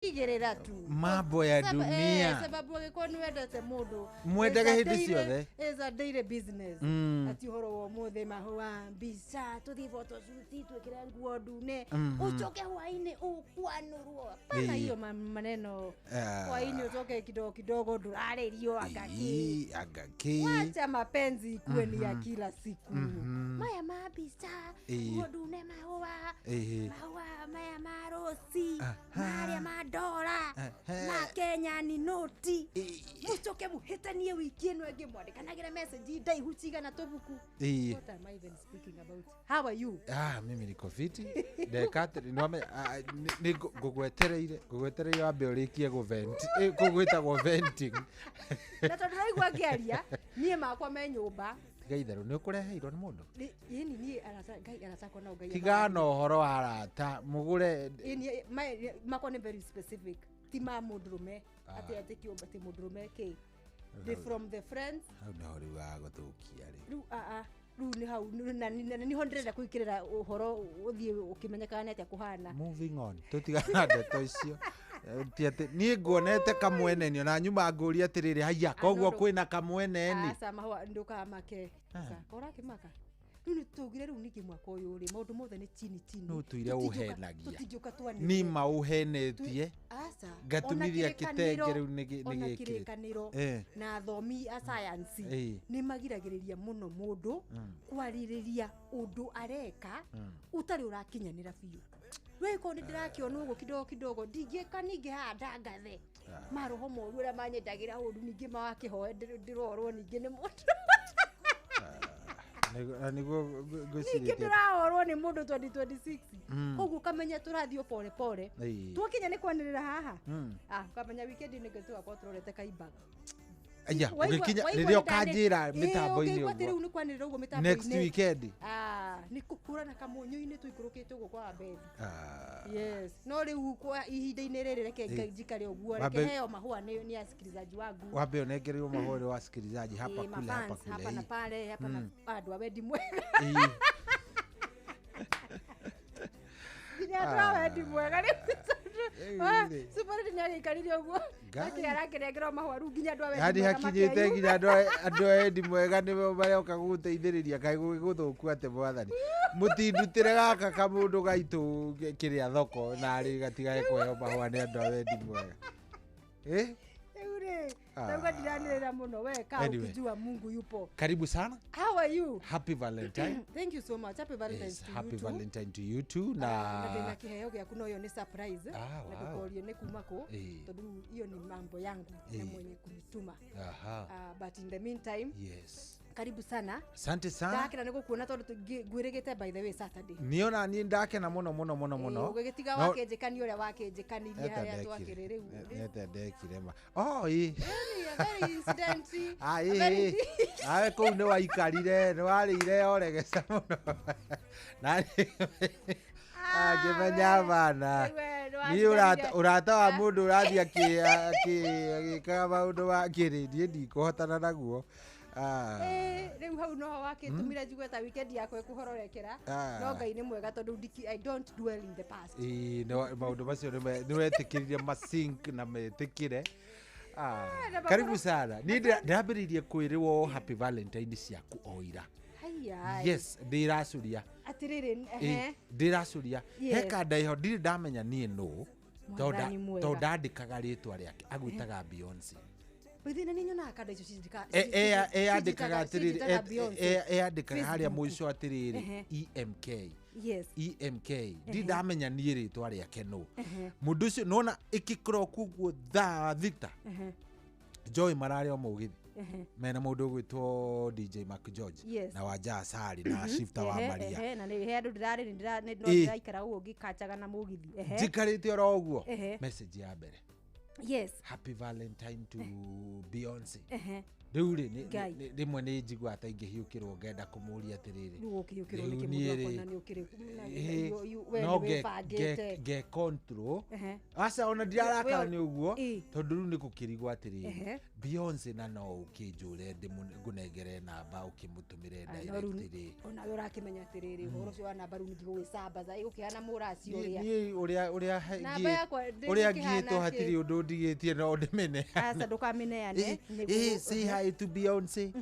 igerera tu mambo ya dunia sababu angekuwa niwendete mundu mwendaga hindi ciothe is a daily business ati horo wa mothe mahua mbica tuthi photo shoot twekira nguo ndune ucoke hwaini ukwanurwo pana hiyo maneno hwaini ucoke kidogo kidogo nduraririo agaki wacha mapenzi kuwe ni ya kila siku maya mabisa nguo ndune mahua maya marosi maria madora na Kenya ni noti mucoke muhitanie wiki eno enge mwandikanagira message ndai huciga na tobuku what am I even speaking about? How are you? Mimi niko fiti dekatri ni gugwetereire ambe urikie guvent kugwita venting na tondu raigua ngiaria nie makwa me nyumba gaitharu ni ukureheirwo ni mundu yini ni gai arata na ugai tigana uhoro wa arata mugure yini makwa ni very specific tima mundurume ati kiumba ti mundurume ki they from the friends no ri wa guthukia ri ru ni hau ni hondreda kuikirira uhoro uthie ukimenyekana ati kuhana moving on tutigana ndeto icio tiate ni nguonete kamwenenio na nyuma nguria atiriri haya koguo kwina kamweneni mahua nduka make kora kimaka ni tugire ru niki mwako uyu ri maundu mothe ni chini no tuire uhenagia ni mauhenetie ngatumiria kitenge ru ni gikirikaniro na thomi a science ni magiragiriria muno mundu kwaririria undu areka utari urakinyanira biu weko ni ndirakiona ugo kidogo kidogo ndigeka ninge handa ngathe maroho moru ria manyendagira undu ninge mawakihoe ndirorwo ninge ni mundu niguo ngwiciria ngiturahorwo ni mundu 2026 ugu kamenya turathio pole pole twakinya ni kwanirira haha kamenya weekend ni ngetua kwa turorete kaimba aya ugikinya ririo kanjira mitambo-ini ugu ni kwanirira ugu mitambo-ini next weekend ni kukurana kamunyu-ini tuikurukite ugu kwa bethi yes no riu kwa ihinda-ini riri reke njikare uguo reke heo mahua ni asikilizaji wangu wabe onegereyo mahua wa asikilizaji hapa kule hapa na pale hapa na andu awendi mwega nginya awendi mwega super ni agikaririe uguo akira rakirengero mahua ru nginya andu awendi hadi hakinyite nginya andu awendi mwega nibo barioka guteithiriria kai guthuku ate mwathani mutindutire gaka kamundu gaitu kiria thoko na ari gatigae kweo mahua ni andu awendi mwega Nauga diranirira muno weka ukijua Mungu yupo. Karibu sana. How are you? Happy Valentine. Thank you so much. Happy Valentine to you. Happy Valentine to you too. Na ndina kiheo gya kuno yo ni surprise. Na kukorio ni kumako. Tondu hiyo ni mambo yangu na mwenye kunituma. But in the meantime, yes. Karibu sana. Asante sana. Ndakira niko kuona tondu ngwiregete by the way Saturday. Niona ni ndakena muno. Ugigitiga wakenjekani uria wakenjekanirie haria twakire riu. Nete ndekirema. Very incidentally. Awe kou ni waikarire ni warire oregesa muno. Nani akimenya bana ni urata wa mundu urathia akikaga maundu wa kiri nie ndikuhotana naguo riu hau no wakitumire njigweta weekend yako ikuhororekera no Ngai ni mwega tondu I don't dwell in the past no maundu macio ni wetikiririe masink na metikire karibu sana ni ndambiririe kwiriwo happy valentine ciaku oira yes ndiracuria atiriri ndiracuria heka ndaiho ndiri ndamenya nie no to ndandikaga ritwa riake agwitaga Beyonce bithina ni nyona kada icio cindika andikaga atiriri andikaga haria muico atiriri EMK yes EMK ndi ndamenya nie ritwa riake no mundu ucio nona ikikro kuguo tha thita Joy Marari omugithi mena mundu ugwitwo DJ Mark George na wanja Sari na Shifter wa Maria na ni hendu ndirari ndiraikara uguo ngikachaga na mugithi njikarite oro uguo message ya mbere yes happy Valentine to Beyonce riu rimwe ni njigua ata ingihiukirwo ngenda kumuria atiriri no ge control asa ona ndiarakara ni uguo tondu riu ni gukirigwo atiriri Beyonce na no ukinjure ngunengere namba ukimutumire directly ona we urakimenya atiriri horo cio wa namba riu ngigwicamba za igukihana muraci uria ngieto hatiri undu ndigitie no ndimene asa ndukameneane say hi to Beyonce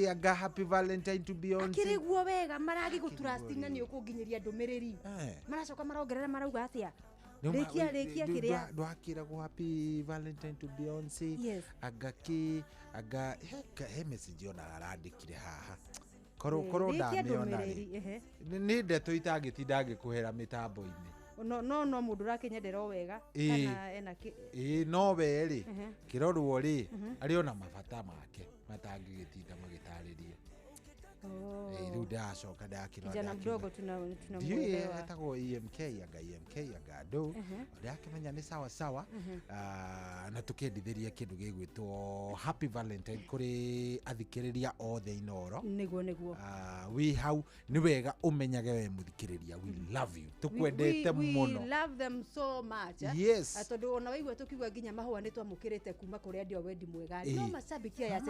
aga happy Valentine to Beyonce akiriguo wega maragi gutrustinga ni ukunginyiria ndumiriri maracoka marongerera marauga atia rekia kiria ndwakiragwo happy Valentine to Beyonce aga he message ona arandikire haha koro ndamiona ni ndeto itagitinda ngikuhera mitambo-ini no mundu rakinyendero wega kana ena no we kirorwo ari ona mabata make matangigitinda magitariria riu ndacoka ndakirora kijana mdogo tunamuelewa etagwo EMK aga ndo ndakimenya ni sawa na tukendithiria kindu gigwitwo happy Valentine kuri athikiriria othe inoro niguo we hau ni wega umenyage we muthikiriria we love you tukwendete muno we love them so much yes atondu ona waigua tukigwa nginya mahua ni twamukirite kuma kuri andio wendi mwega no masabikia ya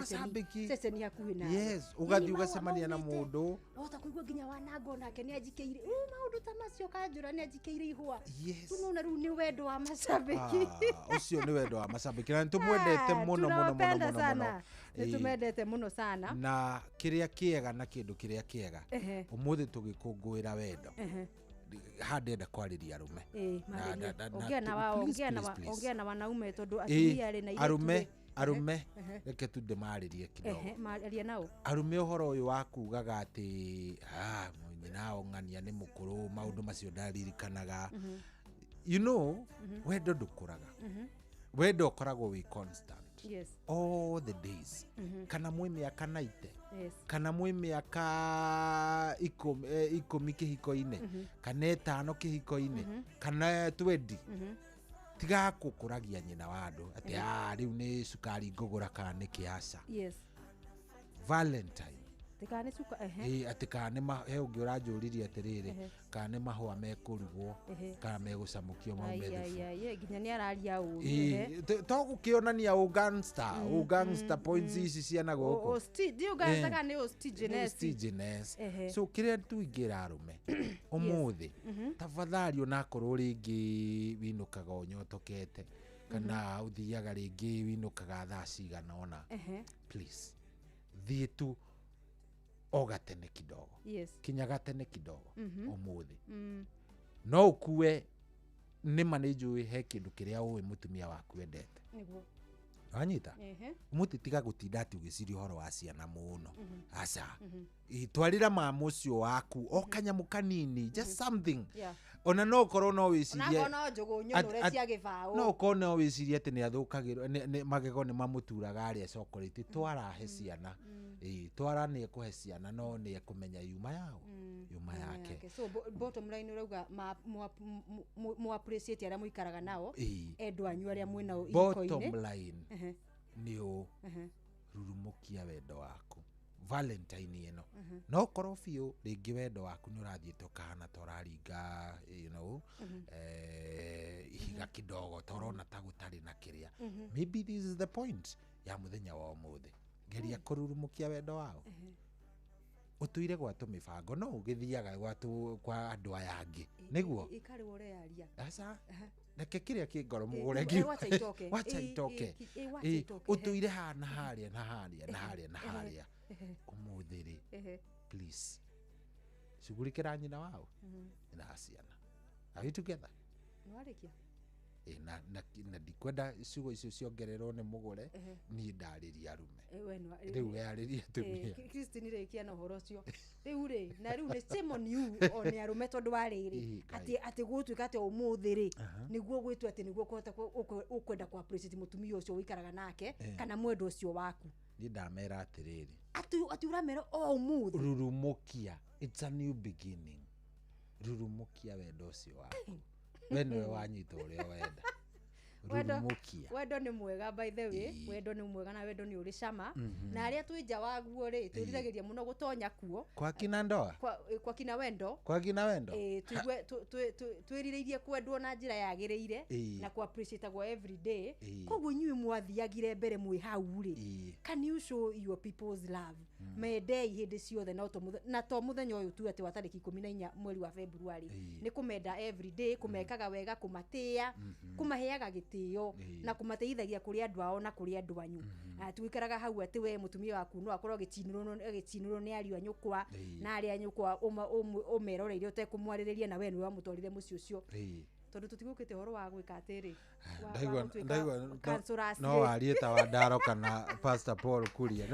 seseni hakuhi na yes ugathi ugasemania na mundu ota kuigwa nginya wanango nake ni ajikeire maundu ta macio kanjura ni ajikeire ihua yes tunona riu ni wendo wa masabiki ucio ni wendo wa masabiki na tumwendete muno tumendete muno sana na kiria kiega na kindu kiria kiega umuthi tugikunguira wendo handenda kwariria arume ongea na wanaume tondu atumia ari na arume reke tu ndemaririe kidogo maria nao arume uhoro uyu wa kugaga ati nyina ong'ania ni mukuru maundu macio ndaririkanaga you know wendo ndukuraga wendo ukoragwo wi constant all the days kana mwi miaka 90 kana mwi miaka 10 kihiko-ini kana 5 kihiko-ini kana 20 tiga kukuragia nyina wa andu ati riu ni sukari ngugura kana ni kiasa Valentine tikane suka ati kana he ungi uranjuririe atiriri kana ni mahua mekurugwo kana megucamukio maumethu ginya ni araria uu to gukionania gangster points ici ciana guku dio gangster kana ni stiginess so kiria tuingira arume umuthi tafadhali onakorwo ringi winukaga unyotokete kana uthiaga ringi winukaga thaa cigana ona please thie tu ogatene kidogo kinya gatene kidogo umuthi no ukue nima ni njui he kindu kiria uwi mutumia waku endete niguo anyita umuthi tiga gutinda ati ugiciria uhoro wa ciana muno aca itwarira mamu ucio waku okanyamu kanini just something ona no korwo no wicirie no njugu nyonure cia gibao no korwo no wicirie ati ni athukagirwo magego ni mamuturaga aria chocolate twarahe ciana twara ni kuhe ciana no ni kumenya yuma yake so bottom line urauga mu appreciate aria muikaraga nao endwa anyu aria mwina iko-ini bottom line ni rurumukia wendo waku Valentine ino no korwo biu ringi wendo waku ni urathie tokana toraringa ihiga kidogo torona ta gutari na kiria maybe this is the point ya muthenya wa umuthi geria kururumukia wendo wao utuire gwatu mibango no ugithiaga gwatu kwa andu aya angi niguo ikari wore yaria asa reke kiria kingoro mugure ngi wacha itoke utuire hana haria umuthiri please shughulikira nyina wao na ciana are you together nwarikia na ndikwenda ciugo icio ciongererwo ni mugure ni ndariria arume riu yariria tumia Christine rikia na horo cio riu na riu ni Simon you oni arume tondu wariri ati gutuika ati umuthiri niguo gwitu ati niguo kohota ukwenda ku appreciate mutumia ucio wikaraga nake kana mwendo ucio waku ni ndamera atiriri ati uramera umuthi rurumukia it's a new beginning rurumukia wendo ucio waku we niwe wanyita uria wenda ngurumukia wendo ni mwega by the way wendo ni mwega na wendo ni uri cama na aria twinja waguo ri twiriragiria muno gutonya kuo kwa kina ndoa kwa kina wendo tuigue twirireirie kwendwo na njira yagireire na ku appreciate go every day koguo nyui mwathiagire mbere mwi hau ri can you show your people's love mende hindi ciothe na to muthenya uyu tu ati wa tariki 14 mweri wa February ni kumenda every day kumekaga wega kumatia kumaheaga gitio na kumateithagia kuri andu ao na kuri andu anyu twikaraga hau ati we mutumia waku no akorwo gicinirwo ni ariu anyukwa na ari anyukwa umeroreire utekumwaririria na we ni wa mutorire mucio ucio tondu tutigukite horo wa gwika atiri ndaigwa no arieta wa Ndaro kana Pastor Paul Kuria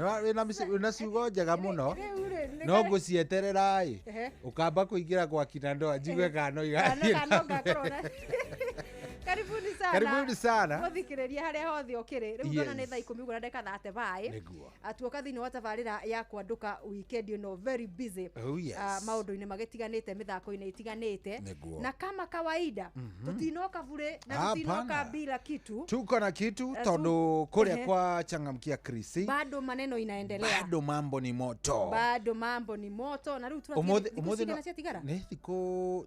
na ciugo njega muno no gucieterera ukamba kuingira kwa kina ndoa njigue kano igani karibuni sana muthikireria haria hothe okire riu ndona ni thaa 10 gura ndeka thate bai atuoka thini wa tabarira ya kwanduka weekend no very busy maundu-ini magitiganite mithako-ini itiganite na kama kawaida tutinoka bure na tutinoka bila kitu tuko na kitu tondu kuria kwa Changamkia Krisi bado maneno inaendelea bado mambo ni moto na riu umuthi na cia tigara ni thiko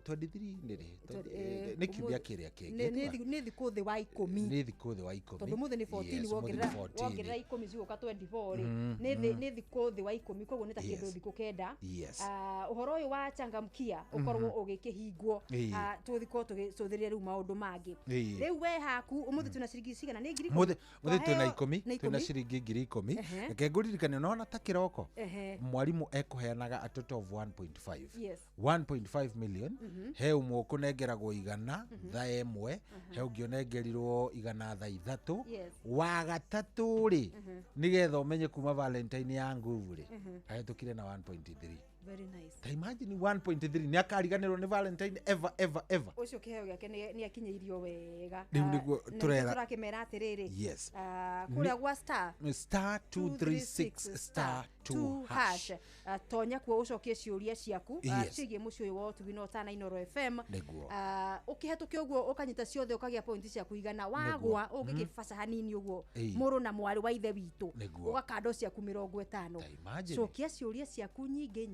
23 ni kibia kiria kingi ni thiko the wa 10 tondu muthi ni 14 wongerera 10 ciguka 24 ni thiko the wa 10 koguo ni ta kindu thiko kenda uhoro uyu wa Changamkia ukorwo ugikihingwo tuthiko tugicuthiria riu maundu mangi riu we haku umuthi tuna ciringi cigana ni ngiri muthi tuna 10 tuna ciringi ngiri 10 reke nguririkane unaona ta kiroko mwarimu ekuheanaga a total of 1.5 million he umwe kunengeragwo igana tha emwe he ungionengerirwo igana tha ithatu wa gatatu ri nigetha umenye kuma Valentine ya nguvu ri ahetukire na 1.3 very nice ta imagine 1.3 ni akariganirwo ni Valentine ever ucio kiheo giake ni akinyeirio wega riu niguo turakimera atiriri kuria gwa star 236 star 2 hash tonya kuo ucokie ciuria ciaku cigie mucio uyu wa Tugino Tana Inoro FM ukihetukia uguo ukanyita ciothe ukagia point ciaku igana wagwa ugigifasa hanini uguo muru na mwari wa ithe witu ugakando ciaku 50 cokia ciuria ciaku nyingi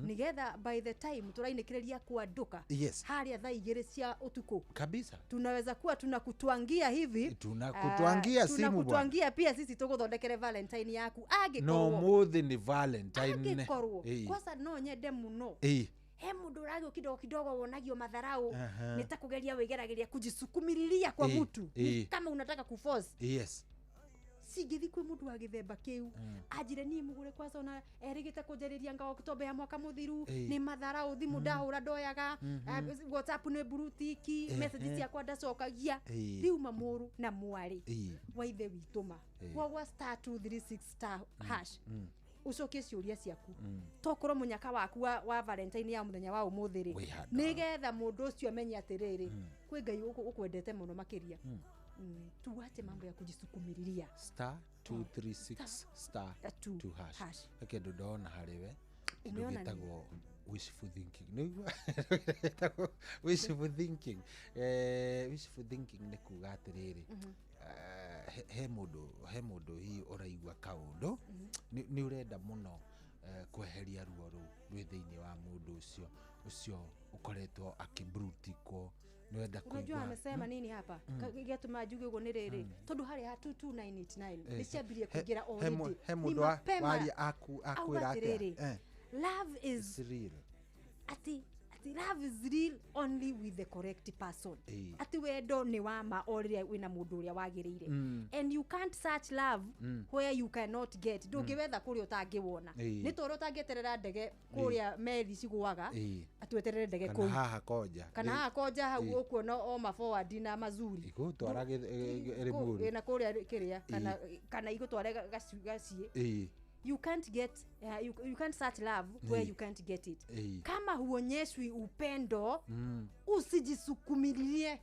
nigetha by the time turainikireria kwanduka haria thaa 2 cia utuku kabisa tunaweza kuwa tunakutwangia hivi tunakutwangia simu bwana tunakutwangia pia sisi tuguthondekere Valentine yaku no muthi ni Valentine kwanza no nyende muno he mundu ragio kidogo wonagio madharau nitakugeria wigerageria kujisukumiriria kwa mtu kama unataka kuforce sigithi kwi mundu wa githemba kiu ajire ni mugure kwanza ona erigite kujeriria nga Oktoba ya mwaka muthiru ni madharau thimu ndahura ndoyaga WhatsApp ni burutiki messages ciakwa ndacokagia riu mamuru na mwari wa ithe wituma gwa star 236 star hash ucokie ciuria ciaku tokorwo munyaka waku wa Valentine ya muthenya wa umuthiri nigetha mundu ucio amenye atiriri kwi ngai ukwendete muno makiria tuwache mambo ya kujisukumiriria star 236 star 2 hash akedo dona hariwe ingetagwo wishful thinking wishful thinking ni kuga atiriri he mundu hi uraigwa kaundu ni urenda muno kweheria ruo rwi thiini wa mundu ucio ukoretwo akibrutikwo niwenda kuigwa unajua amesema nini hapa getuma juge ugo ni riri tondu hari ha 22989 niciambirie kugira already he mundu wali akwira ati love is real ati love is real only with the correct person ati wendo ni wa ma oria wina mundu uria wagirire and you can't search love where you cannot get ndungewetha kuria utangiwona ni toro utangeterera ndege kuria meri ciguaga atweterere ndege kuu kana haha koja hau ukuona o ma forward na mazuri igutwara rimuru na kuria kiria kana igutware gacie you can't get you can't search love where you can't get it kama huonyeshwi upendo usijisukumilie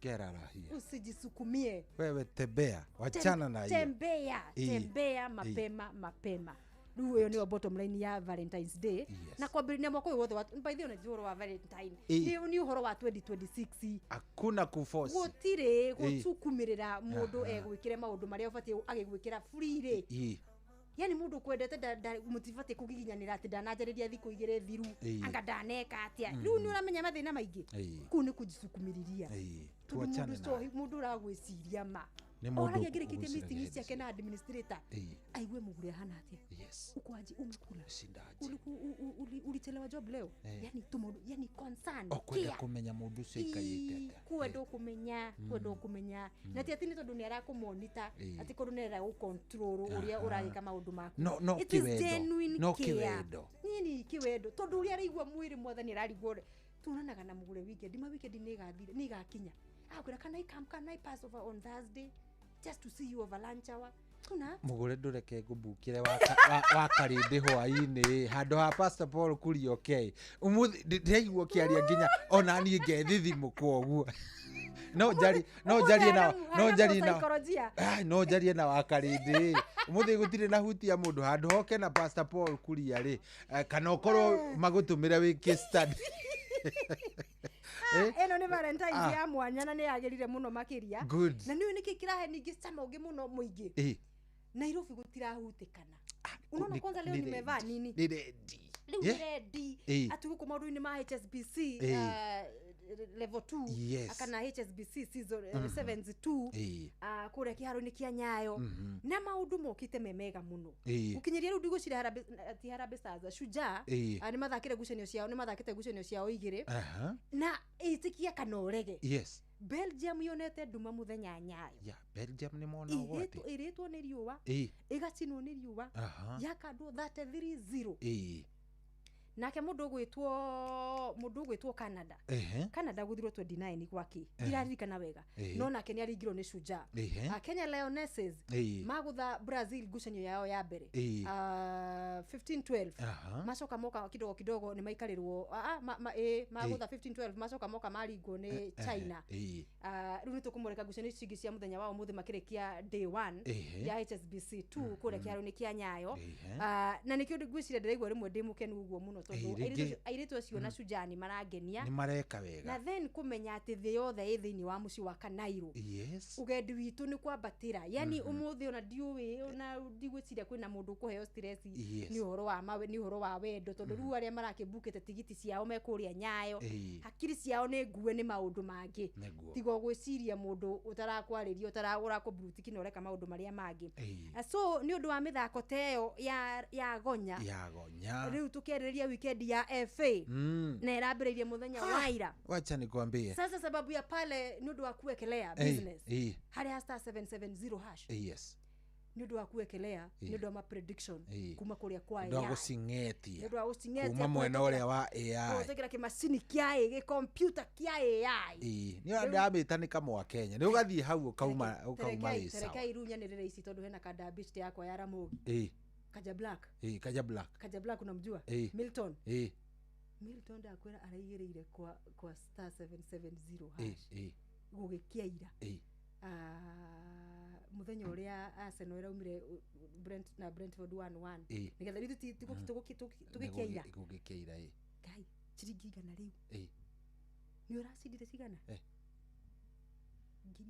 gerarahia usijisukumie wewe tembea wachana na hiyo tembea mapema riu yo niyo bottom line ya Valentine's Day na kwambĩrĩria mwaka ũyũ wothe by the way ni wa Valentine ni uhoro wa 2026 hakuna kuforce gutire gutukumirira mundu egwikire maundu maria ubatie agigwikira freely yani mundu kwendete mutifate kugiginyanira ati ndanajariria thiku igire thiru anga ndaneka atia riu ni uramenya mathina maingi ku ni kujisukumiriria tuachane na mundu uragwiciria ma ni mundu agirikitie meeting ciake na administrator aigwe mugure hana atia ukwaji umekula shindaji ulichelewa job leo yani tumundu yani concern okwenda kumenya mundu ucio ikayite kwenda kumenya na ti ati ni tondu ni arakumonita ati kondu nera gukontrol uria uragika maundu maku no kiwendo nini kiwendo tondu uria araigwa mwiri mwathani ararigwo tunanaga na mugure weekend ni igathire ni igakinya akwira can I pass over on Thursday just to see you over lunch hour tuna mugure ndureke ngubukire wa karinde hwaini handu ha Pastor Paul kuri okay umuthi ndiraigwo kiaria nginya ona ni ngethithi mukwoguo no jarie na wakarinde umuthi gutire na hutia mundu handu hoke na Pastor Paul kuri ari kana okorwo magutumire wiki study eno ni Valentine's ya mwanya na ni yagirire muno makiria na niwe niki kirahe ningi cama ungi muno muingi Nairobi gutirahutikana unaona kwanza leo nimevaa nini ni ready atuko maundu-ini ma HSBC level 2 akana HSBC season 72 kure kiharo-ini kia Nyayo na maundu mokite memega muno ukinyeria riu ndigucira Harambee Stars Shujaa ni mathakire ngucanio ciao igire na itikia kana urege Belgium yonete nduma muthenya Nyayo Belgium ni mona wote iritwo ni riuwa igacinwo ni riuwa yakandwo 33-0 nake mundu gwitwo Canada guthirwo 29 gwaki iraririkana wega no nake ni aringirwo ni Shujaa Kenya Lionesses magutha Brazil ngucanio yao ya mbere 15-12 macoka moka kidogo ni maikarirwo magutha 15-12 macoka moka maringwo ni China riu nitukumureka ngucanio cingi cia muthenya wao muthi makirikia day 1 ya HSBC 2 kure kiaro-ini kia Nyayo na nikio ngwiciria ndiraigwa rimwe ndimukenu uguo muno tondu airitu acio na Shujaa ni marangenia ni mareka wega na then kumenya ati thi yothe thiini wa muci wa Kanairo ugendi witu ni kwambatira yani umuthi ona ndiuwi ona ndigwiciria kwina mundu kuheo stress ni uhoro wa wendo tondu riu aria marakibukite tigiti ciao mekuria Nyayo hakiri ciao ni nguwe ni maundu mangi tigo gwiciria mundu utarakwariria urakubruti kino reka maundu maria mangi so ni undu wa mithako teyo ya gonya riu tukeriria weekend ya FA na irambiririe muthenya wa ira wacha nikwambie sasa sababu ya pale ni undu wa kuwekelea business haria star 770 hash ni undu wa kuwekelea ni undu wa prediction kuma kuria kwa ndio gucingetia kuma mwena uria wa AI utekera kimacini kia AI computer kia AI ni andamita ni kamwa Kenya ni ugathie hau ukauma isa tereka irunya ni rere ici tondu hena kadabist yakwa ya Ramogi Kaja Black unamjua Milton ndakwira araigiriire kwa star 770 hash gugikia ira muthenya uria Arsenal iraumire Brentford 1-1 nigetha ritu tugikia ira kai chiringi igana riu ni uracindire cigana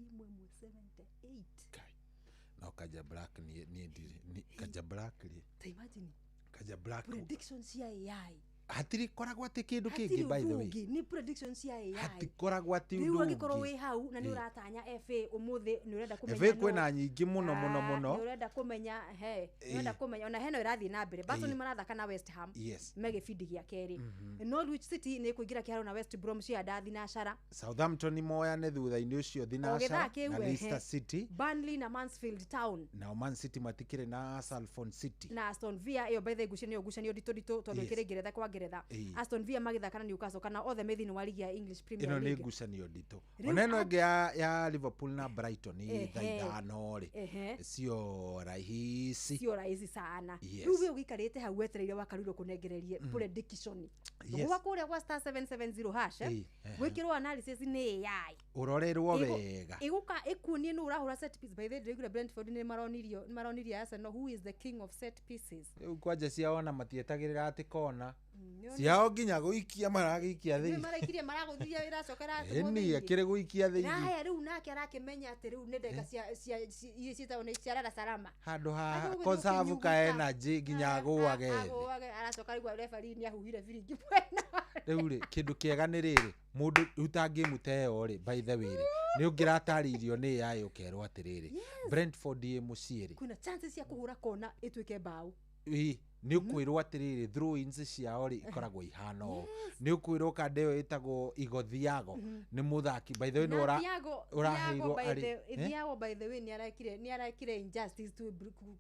1178 kai no Kaja Black ni Kaja Black imagine Kaja Black predictions cia AI hatiri koragwa ati kindu kingi by the way ni predictions cia AI hatikoragwa ati undu riu agikorwo wi hau na ni uratanya FA umuthi ni urenda kumenya FA kwina nyingi muno ni urenda kumenya ni urenda kumenya ona heno irathi na mbere bato ni marathaka na West Ham mege feed gia keri Norwich City ni kuingira kiharo na West Brom cia ndathi na Shara Southampton moya ne thutha-ini ucio thinacara na Leicester City Burnley na Mansfield Town na Man City matikire na Salford City na Aston Villa iyo by the ngucanio ndito tondu kiringeretha kwa Ngeretha Aston Villa magithaka na Newcastle kana othe methini wa ligi ya English Premier League League ino ni ngucanio ndito oneno enge ya Liverpool na Brighton ni thaithano ri sio rahisi sana riu we ugikarite hau wetereire wakaruiro kunengererie prediction gwa kuria kwa star 770 hash wikirwo analysis ni AI urorerwo wega iguka ikunie no urahura set piece by the way Brentford ni maronirio Arsenal who is the king of set pieces kwanja ciaona matietagirira ati kona ciao nginya guikia maragiikia thi maraikirie maraguthiria iracokera ati ni akire guikia thi na riu nake arakimenya ati riu ni ndeka cia citao ni ciarara salama handu ha conserve ka energy nginya guage aracoka rigwa referee ni ahuhire viringi bwena riu ri kindu kiega ni riri mundu utangi muteo ri by the way ni ungirataririo ni AI ukerwo atiriri Brentford ye muciiri kuna chances ya kuhura kona itwike bao ni ukwirwo atiriri throw-ins ciao ri ikoragwo ihano ni ukwirwo kadeo itagwo Igothiago ni muthaki by the way no uraheirwo ari Thiago by the way ni arakire injustice to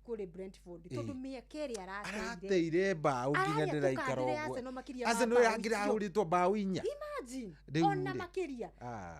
kuri Brentford tondu miakeri arateire bao nginya ndiraikaro ase no yangira uritwo bao inya imagine ona makiria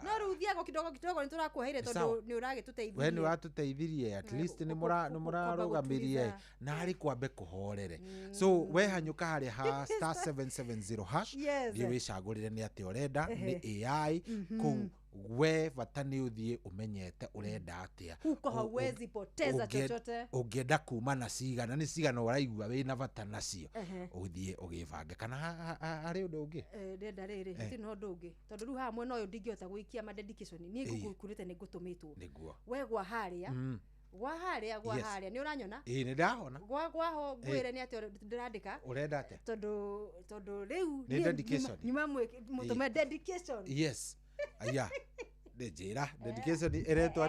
no ru Thiago kidogo ni turakuheire tondu ni uragituteithirie we ni watuteithirie at least ni murarugamirie na ari kwambe kuhorere so we hanyuka hari ha star 770 hash thie wicagurire ni ati urenda ni AI ku we vatani uthie umenyete urenda atia huko hawezi poteza chochote ungienda kuma na cigana ni cigana uraigua wina vata nacio uthie ugibange kana hari undu ungi ndenda riri ti no undu ungi tondu ru hamwe no ndingiota guikia ma dedication ni ngukurite ni ngutumitwo we gwa haria gwa haria ni uranyona ni ndahona gwaho ngwire ni ati ndirandika urenda ate tondu riu ni dedication nyuma mutume dedication yes aya ndejira dedication iretwa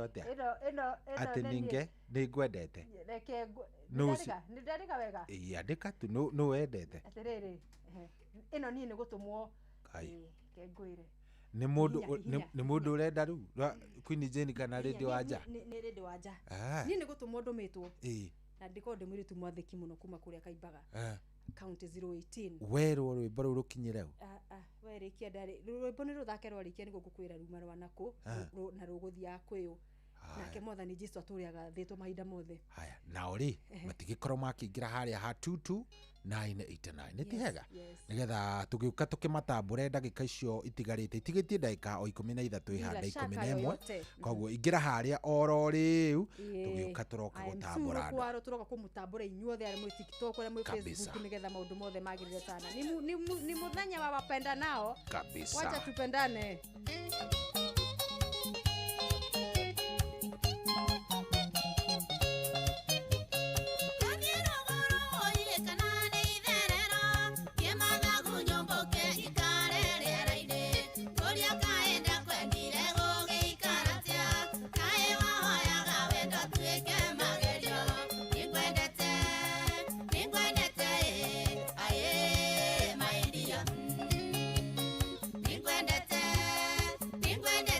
ate ino ati ninge ni ngwendete reke ndandika wega andika tu no wendete atiriri ino ni gutumwo ke ngwire ni mundu urenda ru Queen Jane kana radio aja ni radio aja ni gutumwo ndumitwo na ndiko ndimuritu mwatheki muno kuma kuria Kaimbaga county 018 wero rwimbo ru rukinyire werikia ndari rwimbo ni ruthake rwarikia niguo ngukwira ruma rwanako na ruguthia kwiyo nake Mwathani Jesu aturiaga thitwo mahinda mothe haya na uri matigikorwo makingira haria ha 22989 nitihega nigetha tugiuka tukimatambure ndagika icio itigarite itigitie ndagika o 13 ihanda 11 koguo ingira haria oro riu tugiuka turoka gutambura kwaro turoka kumutambura inyuothe ari mu TikTok ari mu Facebook nigetha maundu mothe magirire sana ni muthenya wa wapenda nao kabisa wacha tupendane Ningwendete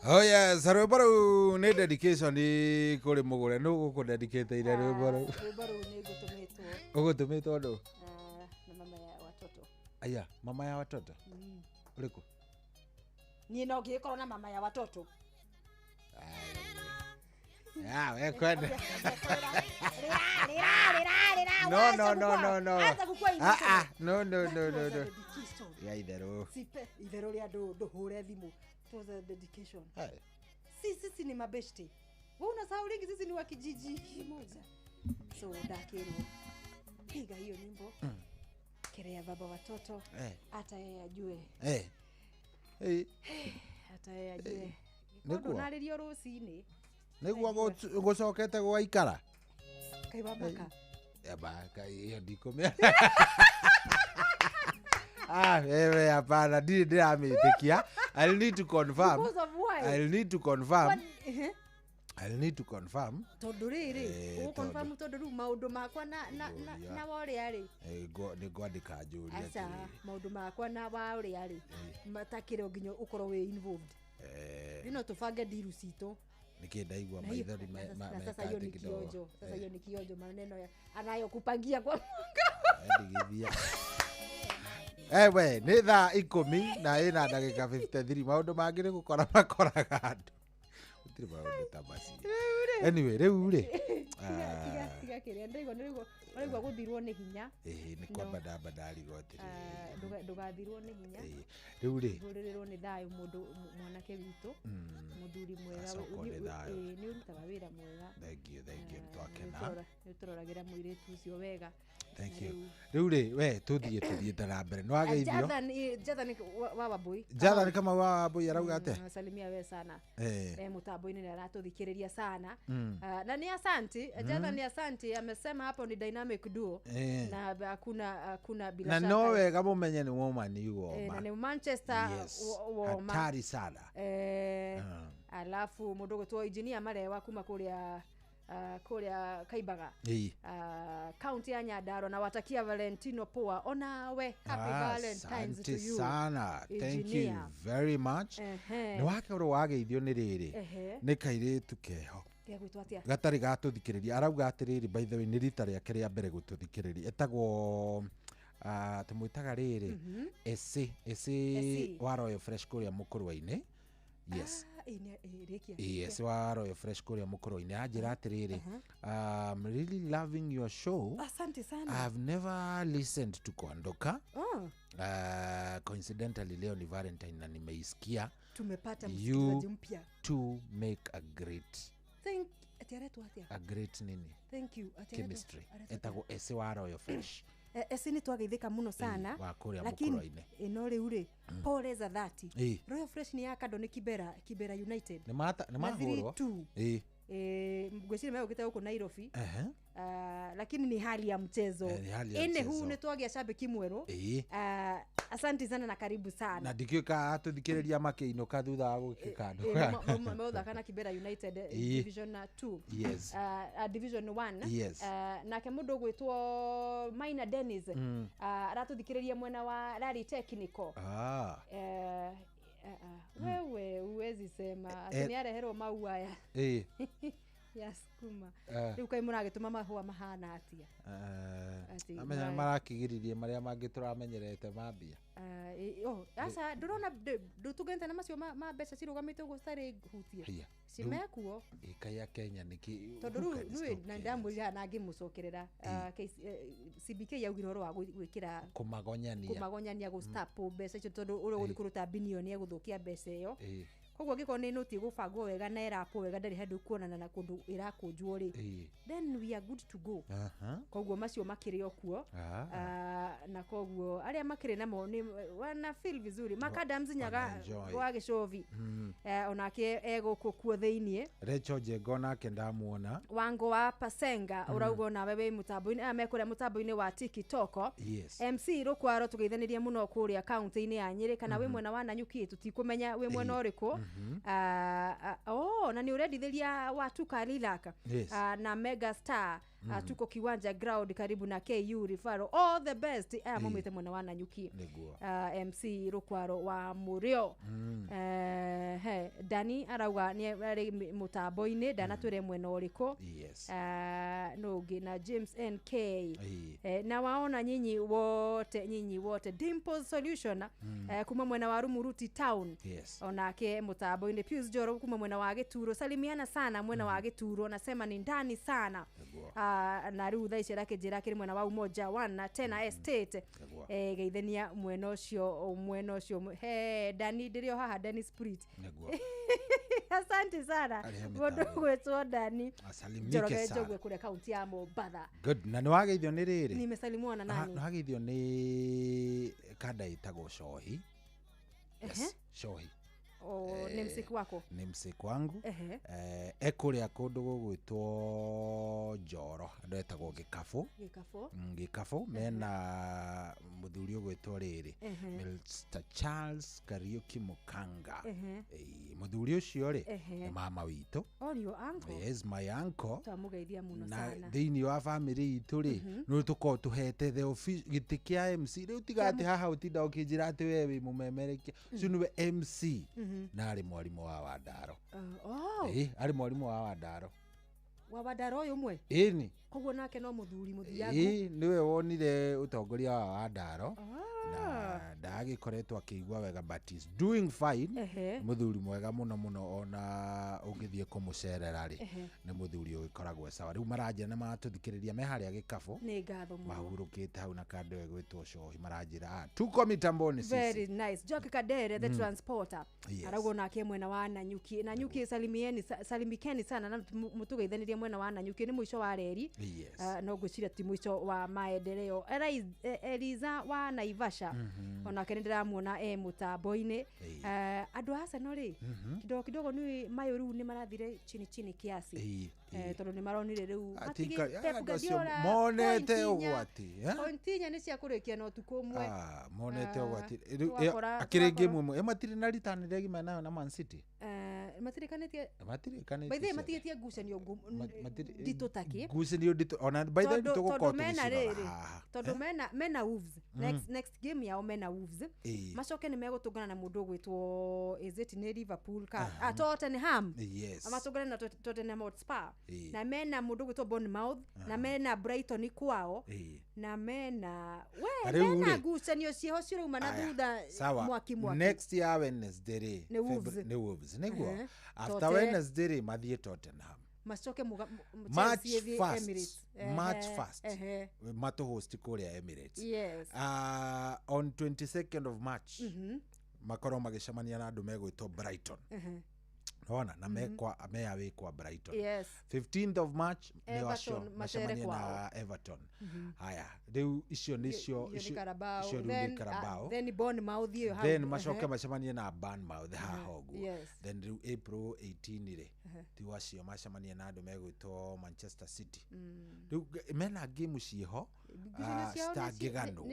Oh yes, rwimbo rũu nĩ dedication kũrĩ mũgũre nũ gũkũ-dedicate ire rwimbo rũu. Rwimbo rũu nĩ ngũtũmĩtwo. Ũgũtũmĩtwo ndũ? Na mama ya watoto. Aya, mama ya watoto? Ũrĩkũ? Niĩ no ngĩkorwo na mama ya watoto. Ya, we kwende. No. No. Ya itherũ. Sipe itherũ rĩa ndũhũre thimũ. It was a dedication. Sisi ni mabeshte. Wewe unasahau lingi, sisi ni wa kijiji kimoja. So dakero. Piga hiyo nyimbo. Kelea baba watoto. Hata yeye ajue. Hata yeye ajue. Nĩguo narĩrio rũcinĩ. Nĩguo gũcokete gwaikara. Kaiwa maka. Baka hiyo ndikomea. Wewe hapana, ndiramĩtĩkia. I'll need to confirm. Because of why? I'll need to confirm. Tondu riri, confirm tondu ru maundu makwa na wore ari. Nĩ ngwandĩka njũria. Aca maundu makwa na wore ari. Matakire nginya ukorwo we involved. Nino tufange deal cito. Nikiendaigua maithori sasa hiyo ni kionjo. Sasa hiyo ni kionjo, maneno anayokupangia kwa ndigithia. We nĩ thaa 10 na ĩna ndagĩka 53. Maũndũ mangĩ nĩ gũkora makoraga andũ. Gũtirĩ maũndũ ta macio. Anyway, rĩu rĩ. Tiga kĩrĩa ndĩrigwo gũthirwo nĩ hinya. Nĩ kwamba ndamba rigotire. Ndũgathirwo nĩ hinya. Rĩu rĩ. Ndũrĩrĩrwo nĩ thayũ mũndũ mwanake witũ. Mũthuri mwega. Nĩ ũrutaga wĩra mwega. Thank you. Twakena. Nĩ tũroragĩra mũirĩtu ũcio wega. Thank you. Rĩu rĩ, we tũthiĩte na mbere. Nĩ wageithio? Jathan wa Wambui. Jathan kama wa Wambui arauga atĩa? Salimia we sana. Mutambo-inĩ nĩ aratũthikĩrĩria sana. Na ni asante. Jathan ni asante. Amesema hapo ni dynamic duo. Na hakuna bila shaka. Na no wega mũmenye nĩ woman Woma. Na ni Manchester Woma. Hatari sana. Alafu mũndũ gũtwo engineer Marewa kuma kuria Kaibaga. County ya Nyandarua, na watakia Valentino poa. Onawe happy Valentine's to you. Sana. Thank you very much. Nĩ wakorwo wageithio nĩ rĩrĩ. Nĩ kairĩtu keho. Gatarĩ gatũthikĩrĩria. Arauga atĩrĩrĩ, by the way, nĩ rita rĩake rĩa mbere gũtũthikĩrĩria. Etagwo tũmwĩtaga rĩrĩ. Esi wa Royal Fresh kũrĩa Mũkũrwa-inĩ. Yes. Yes, wa Royal Fresh kũrĩa Mũkũrwa-inĩ. Anjĩra atĩrĩrĩ, I'm really loving your show. Asante sana. I've never listened to Kondoka. Coincidentally leo ni Valentine na nimeisikia. Tumepata msikilizaji mpya. To make a great nini? Thank you. Chemistry. Etagwo Esi wa Royal Fresh. Esi nĩ twageithĩka mũno sana. Wa kũrĩa Mũkũrwa-inĩ. Ĩno rĩu rĩ, pole za dhati. Royal Fresh ni ya kando ni Kibera United. Nĩ mahũrwo. Ngwĩciria megũkĩte gũkũ Nairobi. Lakini ni hali ya mchezo. Ene huu nĩ twagia shabiki mwerũ. Asante sana na karibu sana. Na ndikĩka atũthikĩrĩria makĩinũka thutha wa gũkĩkandũ. Meũthaka na Kibera United Division 2. Yes. Division 1. Yes. Nake mũndũ gwĩtwo Maina Dennis aratũthikĩrĩria mwena wa Rally Technical. Wewe uwezi sema atĩ areherwo maua ya ya sukuma. Rĩu kai mũragĩtũma mahũa mahana atia. Amenya marakĩgiririe marĩa mangĩ tũramenyerete mambia. Aca ndũrona ndũtungĩte na macio ma mbeca cirũgamĩte ũguo citarĩ hutia. Cimekuo. Kai ya Kenya nĩkĩ. Tondũ rĩu na ndamwĩra na ngĩmũcokerera CBK yaugire ũhoro wa gwĩkĩra kũmagonyania gũstapo mbeca icio tondũ ũrĩa gũthiĩ kũruta binioni egũthũkia mbeca ĩyo. Koguo ngĩkorwo nĩ noti gũbangwo wega na ĩrapwo wega ndarĩ handũ kuonana na kũndũ ĩrakũnjwo rĩ, then we are good to go. Koguo macio makĩrĩ okuo. Na koguo arĩa makĩrĩ namo nĩ wana feel vizuri. Makadams Nyaga wa Gĩcovi onake egũkũ kuo thĩiniĩ. Rachel Jego nake ndamuona. Wango wa Pasenga ũrauga na wewe mũtambo-inĩ amekũrĩa mũtambo-inĩ wa TikTok. MC Rũkwaro tũgeithanĩrie mũno kũrĩa kaunti-inĩ ya Nyĩrĩ, kana wĩ mwena wa Nanyuki tũtikũmenya wĩ mwena ũrĩkũ. Na nĩ ũrendithĩria watu Kalilaka na Mega Star tuko kiwanja ground karibu na KU Referral. All the best. Mumite mwana wa Nanyuki. MC Rukwaro wa Murio. Dani arauga ni ari mutambo-ini ndanatwire mwena uriko. Nogi na James NK. Na waona nyinyi wote Dimple Solution kuma mwena wa Rumuruti Town. Onake mutambo-ini Pius Joro kuma mwena wa Gituro. Salimiana sana mwena wa Gituro, nasema ni ndani sana. Na rutha icio rake njira kiri mwena wa Umoja wana tena estate. Geithenia mwena ucio Dani ndirio haha Dani Spirit. Asante sana. Mundu gwetwo Dani. Asalimike sana. Jogwe kule kaunti ya Mombasa. Good. Na niwageithio ni riri. Nimesalimwa na nani? Niwageithio ni kada itago Shohi. Yes, Shohi. Ni msiku wako? Ni msiku wangu. Ekuria kundu gugwitwo Njoro, andu etagwo Gikafu. Mena muthuri ugwitwo riri Mr. Charles Kariuki Mukanga. Muthuri ucio ri ni mama witu. Your uncle? Yes, my uncle. Tamugeithia muno sana. Na thiini wa family itu ri no tuko tuhete the office giti kia MC riu tigati haha utinda ukinjira ati wewe mumemerekia ucio niwe MC. Na ari mwarimu wa Wandaro. Ari mwarimu wa Wandaro. Wa Wandaro uyu mwe? Ni. Koguo nake no muthuri muthiagu. Niwe wonire utongoria wa Wandaro. Na ndagikoretwo akigwa wega but is doing fine. Muthuri mwega muno ona ungithie kumucerera ri ni muthuri ugikoragwo sawa. Riu maranjira na matuthikiriria me haria Gikafu. Ni ngatho muno. Mahurukite hau na kandewe gwitwo Shohi maranjira tuko mitamboni sisi. Very nice. Joki Kadere the transporter. Arago nake mwena wa Nanyuki. Nanyuki salimikeni sana na mutugeithanirie mwena wa Nanyuki ni mwisho wa reri. No gwiciria ti mwisho wa maendeleo. Eliza wa Naivasha. Ona kenendera muona mutambo-ini. Andu Arsenal ri kidogo ni Mayuru ni marathire chini kiasi. Tondu ni maronire riu Pep Guardiola monete ugwati. Kontinya ni cia kurikia no tukumwe. Monete ugwati. Akire game mwe matiri na return regi na Man City. Matirikanĩtie by the way matigetie ngucanio ndito taki ngucanio ndito ona by the way tugukorwo tondu mena Wolves next game yao mena Wolves macoke ni megutungana na mundu gwitwo is it ni Liverpool ka Tottenham amatungana na Tottenham Hotspur na mena mundu gwitwo Bournemouth na mena Brighton kwao na mena ngucanio ciho ciruma na thutha mwaki next year Wednesday ni Wolves niguo after Wednesday mathie Tottenham macoke March 1st mato host kuria Emirates on 22nd of March makoro magicemania na andu megwitwo Brighton Ona na meawe kwa Brighton 15th of March ni washo macemania na Everton haya riu icio nicio Carabao then Bournemouth hiyo then macoke macemania na Bournemouth hahogu then riu April 18 ri ti wacio macemania na andu megwitwo Manchester City riu mena game ciho stagigano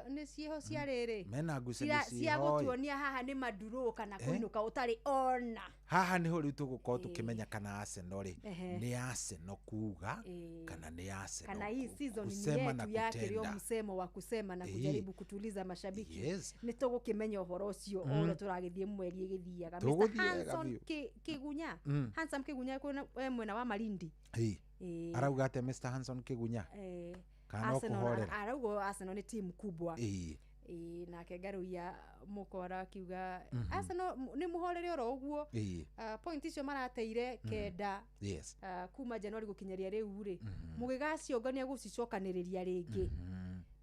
ni ciho cia riri mena ngucanio cia gutuonia haha ni maduro kana kuinuka utari ona haha niho riu tugukorwo tukimenya kana Arsenal ni Arsenal kuga kana ni Arsenal kana hii season ni yetu yake rio msemo wa kusema na kujaribu kutuliza mashabiki ni tugukimenya uhoro ucio ore turagithie mweri githiaga Hanson Kigunya Hanson Kigunya kuna mwena wa Malindi arauga ate Mr Hanson Kigunya kana kuhorera araugo Arsenal ni timu kubwa na kegaruya mukora kiuga Arsenal ni muhorere oro uguo point icio marateire kenda kuma January gukinyeria riu ri mugigaciongania gucicokaniriria ringi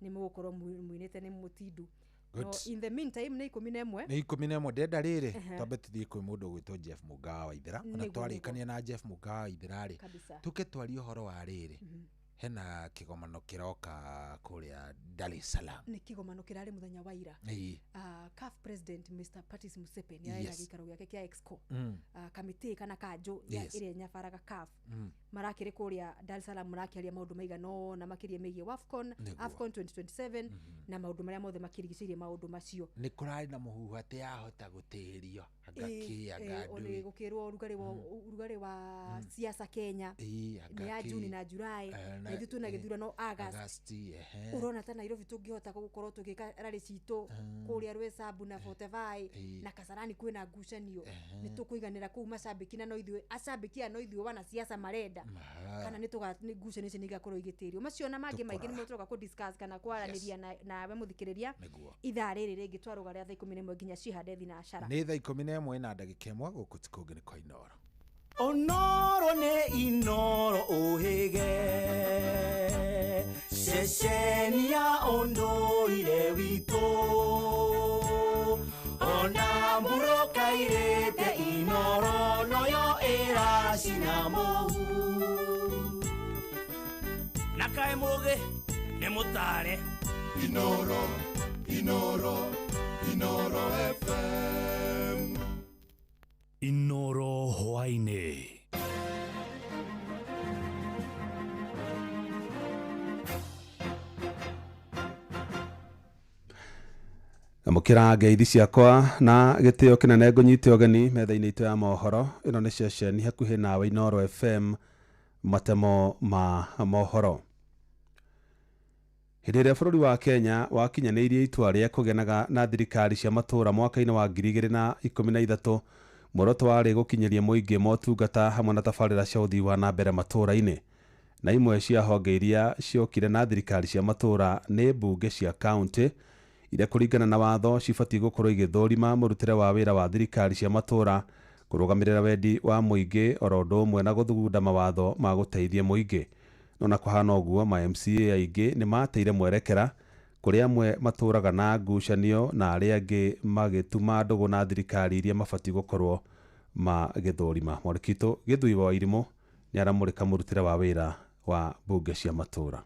ni mugukorwo muinite ni mutindu no in the meantime ni 11 ndenda riri twambe tuthie kwi mundu gwitwo Jeff Mugawa wa Ithira ona twarikania na Jeff Mugawa wa Ithira ri tuke twari uhoro wa riri hena kigomano kiroka kuria Dar es Salaam ni kigomano kirari muthenya wa ira CAF president Mr Patrice Motsepe ni aira gikaro giake kia Exco kamiti kana kanjo ya ire nyabaraga CAF marakire kuria Dar es Salaam marakiaria maundu maigano na makirie megie AFCON 2027 na maundu maria mothe makirigicirie maundu macio ni kurari na muhuhu ati yahota gutirio Oni gukirwo urugari wa siasa Kenya ni ya Juni na Julai na ithu tuna githurano August. Urona ta Nairobi tungihota gukorwo tugika rally cito kuria Rwesabu na 45 na Kasarani kwina ngucanio ni tukuiganira ku macambiki na no ithu acambiki no ithu wana siasa marenda kana ni ngucanio ici ni gakorwo igitirio macio na mangi maingi ni muturoka ku discuss kana kwaraniria nawe muthikiriria ithaa riri ringi twaruga ria thaa 11 nginya cihande thinashara ni thaa 11 na ndagika 1 guku tikungi ni kwa Inoro. Onoro ne Inoro ohege Sheshenia ondo ile wito Ona mburo kairete Inoro noyo era sinamohu Nakae moge ne mutare Inoro FM Inoro Hwaine Amukira ngeithi ciakwa na gitio kinene ngunyite ogeni metha-ini itu ya mohoro ino ni ceceni hakuhi nawe Inoro FM matemo ma mohoro. Hĩndĩ ĩrĩa bũrũri wa Kenya wakinyanĩirie itua rĩa kũgenaga na thirikari cia matũũra mwaka-inĩ wa 2013, muoroto warĩ gũkinyĩria mũingĩ motungata hamwe na tabarĩra cia ũthii wa na mbere matũũra-inĩ. Na imwe cia honge iria ciokire na thirikari cia matũũra nĩ mbunge cia kaunti iria kũringana na watho cibatiĩ gũkorwo igĩthũrima mũrutĩre wa wĩra wa thirikari cia matũũra, kũrũgamĩrĩra wendi wa mũingĩ oro ũndũ ũmwe na gũthugunda mawatho ma gũteithia mũingĩ. No na kũhana ũguo ma MCA aingĩ nĩ mateire mwerekera kũrĩ amwe matũũraga na ngucanio na arĩa angĩ magĩtuma ndũgũ na thirikari iria mabatiĩ gũkorwo magĩthũrima. Mwandikitu Githui wa Irimũ nĩ aramũrĩka mũrutĩre wa wĩra wa mbunge cia matũũra.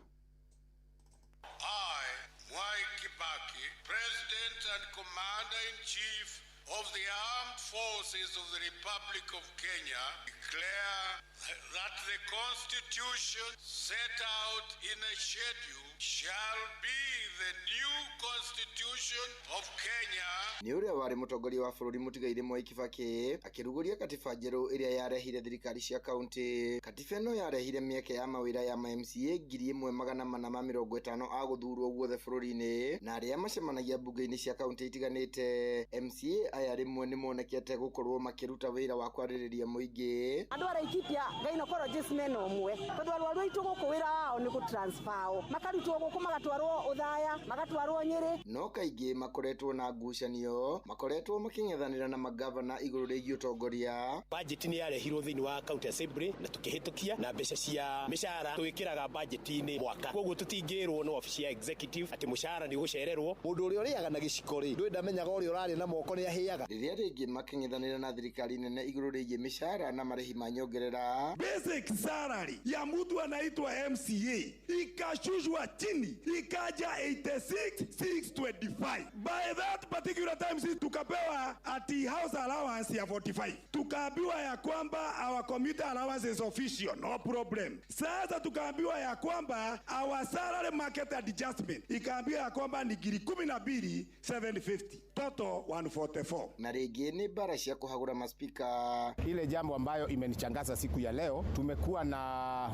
Set out in a schedule shall be the new constitution of Kenya. Ni uria wari mutongoria wa bururi Mutigaire Mwai Kibaki akiruguria katiba njeru iria yarehire thirikari cia kaunti. Katiba ino yarehire mieke ya mawira ya MCA 1450 a guthurwo guothe bururi-ini na aria macemanagia mbunge-ini cia kaunti itiganite. MCA aya rimwe ni monekete gukorwo makiruta wira wa kwaririria muingi. Andu araikipia gynecologist meno umwe tondu arwaru aitu guku wira wao ni gutransfer makarutwo guku magatwarwo Uthaya magatwarwo Nyeri. No kaingi makoretwo na ngucanio makoretwo making'ethanira na magavana iguru rĩgiĩ utongoria. Budget ni yarehirwo thĩinĩ wa county assembly na tukihitukia na mbeca cia mishahara twikiraga budget-ini mwaka. Koguo tutingirwo no office ya executive ati mushahara ni gucererwo. Mundu uria uriaga na giciko ri ndui ndamenyaga uria urari na moko ni ahiaga. Rĩrĩa rĩngĩ making'ethanira na thirikari nene iguru rĩgiĩ mishahara na marĩhi ma nyongerera. Basic salary ya mtu anaitwa MCA ikashushwa chini ikaja 86,625. By that particular time sisi tukapewa ati house allowance ya 45. Tukaambiwa ya kwamba our commuter allowance is official, no problem. Sasa tukaambiwa ya kwamba our salary market adjustment ikaambiwa ya kwamba ni 12,750. Total 144. Na rĩngĩ ni bara cia kuhagura maspika. Ile jambo ambayo imenichangaza siku ya leo, tumekuwa na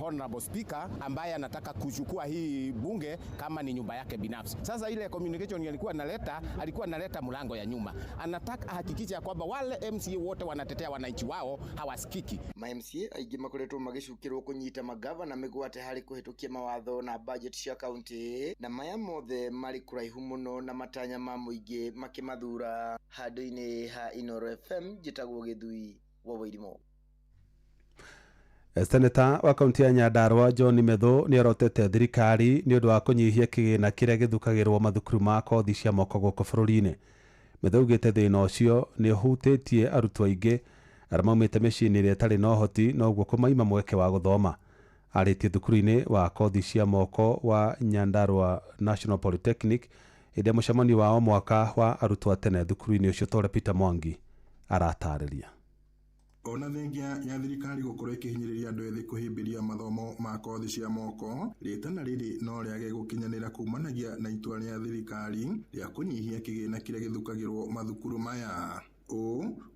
honorable speaker ambaye anataka kuchukua hii bunge kama ni nyumba yake binafsi. Sasa ile communication alikuwa analeta mlango ya nyuma. Anataka ahakikishe kwamba wale MCA wote wanatetea wananchi wao hawasikiki. Ma MCA aingĩ makoretwo magicukirwo kunyita magavana migwate hari kuhitukia mawatho na budget cia county na maya mothe mari kuraihu muno na matanya ma muingĩ makimathura. Handũ-inĩ ha Inoro FM njĩtagwo Githui wa Wairimu. Seneta wa kaunti ya Nyandarua John Methu ni arotete thirikari ni undu wa kunyihia kigina kiria githukagirwo mathukuru ma kothi cia moko guku bururi-ini. Methu augite thina ucio ni uhutitie arutwo aingi aria maumite micii-ini iria itari na uhoti na uguo kumaima mweke wa guthoma. Aritie thukuru-ini wa kothi cia moko wa Nyandarua National Polytechnic iria mucemanio wao mwaka wa arutwo atene thukuru-ini ucio Tore Peter Mwangi aratariria. Ona thengia ya thirikari gukorwo ikihinyiriria andu ethĩ kuhimbiria mathomo ma kothi cia moko, ritana riri no riage gukinyanira kumanagia na itua ria thirikari ria kunyihia kigina kiria githukagirwo mathukuru maya.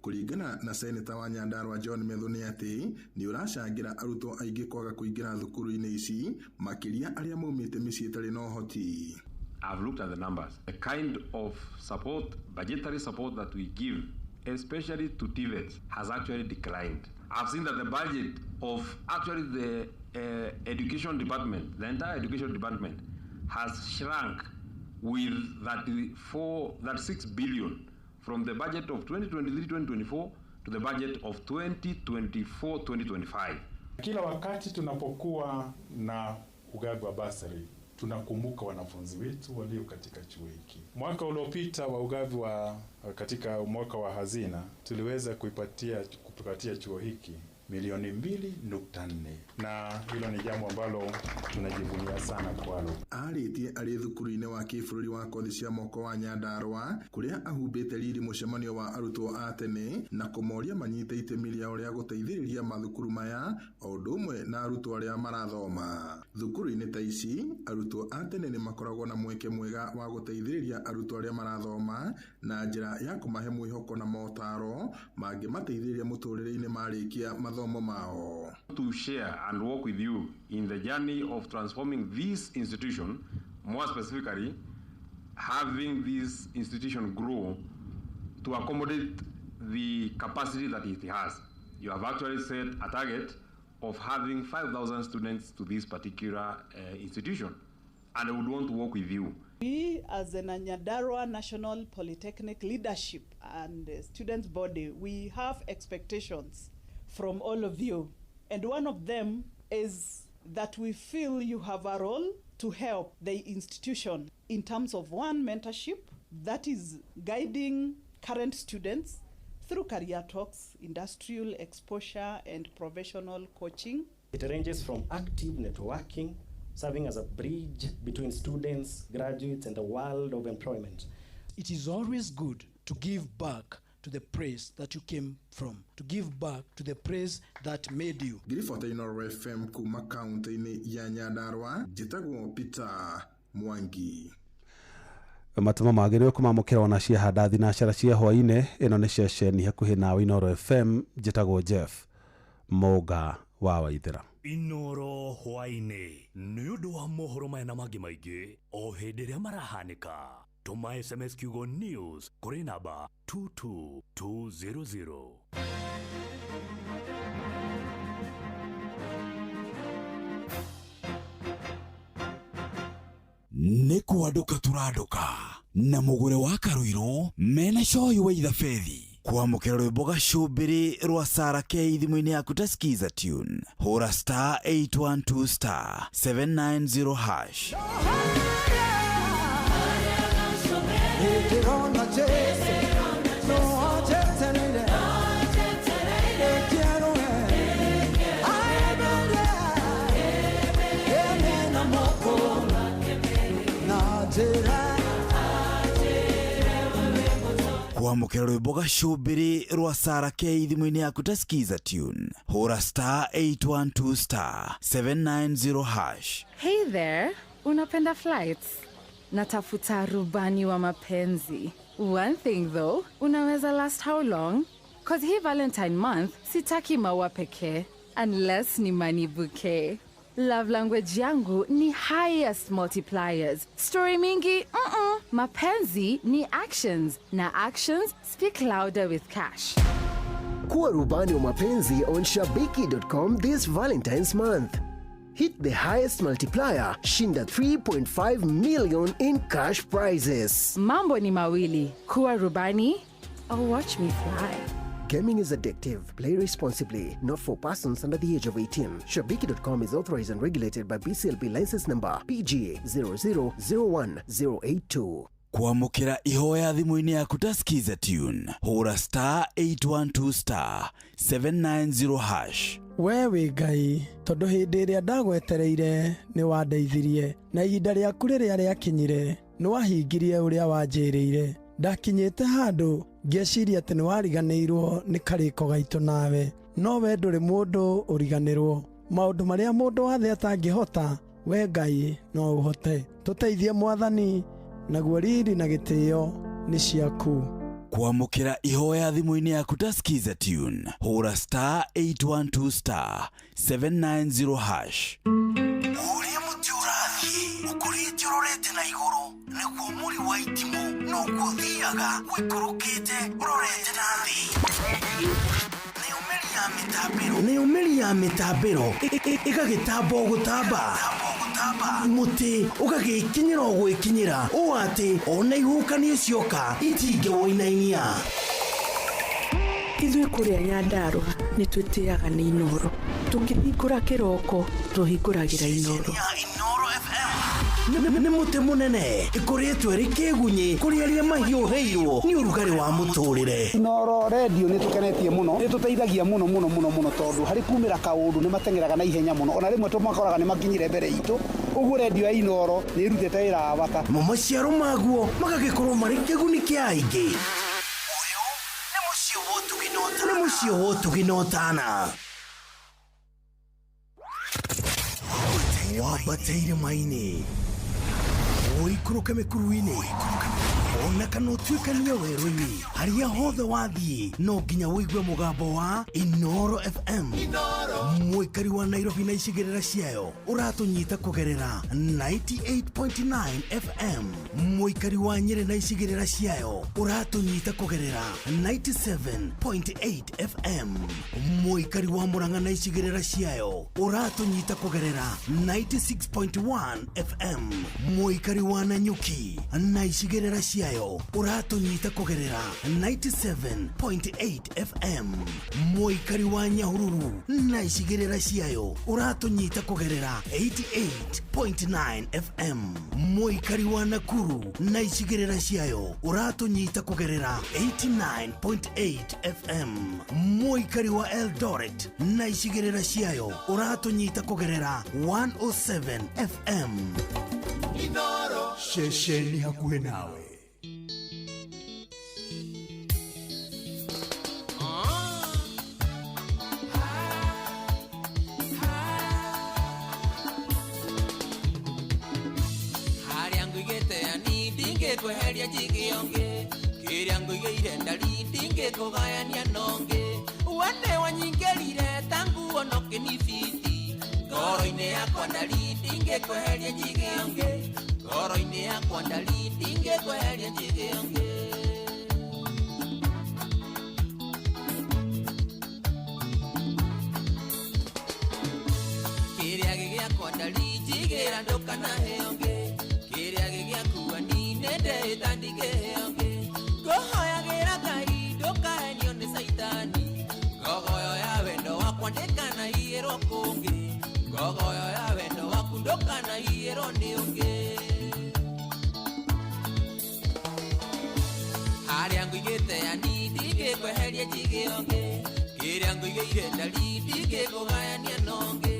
Kuringana na Seneta wa Nyandarua John Methoni ati ni uracangira arutwo aingi kwaga kuingira thukuru-ini ici makiria aria maumite micii itari na uhoti. I've looked at the numbers. The kind of support, budgetary support that we give, especially to TVET, has actually declined. I've seen that the budget of actually the education department, the entire education department, has shrunk with 36 billion from the budget of 2023-2024 to the budget of 2024-2025. Kila wakati tunapokuwa na ugavi wa basari, tunakumbuka wanafunzi wetu walio katika chuo hiki. Mwaka uliopita wa ugavi wa katika mwaka wa hazina tuliweza kupatia chuo hiki milioni 2.4 na hilo ni jambo ambalo tunajivunia sana kwalo. Aritie ari thukuru-ini wa kibũrũri wa kothi cia moko wa Nyandarua kuria ahumbite riri mucemanio wa arutwo a tene na kumoria manyite itemi riao ria guteithĩrĩria mathukuru maya o ũndũ ũmwe na arutwo aria marathoma. Thukuru-ini ta ici arutwo a tene ni makoragwo na mweke mwega wa guteithĩrĩria arutwo aria marathoma na njĩra ya kumahe mwĩhoko na motaro mangĩmateithĩrĩria mũtũrĩre-inĩ marĩkia mathomo mao. To share and work with you in the journey of transforming this institution, more specifically having this institution grow to accommodate the capacity that it has. You have actually set a target of having 5,000 students to this particular institution, and I would want to work with you. We as the Nyandarua National Polytechnic leadership and student body, we have expectations from all of you, and one of them is that we feel you have a role to help the institution in terms of one, mentorship, that is guiding current students through career talks, industrial exposure and professional coaching. It ranges from active networking, serving as a bridge between students, graduates and the world of employment. It is always good to give back to the place that you came from, to give back to the place that made you. Girifota Inoro FM kuma kaunti-ini ya Nyandarua, jitagwo Peter Mwangi. Matuma magĩrĩirwo kũmamũkĩra na cia handathi na cara cia hwaĩ-inĩ. Ĩno nĩ ceceni hakuhĩ nawe Inoro FM, njĩtagwo Jeff Mũga wa Waithĩra. Inoro hwaĩ-inĩ nĩ ũndũ wa mohoro maya na mangĩ maingĩ o hĩndĩ ĩrĩa marahanĩka. Tuma SMS kiugo news kuri namba 22200. Nĩ kwanduka tũranduka na mũgũre wa Karuiro mena coyi wa Ithabethi kwamũkĩra rwĩmbo gacũmbĩrĩ rwa Sarah K thimũ-inĩ yaku ta skiza tune hũra *812*790#. Kwamũkĩra rwĩmbo gacũmbĩrĩ rwa Sarah K thimũ-inĩ yaku ta skiza tune hũra *812*790#. Hey there, unapenda flights? Natafuta rubani wa mapenzi. One thing though, unaweza last how long? Cause hii Valentine month, sitaki maua pekee, unless ni money bouquet. Love language yangu ni highest multipliers. Story mingi, mapenzi ni actions. Na actions speak louder with cash. Kuwa rubani wa mapenzi on Shabiki.com this Valentine's month. Hit the highest multiplier, shinda 3.5 million in cash prizes. Mambo ni mawili, kuwa rubani or watch me fly. Gaming is addictive. Play responsibly. Not for persons under the age of 18. Shabiki.com is authorized and regulated by BCLB license number PGA 0001082. Kwamũkĩra ihoya thimũ-inĩ yaku ta skiza tune hũra *812*790#. We wĩ Ngai, tondũ hĩndĩ ĩrĩa ndagwetereire nĩ wandeithirie, na ihinda rĩaku rĩrĩa rĩakinyire nĩ wahingirie ũrĩa wanjĩrĩire. Ndakinyĩte handũ ngeciria atĩ nĩ wariganĩirwo nĩ karĩko gaitũ nawe, no we ndũrĩ mũndũ ũriganĩrwo. Maũndũ marĩa mũndũ wathe atangĩhota, we Ngai no ũhote. Tũteithie Mwathani, naguo riri na gĩtĩo nĩ ciaku. Kuamukira ihoya thimu-ini yaku ta skiza tune. Hura star 812 star 790 hash. Uria muti urathi ukurite urorete na iguru niguo muri wa itimu nuguo thiaga wikurukite urorete na thi. Ni umeri ya mitambiro igagitambo gutamba muti ugagikinyira gwikinyira o ati ona ihukani cioka itinge woinainia. Ithuĩ kũrĩa Nyandarua nĩ twĩtĩaga nĩ Inoro. Tũkĩhingũra kĩroko tũhingũragĩra Inoro. Nĩ mũtĩ mũnene ĩkoretwo ĩrĩ kĩgunyi kũrĩ arĩa mahiũhĩirwo nĩ ũrugarĩ wa mũtũrĩre. Inoro radio nĩ tũkenetie mũno, nĩ tũteithagia mũno tondũ harĩ kumĩra kaũndũ nĩ matengeraga na ihenya mũno, ona rĩmwe tũmakoraga nĩ makinyire mbere itũ. Ũguo radio ya Inoro nĩ ĩrutĩte wĩra wa bata. Maciaro maguo magagĩkorwo marĩ kĩguni kĩa aingĩ. Nĩ mũciĩ wotũginotana. Wabateire maini oikuruke mikuruini ona kana utuikania werũ-inĩ harĩa hothe wathiĩ no nginya wĩigue mũgambo wa Inoro FM. Mũikari wa Nairobi na icigĩrĩra ciayo ũratũnyita kũgerera 98.9 FM. Mũikari wa Nyeri na icigĩrĩra ciayo ũratũnyita kũgerera 97.8 FM. Mũikari wa Murang'a na icigĩrĩra ciayo ũratũnyita kũgerera 96.1 FM. Mũikari wa Nanyuki na icigĩrĩra ciayo uratunyita kugerera 97.8 FM. Mũikari wa Nyahururu na icigĩrĩra ciayo uratunyita kugerera 88.9 FM. Mũikari wa Nakuru na icigĩrĩra ciayo uratunyita kugerera 89.8 FM. Mũikari wa Eldoret na icigĩrĩra ciayo uratunyita kugerera 107 FM. Inoro shesheni hakuhe nawe. Kweheria jigionge kiria nguigeire ndari ndinge kugayania nonge wane wanyingerire tangu onoke ni fiti ngoro-inĩ yakwa ndari ndinge kweheria jigionge ngoro-inĩ yakwa ndari ndinge kweheria jigionge kiria gigiakwa ndari jigira ndukana heonge kiria gigiakua nende tandige heonge gohoyagira Ngai ndukahenio nĩ Saitani ngogoyo ya wendo wakwa ndĩkanahihĩrwo kũngĩ ngogoyo ya wendo waku ndũkanahihĩrwo nĩ ũngĩ harĩa nguigĩte yani ndingĩkweheria njigĩonge kĩrĩa nguigĩire ndari ndingĩkũgayania nonge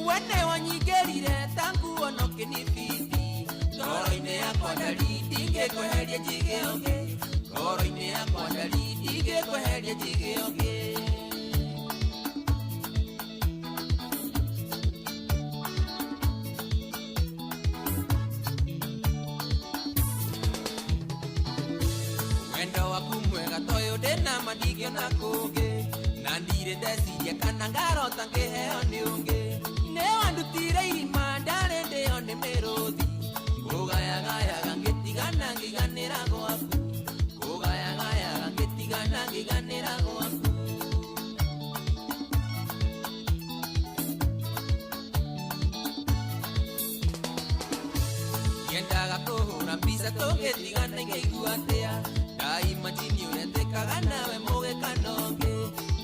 wene wanyingĩrire tangu onoke ni fiti ngoro-inĩ yakwa ndari ndingĩkweheria njigĩonge ngoro-inĩ yakwa ndari ndingĩkweheria njigĩonge wendo waku mwega toyo ndĩna mandigĩona kũngĩ na ndirĩ ndeciria kana ngarota ngĩheo nĩ ũngĩ nĩ wandutire irima ndarĩ ndĩo nĩ mĩrũthi kũgayagayaga ngĩtigana ngĩganĩra gwaku kũgayagayaga ngĩtigana ngĩganĩra gwaku yendaga kũhũra mbica tũngĩtigana ingĩigua atĩa ndaimagini ũrĩa twĩkaga nawe mũgĩkanonge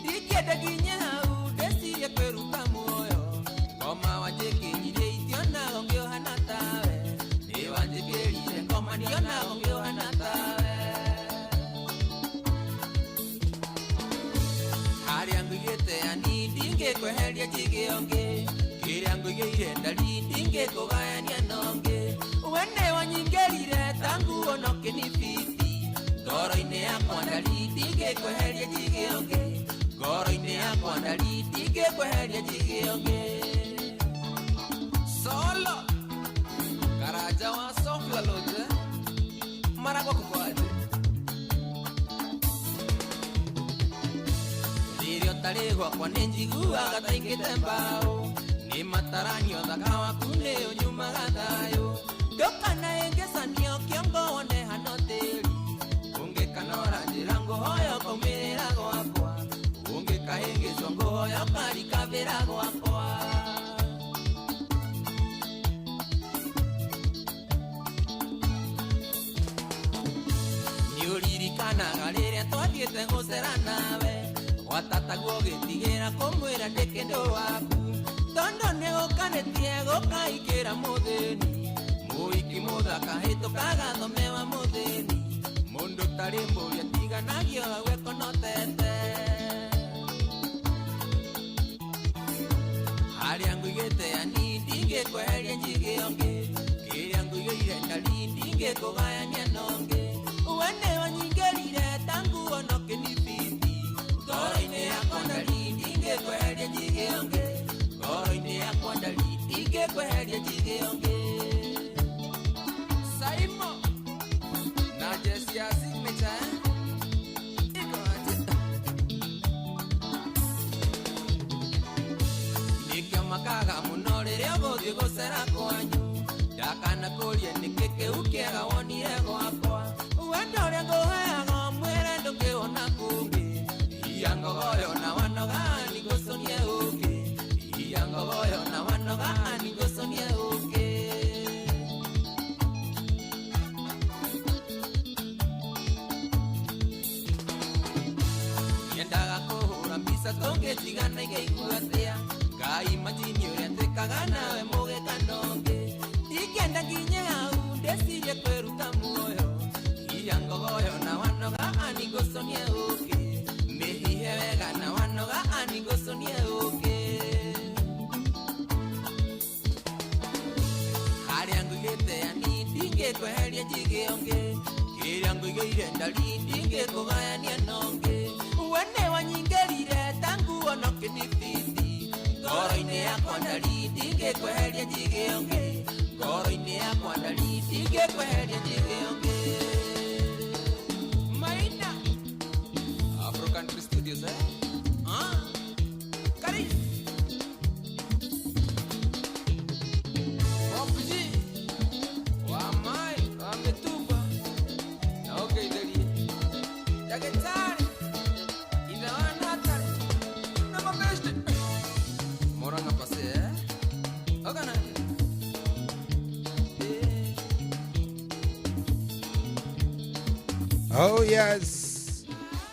ndingĩenda nginye hau ndĩcirie kwĩruta muoyo ngoma wanjĩkĩrire itionago ngĩohana tawe nĩ wanjĩkĩrire ngoma ndionago ngĩohana tawe harĩa nguigĩte yani ndingĩkweheria njigĩonge kĩrĩa nguigĩire ndari ndingĩkũgayania nonge wene wanyingĩrire tangu onoke ni fiti ngoro-inĩ yakwa ndari ndingĩkweheria njigĩonge ngoro-inĩ yakwa ndari ndingĩkweheria njigĩonge solo karaja wa sofla loje maragwa kukwaje gatarĩ gwakwa nĩ njiguaga taingĩte mbaũ nĩ mataranio thaka waku nĩ ũnyumaga thayũ ndũkanaĩngĩcanio kĩongo wone hano tĩri ũngĩkanora njĩra ngũhoya ũkaumĩrĩra gwakwa ũngĩkahĩngĩcwo ngũhoya ũkarikabĩra gwakwa nĩũririkanaga rĩrĩa twathiĩte gũcera nawe gwatataguo gĩtigĩra kũmwĩra ndĩ kĩndũ waku tondũ nĩgũkanĩtie gũkaingĩra mũthĩni mũiki mũthaka hĩtũkaga thomewa mũthĩni mũndũ tarĩ mũria tiganagio gwekonotete harĩa ngũigĩte ani ndingĩkweheria njigĩonge kĩrĩa ngũigĩire ndari ndingĩkũgayania nonge we nĩ wanyingĩrire tanguo no kĩnibindi ngoro-inĩ yakwa ndari ndingĩkweheria njigĩonge ngoro-inĩ yakwa ndari ndingĩkweheria njigĩonge Saimo na jesi ya signature iko aje nikio makaga mũno rĩrĩa ũgũthiĩ gũcera kwanyu ndakanakũrie nĩkĩ kĩu kĩega wonire gwakwa wendo ũrĩa ngũheaga mwĩre ndũkĩwona kũngĩ iya ngogoyo na wanoga ani ngũconie ũngĩ iya ngogoyo na wanoga ani ngũconie ũngĩ yendaga kũhũra mbica tũngĩtigana igĩigua atĩa ngai majini ũrĩa twĩkaga nawe mũgĩkanonge ingĩenda nginye hau ndĩcirie kwĩruta muoyo iya ngogoyo na wanoga ani ngũconie ũngĩ mĩhihe wega na wanoga ani ngũconie ũngĩ harĩa ngũigĩte ani ndingĩkweheria njigĩonge kĩrĩa ngũigĩire ndari ndingĩkũgayania nonge we nĩ wanyingĩrire tanguo no kĩnibindi ngoro-inĩ yakwa ndari ndingĩkweheria njigĩonge ngoro-inĩ yakwa ndari ndingĩkweheria njigĩonge Maina Afro Country Studios Kari Wapji Wamai Wametuba na okeidelie Dagetari Ina wanatari Na mabeshte Moranga pase Ogana Oh yes.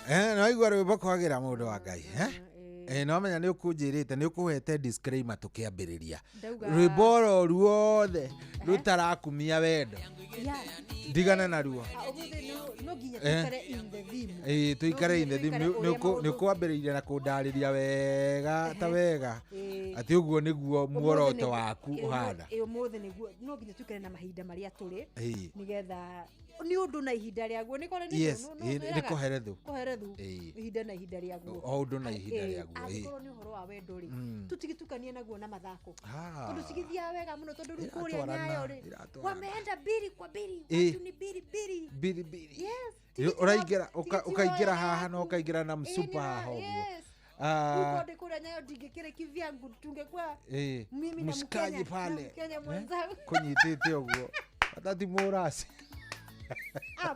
No igua rwimbo kwagira mundu wa Ngai, no menya ni ukunjirite ni ukuhete disclaimer tukiambiriria. Rwimbo ruothe rutarakumia wendo. Ndigana na ruo. No ginya tukare in the theme. Tuikare in the theme ni kwambiriria na kundariria wega ta wega. Ati uguo niguo muoroto waku uhana. Umothe niguo no ginya tukare na mahinda maria turi nigetha ni undu na ihinda rĩaguo nĩ kore nĩ koherethu ihinda na ihinda rĩaguo o undu na ihinda rĩaguo angĩkorwo nĩ ũhoro wa wendo rĩ tutigitukanie naguo na mathako tondũ cigithia wega mũno tondũ rĩu kũrĩa Nyayo rĩ wameenda biri kwa biri watu ni biri yes uraingira ukaingira haha no ukaingira na msupa haha ũguo uko kule Nyayo ndingĩkire kivyangu tungekuwa mimi na Mkenya mwenzangu kunyitite ũguo atati murasi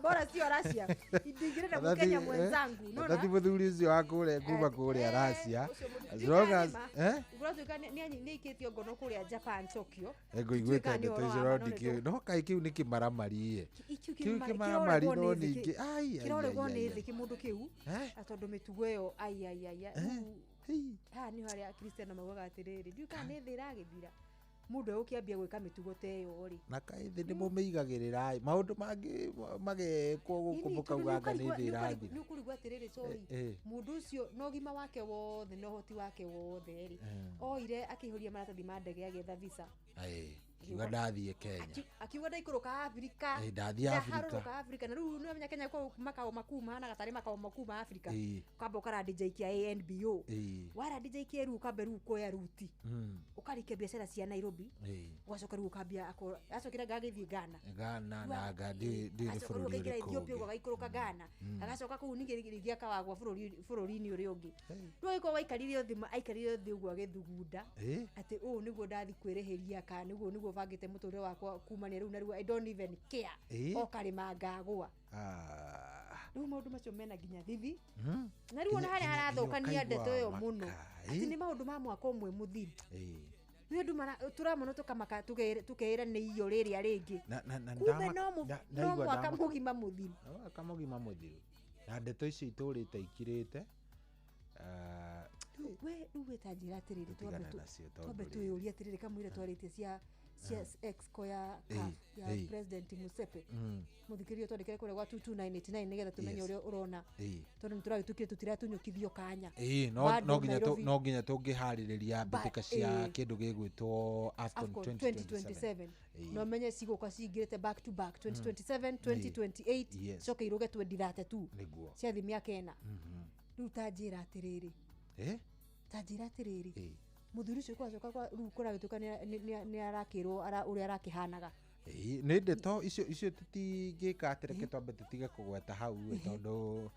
bora sio Russia ndingire na Mkenya mwenzangu unaona atati muthuri ucio wa kule kuma kule Russia as long as ugrazuka ni ikitio ngono kule Japan Tokyo ego igwete ndeto icio ndikio no kai kiu ni kimaramari kiu kimaramari no ningi ai kirore gone thiki mundu kiu atondu mitugo yo ai ni haria Cristiano maugaga atiriri nduka ni thira githira mundu ukiambia gwika mitugo teyo ri na kaithi ni mumeigagirira maundu mangi magekwo gukumbuka uganga ni thira thira ni kurigwa atiriri sorry mundu ucio no gima wake wothe no hoti wake wothe ri oire akihuria maratathi ma ndege agetha visa kiuga ndathie Kenya akiuga ndaikũrũka Afrika ndathie Afrika na rĩu nĩ menya Kenya kwa makao makuu mahana gatari makao makuu ma Afrika kwamba ukara DJ kia ANBO wara DJ kia rĩu kambe rĩu koya ruti ukarike biashara cia Nairobi ugacoka rĩu ukambia acokire gagĩthiĩ Ghana na ngadi bũrũri ũrĩkũ Ethiopia ũgaikũrũka Ghana agacoka kũu ningĩ akawagwa bũrũri-inĩ ũrĩa ũngĩ rĩu iko waikarire thĩ ũguo agĩthugunda atĩ nĩguo ndathi kwĩrĩhĩria ka nĩguo bangĩte mũtũrĩre wakwa kumania rĩu na rĩu I don't even care okarĩma ngagũa rĩu maũndũ macio mena nginya thithi na rĩu ona harĩa harathũkania ndeto ĩyo mũno atĩ nĩ maũndũ ma mwaka ũmwe mũthiru nĩ ũndũ tũramona tũkamaka tũkeĩra nĩ iyo rĩrĩa rĩngĩ kumbe no mwaka mũgima mũthiru na ndeto icio itũrĩte ikirĩte we tanjira atĩrĩrĩ twambe twĩyũria atĩrĩrĩ kamwĩre twarĩtie cia exco ya president Musepe mũthikĩrĩrio twandĩkĩre kũrĩa gwa 22989 nĩgetha tumenye ũrĩa ũrona tondũ nĩtũragĩtukire tũtiratunyũkithio kanya no nginya tũngĩharĩrĩria mbĩtĩka cia kĩndũ gĩgwĩtwo AFCON 2027 no menye cigũka cingĩrĩte back to back 2027 2028 coke iroge 2032 ciathi mĩaka ĩna rĩu tanjĩra atĩrĩrĩ muthuri ucio kwacoka rĩu kũragĩtuka nĩ arakĩrwo ũrĩa arakĩhanaga nĩ ndeto icio tũtingĩka atĩreke twambe tũtige kũgweta hau tondũ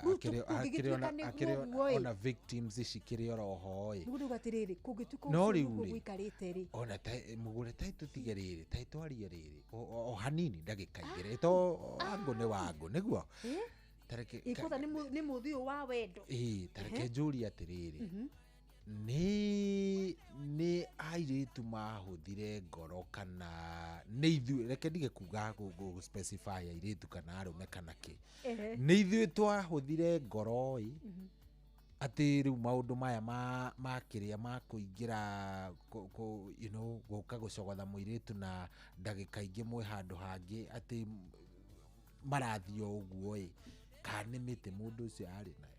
akĩrĩ ona victims cikĩrĩ oroho nĩguo gatirĩrĩ kũngĩtuka no gũikarĩte rĩ ona mũgũre tai tũtige rĩrĩ tai twarie rĩrĩ o hanini ndagĩka igĩrĩ to wangu nĩ wangu nĩguo ikotha nĩ mũthio wa wendo tareke njũri atĩrĩrĩ nĩ airĩtu mahũthire ngoro kana nĩ ithuĩ reke ndige kuga specify airĩtu kana arũme kana kĩ nĩ ithuĩ twahũthire ngoro atĩ rĩu maũndũ maya makĩrĩa makũingĩra gũka gũcogotha mũirĩtu na ndagĩka ingĩ mwĩ handũ hangĩ atĩ marathio ũguo kana nĩ mĩtĩ mũndũ ũcio arĩ nayo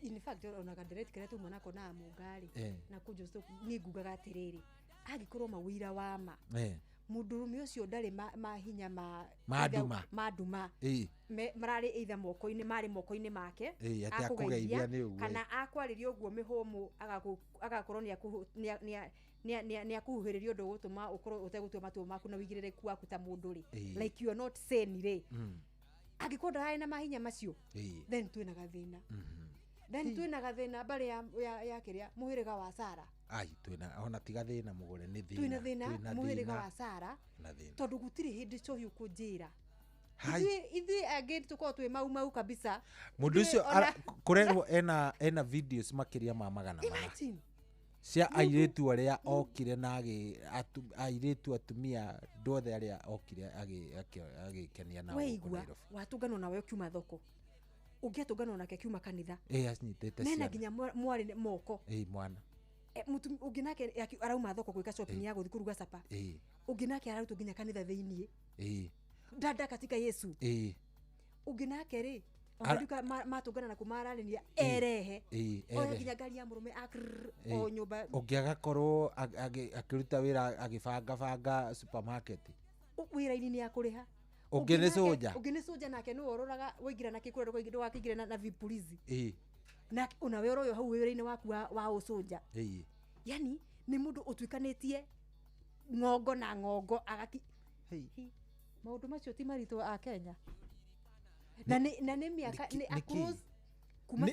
in fact ona gadirect kare tu mwana kona mugari na kujo stop ni ngugaga atiriri agikorwo mawira wa ma mudurume ucio ndari mahinya maduma marari either moko-ini mari moko-ini make akugeithia kana akwaririo uguo mihomu agakorwo ni akuhuririo undu gutuma ukorwo utegutua matua maku na wigirireku waku ta mundu ri like you are not sane ri agikorwo ndaraĩ na mahinya macio then twina gathĩna bari ya kiria muhiriga wa Sara twina ona tiga thĩna mũgũre nĩ twina thĩna muhiriga wa Sara tondu gutiri hindi cohi ukunjira ithuĩ angĩ tukorwo twĩ mau kabisa mũndũ ũcio kũrerwo ena videos makĩria ma magana mana cia airĩtu arĩa okire na airĩtu atumia ndothe arĩa okire agĩkenia nao weigua watungano nawe kiuma thoko ungiatungano nake kiuma kanitha anyitĩte ciana nginya mwari moko mwana mutum ungi nake arauma thoko gwika shopping ya guthi kuruga sapa ungi nake araruta nginya kanitha thĩinĩ dada katika Yesu ungi nake ri onduka matungana na kumarania erehe oya nginya ngari ya murume o nyumba ungiagakorwo akiruta wira agibanga supermarket wira-ini ni akuriha ungi soja nake no ororaga woigira nake kure ndwakigire na vipulizi na una wero yo hau wira-ini waku wa usoja yani ni mundu utwikanetie ngongo na ngongo agaki maundu macio ti marito a Kenya na nĩ miaka nĩ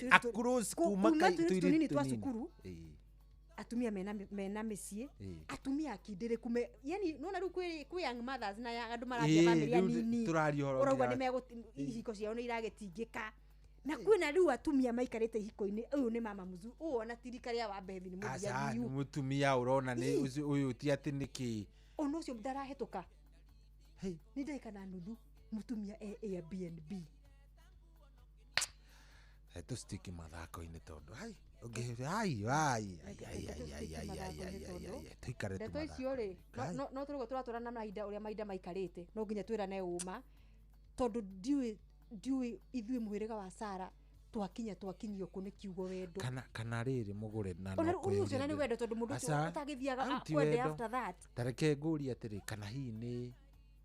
across kuma kaitũini twa cukuru atumia mena mĩciĩ atumia akindĩrĩ kume yani nona rĩu kwĩ young mothers na andũ maragia family nini urauga nĩ ihiko ciao nĩ iragĩtingĩka na kwĩna rĩu atumia maikarĩte ihiko-inĩ ũyũ nĩ mama muzu ona tirikaria wa bethi nĩ mũthia biu mutumia urona nĩ ũyũ ti atĩ nĩkĩ ona ũcio ndarahĩtũka nĩ ndaika na nuthu mutumia Airbnb eto stiki mathako-inĩ tondu tuikare tu ndeto icio ri no turugo turatũrana mahinda ũrĩa mahinda maikarĩte no nginya twĩrane ũma tondu ndiũĩ ithuĩ mũhĩrĩga wa Sara twakinyio kune kiugo wendo kana riri mugure na no ko ucio ni wendo tondu mundu ucio utagithiaga wende after that tareke nguri atiri kana hii ni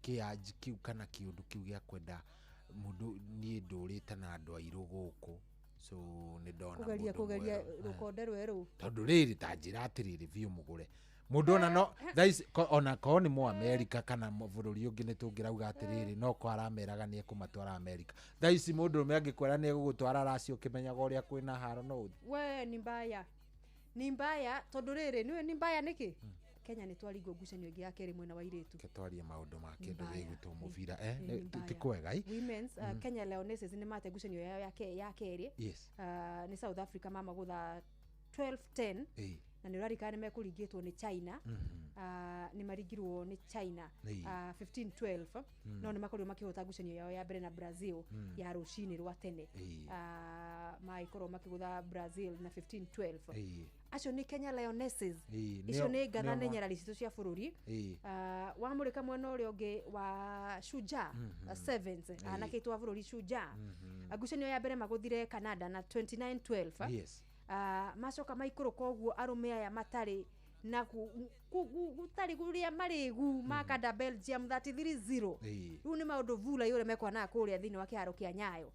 kiaji kiu kana kiundu kiu gya kwenda mundu ni ndurite na andu airu guku so ni ndona kugeria rukonde rweru tondu riri tanjira atiri review mugure mundu ona no thais ona ko ni mu America kana bururi ungi ni tungirauga atiriri no ko arameraga ni ekumatwara America thais mundu me angikwera ni egugutwara racio kimenyaga uria kwina haro no we ni mbaya tondu riri ni mbaya niki Kenya ni twaringo ngucanio ingi ya keri mwena wa iritu ketwarie maundu ma kindu gigutu mubira tikwega women's Kenya Lionesses ni mate ngucanio yao ya keri yes ni South Africa mama gutha 12-10 na ni rarikane mekuringitwo ni China ni maringirwo ni China 15-12 no ni makorio makihota ngucanio yao ya mbere na Brazil ya rucini rwa tene maikorwo makigutha Brazil na 15-12 acio ni Kenya Lionesses icio ni ngathane nyarari citu cia bururi wa murika mwena uria ungi wa Shujaa Sevens anakitwa bururi Shujaa ngucanio ya mbere maguthire Canada na 29-12 yes macoka maikuru koguo arume aya matari na gutari guria marigu makanda Belgium 33-0 riu ni maundu vula yore mekwa na kuria thini wa kiharo kia Nyayo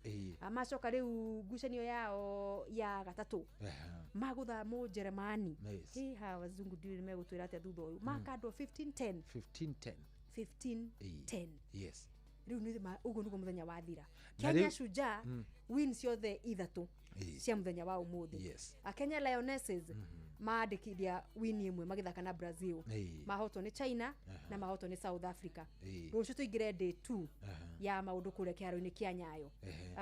macoka riu ngucanio yao ya gatatu magutha mu Germany ha wazungu ndio megutwira ati thutha uyu makandwo 15-10 yes riu ni ugo nugo muthenya wa thira Kenya Shujaa wins yothe ithatu cia muthenya wa umuthi Kenya Lionesses maandikithia win imwe magithaka na Brazil mahotwo ni China na mahotwo ni South Africa rucio tuingire day 2 ya maundu kure kiaro-ini kia Nyayo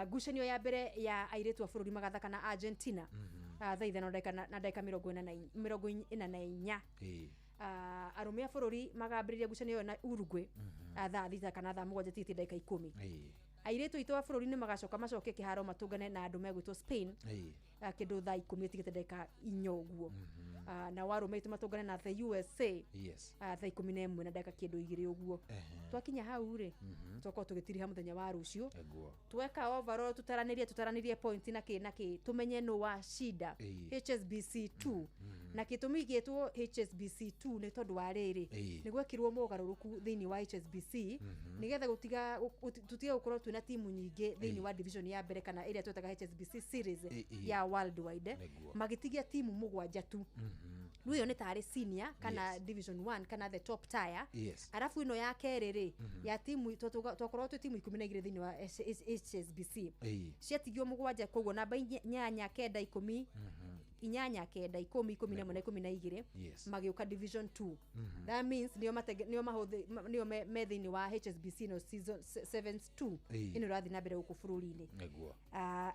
ngucanio ya mbere ya airetu wa bururi magathaka na Argentina thaa ithano na ndagika 44 arume a bururi magambiriria ngucanio na Uruguay thaa thita kana thaa mugwanja titi ndagika 10 airetu itu wa bururi ni magacoka macoke kiharo matungane na andu megwitwo Spain kindu thaa 10 tigite ndagika 4 uguo na warume itu matungane na the USA thaa 11 na ndagika kindu 2 uguo twakinya hau ri toko tugitiri ha muthenya wa rucio tweka overall tutaranirie point na ki tumenye no wa shida HSBC 2 na kitumi gitwo HSBC 2 ni tondu wa riri ni gwekirwo mugaruruku thini wa HSBC nigetha tutiga gukorwo twina timu nyingi thini wa division ya mbere kana area twetaga HSBC series ya worldwide magitigia timu mugwanja tu ruyo ni tari senior kana division 1 kana the top tier arafu ino ya kerere ya timu twakorwo twi timu 12 thini wa HSBC ciatigio mugwanja koguo namba 8 10 12 magiuka division 2 that means nio methini wa HSBC no season 7-2 ino rathi na mbere uku bururi-ini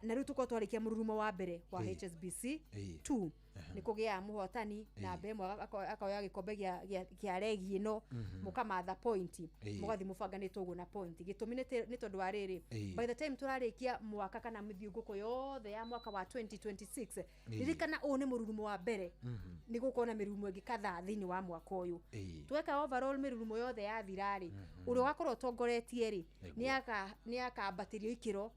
na riu tuko twarikia mururumo wa mbere wa HSBC 2 ni kugia muhotani na mbemwe akoya gikombe gia regi ino mukamatha point mugathi mubanganitwo uguo na point gitumi ni tondu wa riri by the time turarikia mwaka kana mithiunguko yothe ya mwaka wa 2026 ririkana ni mururumo wa mbere ni gukona mirurumo ingi kadha thini wa mwaka uyu tweka overall mirurumo yothe ya thirari uri wakorwo tongoretie ri ni akambatirio ikiro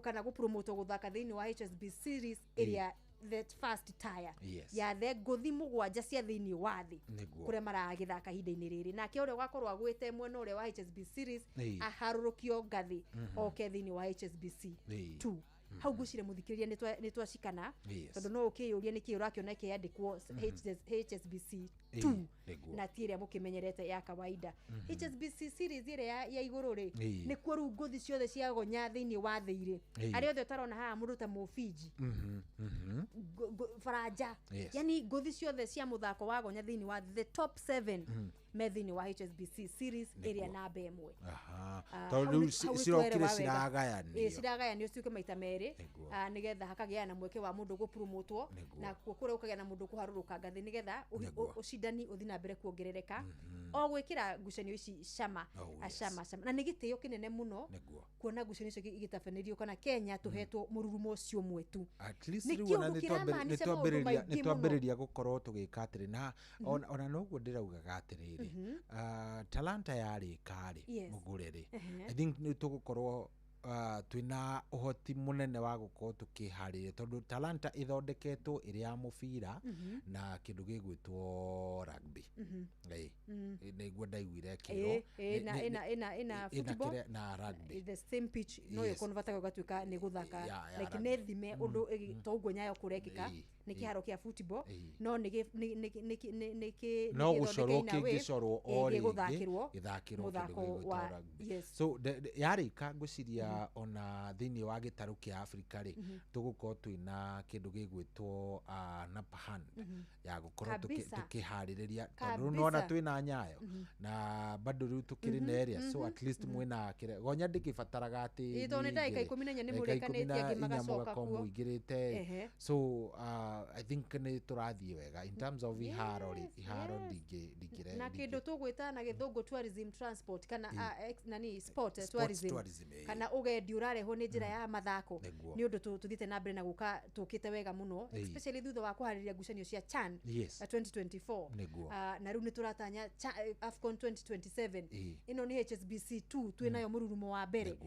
kana gupromote guthaka thini wa HSBC series area the first tire ya the gothi mugwanja cia thini wa thi kure maragithaka hinda-ini riri nake uri wakorwo agwite mwena uri wa HSBC series aharurukio ngathi oke thini wa HSBC 2 hau gucire muthikiriria ni twashikana tondu no ukiyuria niki urakiona kiyandikwo HSBC 2 na tiria mukimenyerete ya kawaida HSBC series ire ya iguru ri ni kuo ru ngothi ciothe cia gonya thini wa thiri ari othe utarona ha muruta Mufiji Faraja yani ngothi ciothe cia muthako wa gonya thini wa the top 7 methini wa HSBC series area namba 1 tondu cirokire ciragayanio ciuke maita meri nigetha hakagia na mweke wa mundu gupromotwo na kure ukagia na mundu kuharuruka ngathi nigetha ucindani uthi na mbere kuongerereka o gwikira ngucanio ici cama na nigitio kinene muno kuona ngucanio ici igitafanirio kana Kenya tuhetwo mururumo ucio mwetu at least riu ni twambiriria gukorwo tugika atiri na ona noguo ndiraugaga atiriri Talanta yari kari mugurere I think ni tugukorwo twina uhoti munene wa gukorwo tukiharĩria tondu Talanta ithondeketwo iri ya mubira na kindu gigwitwo rugby niguo ndaiguire kiro ina football na rugby the same pitch no yo converta gatuika ni guthaka like ne thime undu toguo Nyayo kurekika ni kiharo kia football no ni no gucorwo kingicorwo ori githakirwo rugby so yarika nguciria ona thiini wa gitaru kia Africa ri tugukorwo twina kindu gigwitwo upper hand ya gukorwo tukihaririria tondu nona twina Nyayo na bado riu tukiri na area so at least mwina kire gonya ndikibataraga ati ito ni ndaika 14 ni murekanĩtie angimagacoka kuo muigirite so I think ni turathie wega in terms of iharo digire na kindu tugwita na githungu tourism transport kana nani sport tourism kana ugendi urareho ni njira ya mathako ni undu tuthite na mbere na guka tukite wega muno especially thutha wa kuhariria ngucanio cia CHAN 2024 na riu ni turatanya AFCON 2027 ino ni HSBC 2 twinayo mururumo wa mbere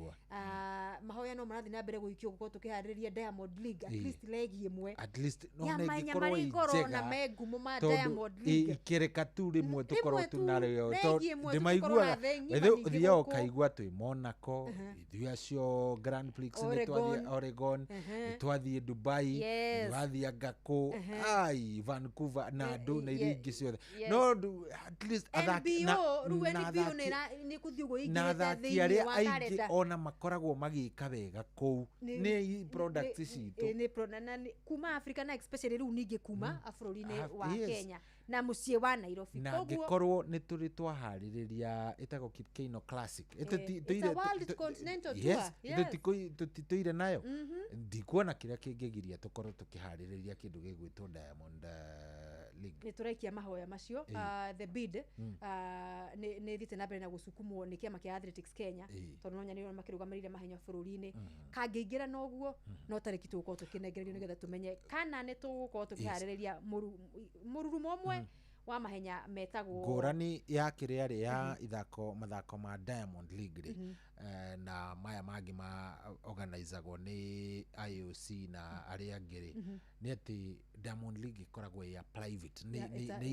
mahoya no marathi na mbere guikio guko tukihariria Diamond League at least legi imwe at least no ne gikorwo na megumo ma Diamond League ikireka tu rimwe tukorwo tunario to ndimaigua thio kaigua twi Monaco ithio acio Grand Prix ni twathie Oregon twathie Dubai twathie Gako ai Vancouver na do na iringi ciothe no at least athaki na ni kuthiugo igirite thiini wa karenda ona makoragwo magika wega kou ni products citu ni kuma Africa na especially riu ningi kuma afururi-ini wa Kenya na mucie wa Nairobi na gikorwo ni turi twahaririria itago Kipkeino Classic it's a world continental tour tutituire nayo ndikuona kiria kingigiria tukorwo tukihaririria kindu gigwitwo Diamond League ni turaikia mahoya macio the bid ni thite na mbere na gusukumwo ni kiama kia Athletics Kenya tondu nonya ni makirugamirire mahenya bururi-ini kangiingira noguo no tariki tugukorwo tukinengererio nigetha tumenye kana ni tugukorwo tukihaririria mururumo mwe wa mahenya metagwo ngurani ya kiriari ya mathako ma Diamond League na maya mangi ma organizagwo ni IOC na aria ngiri ni ati Diamond League ikoragwo ya private ni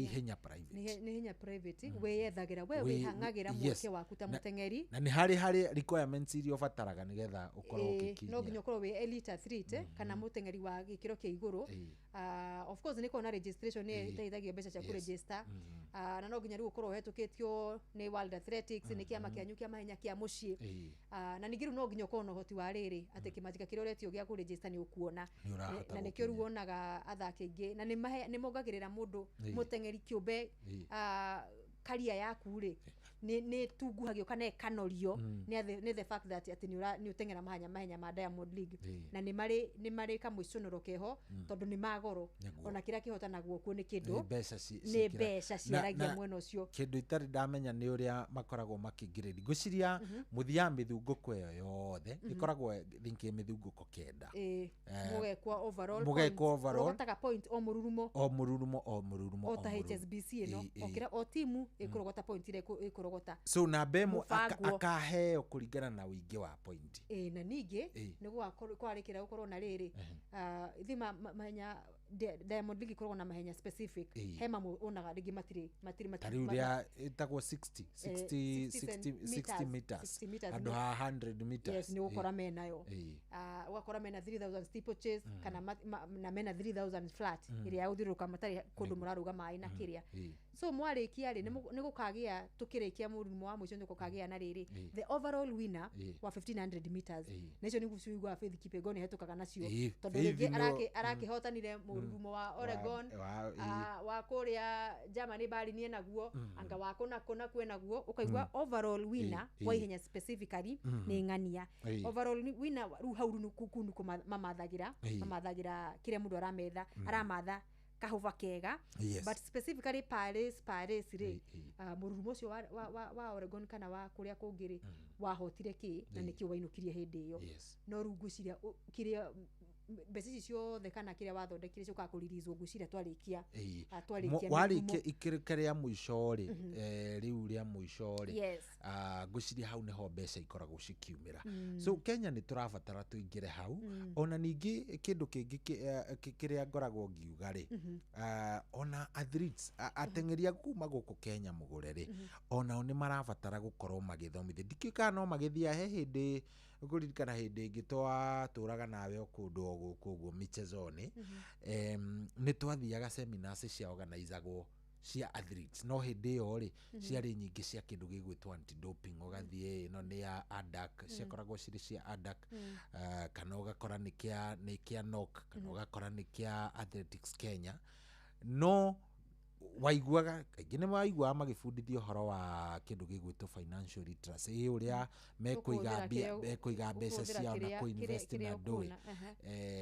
ihenya private ni ihenya private weyethagira we wihangagira mweke waku ta mutengeri na ni hari requirements iria ubataraga nigetha ukorwo ukikinya no nginya ukorwo we elite athlete kana mutengeri wa gikiro kia iguru of course ni kona registration ni itaithagia mbeca cia kuregister na no nginya riu ukorwo hetukitio ni World Athletics ni kiama kianyu kia mahenya kia mucii na ningiru no nginya ukorwo na uhoti wa riri ati kimanjika kiria uretio gia kuregister ni ukuona na nikio riu wonaga athaki aingi na ni mongagirira mundu mutengeri kiumbe karia yaku ri ni tunguhagio kana kanorio ni the fact that ati ni utengera mahenya ma Diamond League na ni mari kamwiconoro keho tondu ni magoro ona kiria kihotanagwo kuo ni kindu ni beca ciaragia mwena ucio kindu itari ndamenya ni uria makoragwo makingiriri guciria muthia mithunguko eyo yothe ikoragwo thinki mithunguko kenda mugekwa overall rogataga point o mururumo o ta HSBC ino okira o timu ikurogota point ile ikurogota so na bemo akaheo kuringana na wingi wa point na ningi niguo kwarikira gukorwo na riri thima mahenya Diamond League ikoragwo na mahenya specific hema onaga rigi matiri tariuria itagwo 60 meters and 100 meters yes ni gukora menayo ugakora mena 3000 steeplechase kana na mena 3000 flat iria yauthiruka matari kundu muraruga mai na kiria so mwarikia ri ni gukagia tukirikia murumo wa mwico ndukagia na riri the overall winner wa 1500 meters nicio ni gucuigwa Faith Kipyegon hetukaga nacio tondu rigi arakihotanire murumo wa Oregon wa kuria Germany bali ni naguo anga wako na kwenaguo ukaigwa overall winner wa ihenya specifically ni ngania overall winner ru hauru kukunu mamathagira kire mundu aramatha kahuva kega but specifically Paris ri mururumo ucio wa Oregon kana wa kuria kungiri wahotire ki na nikio wainukirie hindi iyo no rungu ciria kiria mbeca ici ciothe kana kiria wathondekire ciuka kuririzwo ngucira twarikia warikia ikirika ria muico ri riu ria muico ri nguciria hau niho mbeca ikoragwo cikiumira so Kenya ni turabatara tuingire hau ona ningi kindu kingi kiria ngoragwo ngiuga ri ona athletes atengeria kuma guku Kenya mugure ri ona ni marabatara gukorwo magithomithia ndikika no magithia he hindi guririkana hindi ingi turaga nawe okundu oguo michezoni ni twathiaga seminars cia organizagwo cia athletes no hindi yo ri ciari nyingi cia kindu gigwitwo anti doping ugathie no ni ya ADAC ciakoragwo ciri cia ADAC kana ugakora ni kia NOC kana ugakora ni kia Athletics Kenya no waiguaga kaingĩ nĩ waiguaga magĩbundithia ũhoro wa kĩndũ gĩgwĩtwo financial literacy ũrĩa mekũiga mbeca ciao na kũ-invest na ndũĩ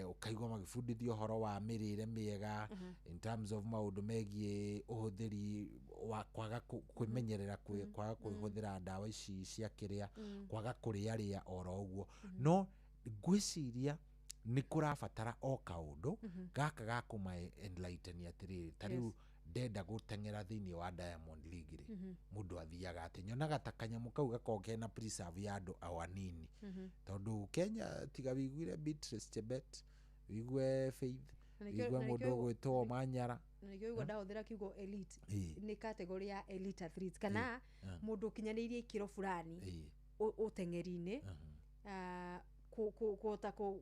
ũkaigua magĩbundithia ũhoro wa mĩrĩre mĩega in terms of maũndũ megiĩ ũhũthĩri wa kwaga kwĩmenyerera kwaga kwĩhũthĩra ndawa ici cia kĩrĩa kwaga kũrĩa oro ũguo no ngwĩciria nĩ kũrabatara o kaũndũ gaka gakũma enlighten atĩrĩrĩ ta rĩu ndenda gutengera thiini wa Diamond League ri mundu athiaga ati nyonaga ta kanyamu kau gakorwo kena preserve ya andu awanini tondu Kenya tiga wiguire Beatrice Chebet wigue Faith wigue mundu gwitwo Manyara na nigio ndahuthira kiugo elite ni category ya elite athletes kana mundu kinyanirie ikiro fulani utengeri-ini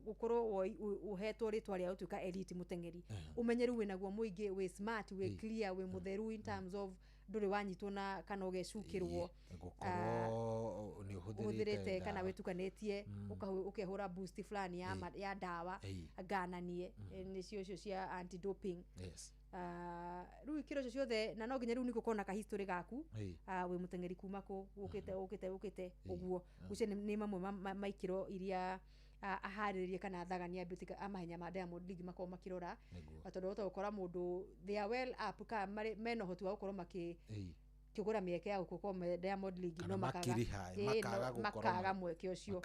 gukorwo uhetwo ritwa ria utuika elite mutengeri umenyeru winaguo muingi we smart we clear we mutheru in terms of nduri wanyitwo na kana ugecukirwo gukorwo ni uhuthirite kana witukanetie ukehura boost fulani ya dawa gananie nicio cia anti doping riu ikiro ciothe na no nginya riu niko kona ka history gaku we mutengeri kuma ku ukite uguo ucio ni mamwe maikiro iria aharirie kana thagania bitika amahenya ma Diamond League makao makirora atondo utokora mundu they are well up ka meno hoti wa gukorwo kigura mieke ya gukoma Diamond League no makaga mweke ucio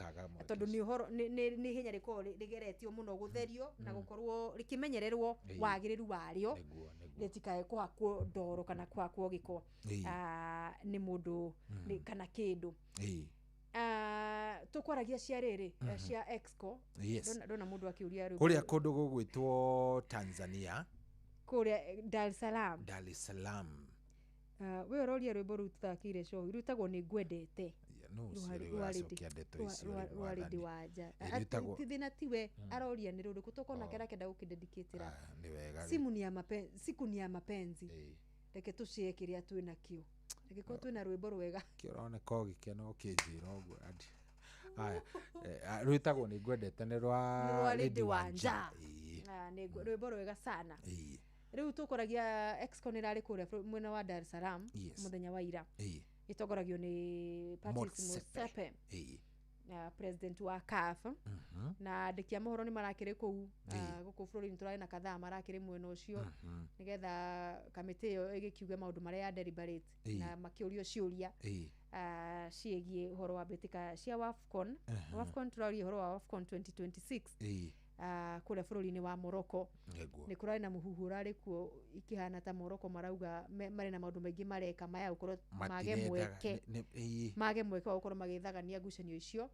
tondu ni uhoro ni hinya riko rigeretio muno gutherio na gukorwo rikimenyererwo wagiriru wario retikae kwakwo ndoro kana kwakwo giko ni mundu kana kindu tukwaragia cia riri cia Exco ndona mundu akiuria riu kuria kundu gugwitwo Tanzania kuria Dar es Salaam we roria rwimbo rutakire show irutagwo ni ngwendete waridi waja thina tiwe aroria ni rundu kutokona kera kenda gukidedicatira siku ni ya mapenzi reke tuciekiria twina kio reke ko twina rwimbo rwega kirone ko gikeno kinjira uguo andi aya rwitagwo ni ngwendete ni rwa Lady Wanja ni rwimbo rwega sana riu tukoragia Exco ni rari kuria mwena wa Dar es Salaam muthenya wa ira itogoragio ni Patrice Motsepe president wa CAF na ndikia mohoro ni marakire kuu guku Florida turari na kadhaa marakire mwena ucio nigetha kamiti yo igikiuga maundu maria ya deliberate na makiurio ciuria ciegie horo wa betika cia WAFCON turari horo wa WAFCON 2026 kule bururi-ini wa Morocco ni kurari na muhuhura ari kuo ikihana ta Morocco marauga mari na maundu maingi mareka maya ukorwo mage mweke ukorwo magithagania ngucanio icio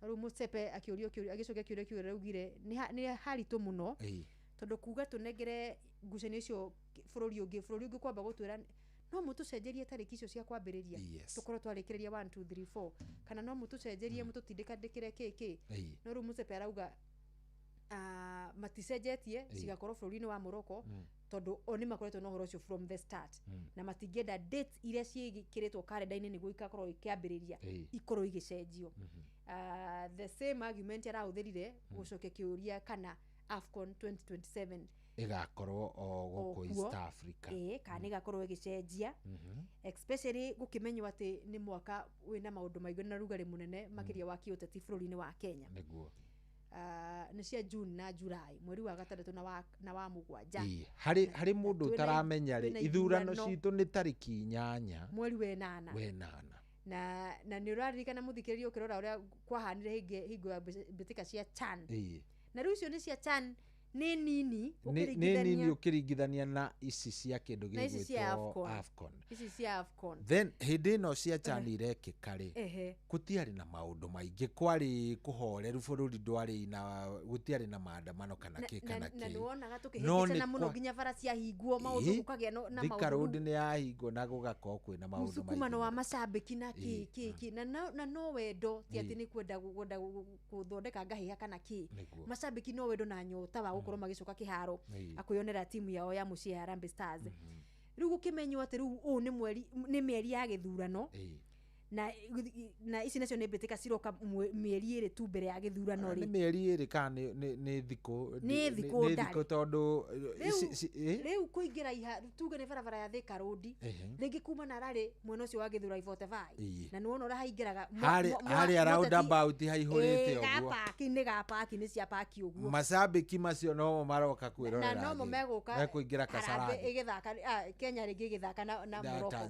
riu Motsepe agicokia kiuria raugire ni haritu muno tondu kuga tunengere ngucanio icio bururi ungi kwamba gutwira no mutucenjerie tariki icio cia kwambiriria tukorwo twarikiria 1 2 3 4 kana no mutucenjerie mututindikandikire kiki no riu Motsepe arauga maticenjetie cigakorwo bururi-ini wa Morocco tondu oni makoretwo no horo ucio from the start na matingenda dates iria ciikiritwo calendar-ini niguo ikakorwo ikiambiriria ikorwo igicenjio the same argument arahuthirire gucokia kiuria kana AFCON 2027 igakorwo guku East Africa kana igakorwo igicenjia especially gukimenywo ati ni mwaka wina maundu maigũ na rugari munene makiria wa kiuteti bururi-ini wa Kenya niguo ni cia June na July mweri wa gatandatu na wa mugwanja hari mundu utaramenya ri ithurano citu ni tariki 8 mweri we 8 na ni uraririkana muthikiririo kirora uria kwahanire hingo ya bitika cia CHAN na rĩu icio nĩ cia CHAN nĩ nini ũkĩringithania na ici cia kĩndũ gĩgwĩtwo AFCON. Ici cia AFCON. Then hĩndĩ ĩno cia CHAN irekĩka rĩ, gũtiarĩ na maũndũ maingĩ, kwarĩ kũhoreru, bũrũri ndwarĩ na gũtiarĩ na maandamano kana kĩ kana kĩ. Na nĩwonaga tũkĩhĩngĩcana mũno nginya bara ciahingwo, maũndũ gũkagĩa na maũndũ. Thika Road nĩ yahingwo na gũgakorwo kwĩna maũndũ maingĩ. Mũsukumano wa macambĩki na kĩ na no wendo ti atĩ nĩ kwenda gũthondeka ngahĩha kana kĩ. Macambĩki no wendo na nyota wa gũkorwo magĩcoka kĩharo akwĩyonera timu yao ya mũciĩ ya Harambee Stars. Rĩu gũkĩmenywo atĩ rĩu nĩ mĩeri ya gĩthurano na ici nacio nĩ mbĩtĩka ciroka mĩeri ĩrĩ tu mbere ya gĩthurano rĩ. Nĩ mĩeri ĩrĩ kana nĩ thikũ tondũ rĩu kũingĩra tuge nĩ barabara ya Thika Road rĩngĩ kuma na rarĩ mwena ũcio wa Gĩthũrai 45 na nĩwona ũrĩa haingĩraga harĩa roundabout haihũrĩte ũguo gapaki nĩ cia paki ũguo. Macambĩki macio no maroka kwĩrorera na no megũka kũingĩra Kasarani ĩgĩthaka Kenya rĩngĩ ĩgĩthaka na Morocco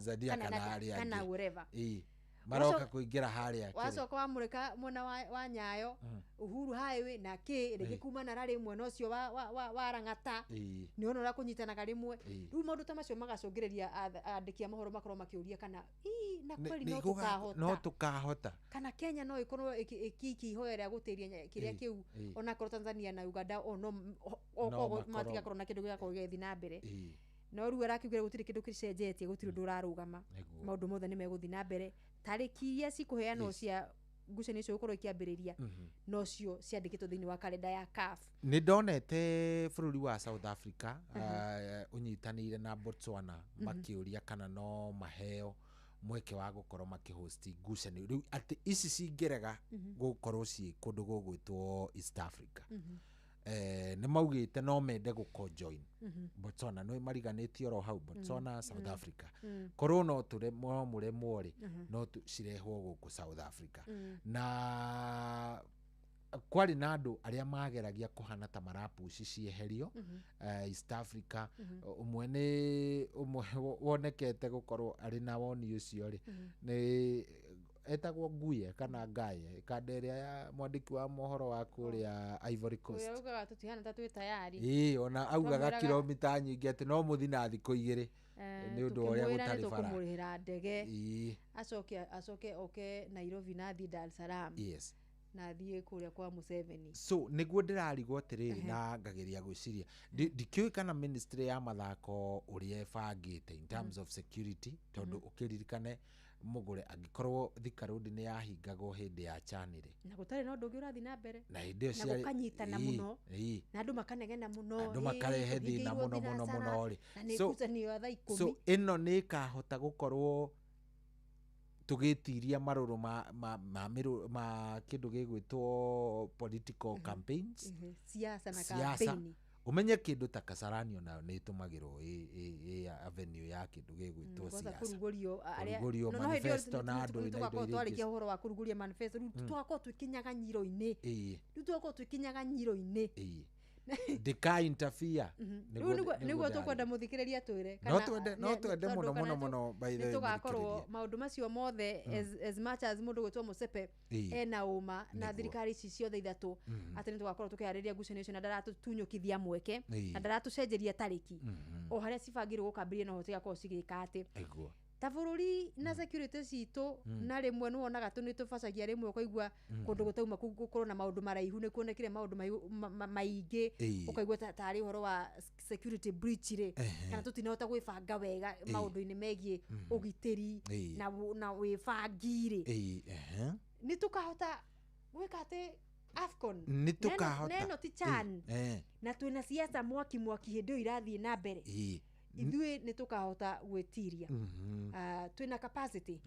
kana wherever maroka kũingĩra harĩa wacoka wamũrĩka mwena wa Nyayo Uhuru Highway na kĩ rĩngĩ kuma na rarĩ mwena ũcio wa Rang'ata nĩwona ũrĩa kũnyitanaga rĩmwe. Rĩu maũndũ ta macio magacũngĩrĩria andĩki a mohoro makorwo makĩũria kana na kweli no tũkahota kana Kenya no ĩkorwo ĩkĩhoya rĩa gũtĩria kĩrĩa kĩu onakorwo Tanzania na Uganda no matigakorwo na kĩndũ gĩgakorwo gĩgĩthiĩ na mbere. No rĩu arakiuga gũtirĩ kĩndũ kĩcenjetie, gũtirĩ ũndũ ũrarũgama, maũndũ mothe nĩ megũthiĩ na mbere. Tarĩki iria cikũheanwo cia ngucanio icio gũkorwo ikĩambĩrĩria nocio ciandĩkĩtwo thĩinĩ wa kalenda ya CAF. Nĩ ndonete bũrũri wa South Africa ũnyitanĩire na Botswana makĩũria kana no maheo mweke wa gũkorwo makĩhosti ngucanio rĩu atĩ ici cingĩrega gũkorwo ciĩ kũndũ gũgwĩtwo East Africa. Nĩ maugĩte no mende gũkonjoin Botswana no mariganĩtie oro hau Botswana South Africa korwo no mũremwo rĩ no cirehwo gũkũ South Africa. Na kwari na andũ arĩa mageragia kũhana ta marapuci cieherio East Africa. Ũmwe wonekete gũkorwo arĩ na woni ũcio rĩ nĩ etagwo Nguye kana Ngaye kanderia ya mwandĩki wa mohoro wa kũrĩa Ivory Coast. Ugaga tutihana ta twĩ tayari. Ona augaga kilomita nyingĩ atĩ no mũthi na thikũ igĩrĩ nĩ ũndũ ũrĩa gũtarĩ bara. Tũkũmũrĩhĩra ndege acoke oke Nairobi na thiĩ Dar es Salaam. Yes. Na thiĩ kũrĩa kwa Museveni. So nĩguo ndĩrarigwo atĩrĩrĩ na ngageria gwĩciria ndikĩũĩ kana ministry ya mathako ũrĩa ĩbangĩte in terms of security tondũ ũkĩririkane Mũgũre angĩkorwo Thika Road nĩ yahingagwo hĩndĩ ya CHAN rĩ na gũtarĩ na ũndũ ũngĩ ũrathiĩ na mbere na hĩndĩ ĩyo na gũkanyitana mũno na andũ makanegena mũno andũ makarehe thĩna mũno rĩ na nĩ ngucanio ya thaa 10. So ĩno nĩ ĩkahota gũkorwo tũgĩtiria marũrũ ma kĩndũ gĩgwĩtwo political campaigns siasa na campaign. Umenye kĩndũ ta Kasarani nayo nĩ ĩtũmagĩrwo avenue ya kĩndũ gĩgwĩtwo siasa kũrugũrio manifesto na andũ tũgakorwo twarĩkia ũhoro wa kũrugũria manifesto rĩu tũgakorwo twĩkinyaga nyiro-inĩ ndika interfere nĩguo tũkwenda mũthikĩrĩria twĩre no twende mũno by the way tũgakorwo maũndũ macio mothe as much as mũndũ gwĩtwo Musepe ena ũma na thirikari ici ciothe ithatũ atĩ nĩ tũgakorwo tũkĩharĩria ngucanio icio na ndaratũtunyũkithia mweke na ndaratũcenjeria tarĩki o harĩa cibangĩrwo gũkambĩrĩria no tigakorwo cigĩka atĩ ta bũrũri na security citũ na rĩmwe nĩ wonaga nĩ tũbacagia rĩmwe ũkaigua kũndũ gũtauma gũkorwo na maũndũ maraihu nĩ kuonekire maũndũ maingĩ ũkaigua tarĩ ũhoro wa security breach rĩ kana tũtinahota gwĩbanga wega maũndũ-inĩ megiĩ ũgitĩri na wĩbangi rĩ nĩ tũkahota gwĩka atĩ AFCON neno ti CHAN na twĩna siasa mwaki hĩndĩ ĩyo irathiĩ na mbere ithuĩ nĩ tũkahota gwĩtiria twĩna capacity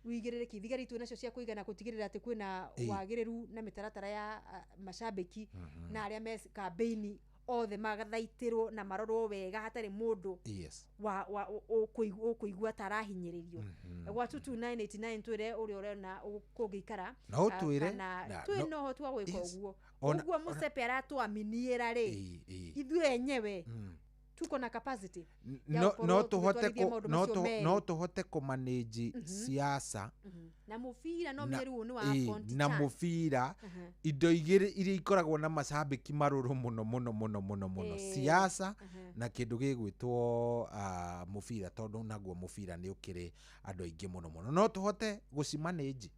wĩigĩrĩrĩki thigari twĩ nacio cia kũigana gũtigĩrĩra atĩ kwĩna wagĩrĩru na mĩtaratara ya macambĩki na arĩa me campaign othe magathaitĩrwo na marorwo wega hatarĩ mũndũ ũkũigua tarahinyĩrĩrio gwa 22989 twĩre ũrĩa ũrena kũngĩikara kana twĩna ũhoti wa gwĩka ũguo Musepe aratwaminiĩra rĩ ithuĩ enyewe tuko na capacity no tuhote kumanage siasa na mufira no meru ni wa fonti na mufira indo igiri iria ikoragwo na macambiki maruru muno siasa na kindu gigwitwo mufira tondu naguo mufira ni ukiri andu aingi muno no tuhote gucimanage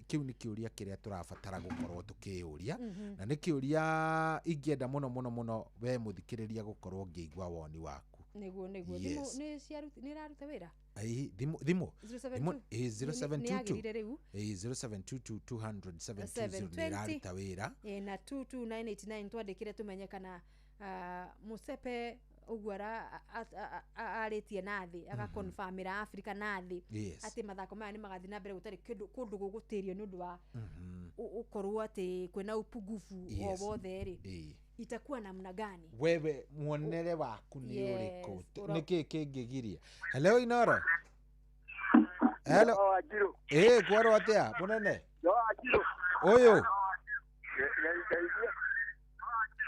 kiu ni kiuria kiria turabatara gukorwo tukiuria na ni kiuria ingienda muno we muthikiriria gukorwo ngiigwa woni waku niguo ni raruta wira thimo 0722 ni raruta wira na 22989 twandikire tumenye kana Musepe ugwara aritie nathi aga confirmira Africa nathi ati mathako maya ni magathi na mbere gutari kundu gugutirio ni undu wa ukorwo ati kwena upungufu wothe ri itakuwa namna gani wewe muonere waku ni uriko niki kingigiria hello Inoro hello kwaro atia munene uyu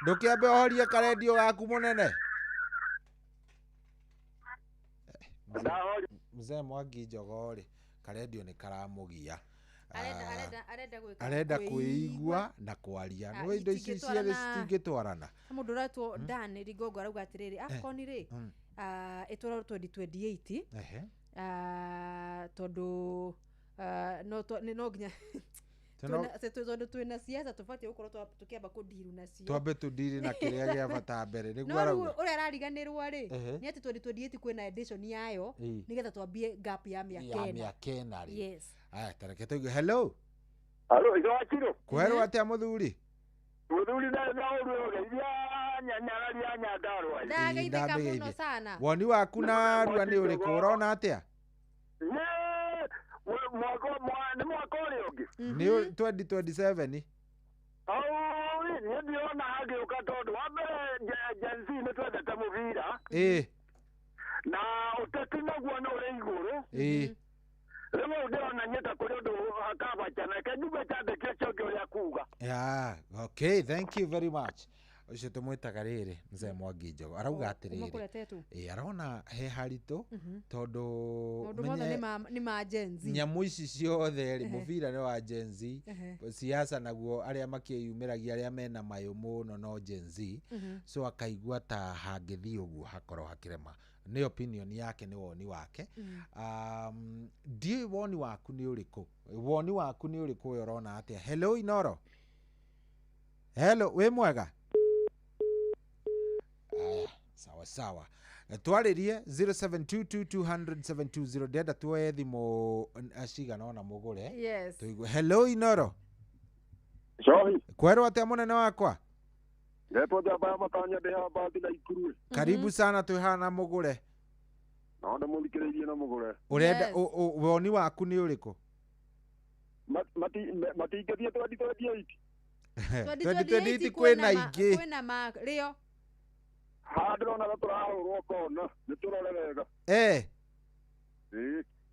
ndukiambe horia karedio gaku munene mzee Mwangi Njogori karedio ni karamugia arenda kuigua na kwaria no indo ici ciere citingitwarana mundu ratwo Dan Rigongo arauga atiriri afcon ri itwara 2028 tondu no nginya tondu twina siasa tubatie gukorwo tukiamba kudiru nacio twambe tudiri na kiria gia bata mbere niguo arauga uria arariganirwo ri ni ati 2028 kwina edition yayo nigetha twambie gap ya miaka kena yes aya tareke tuge hello izo Wachiro kwero atia muthuri na uruge nyanya Nyandarua ndagaithika muno sana woni waku na rua ni uriku urona atia mwaka uri ungi ni 2027 ni ndiona hagiuka tondu wa mbere Gen Z ni twendete muvira na uteti naguo ni uri iguru rĩmwe ndĩrona nyeta kũrĩ ũndũ akabachana kĩnyume cyandĩkio cioke ũrĩa kuga okay thank you very much ucio tumwitaga rĩrĩ mzee Mwangi Njogori arauga atĩrĩrĩ arona he haritũ tondu ni ma Gen Z nyamu ici ciothe rĩ mubira ni wa Gen Z siasa naguo aria makiyumiragia aria mena mayo muno no Gen Z so akaigua ta hangĩthii ũguo hakorwo hakirema ni opinion yake ni woni wake ndiye woni waku ni uriku yorona atia hello Inoro hello we mwega sawa twaririe 0722200720 deda tuwe thimo ashigana ona mugure yes hello Inoro kwero atia munene wakwa Reporter ba matanya beha bathi na ikuru. Karibu sana tuhana mugure. Naona muthikiririe na mugure. Urenda woni waku ni uriku? Mati ingethie 2028. 2028 kwena ingi. Kwena ma rio. Ndĩrona turahũrwo kona nĩ tũrore wega.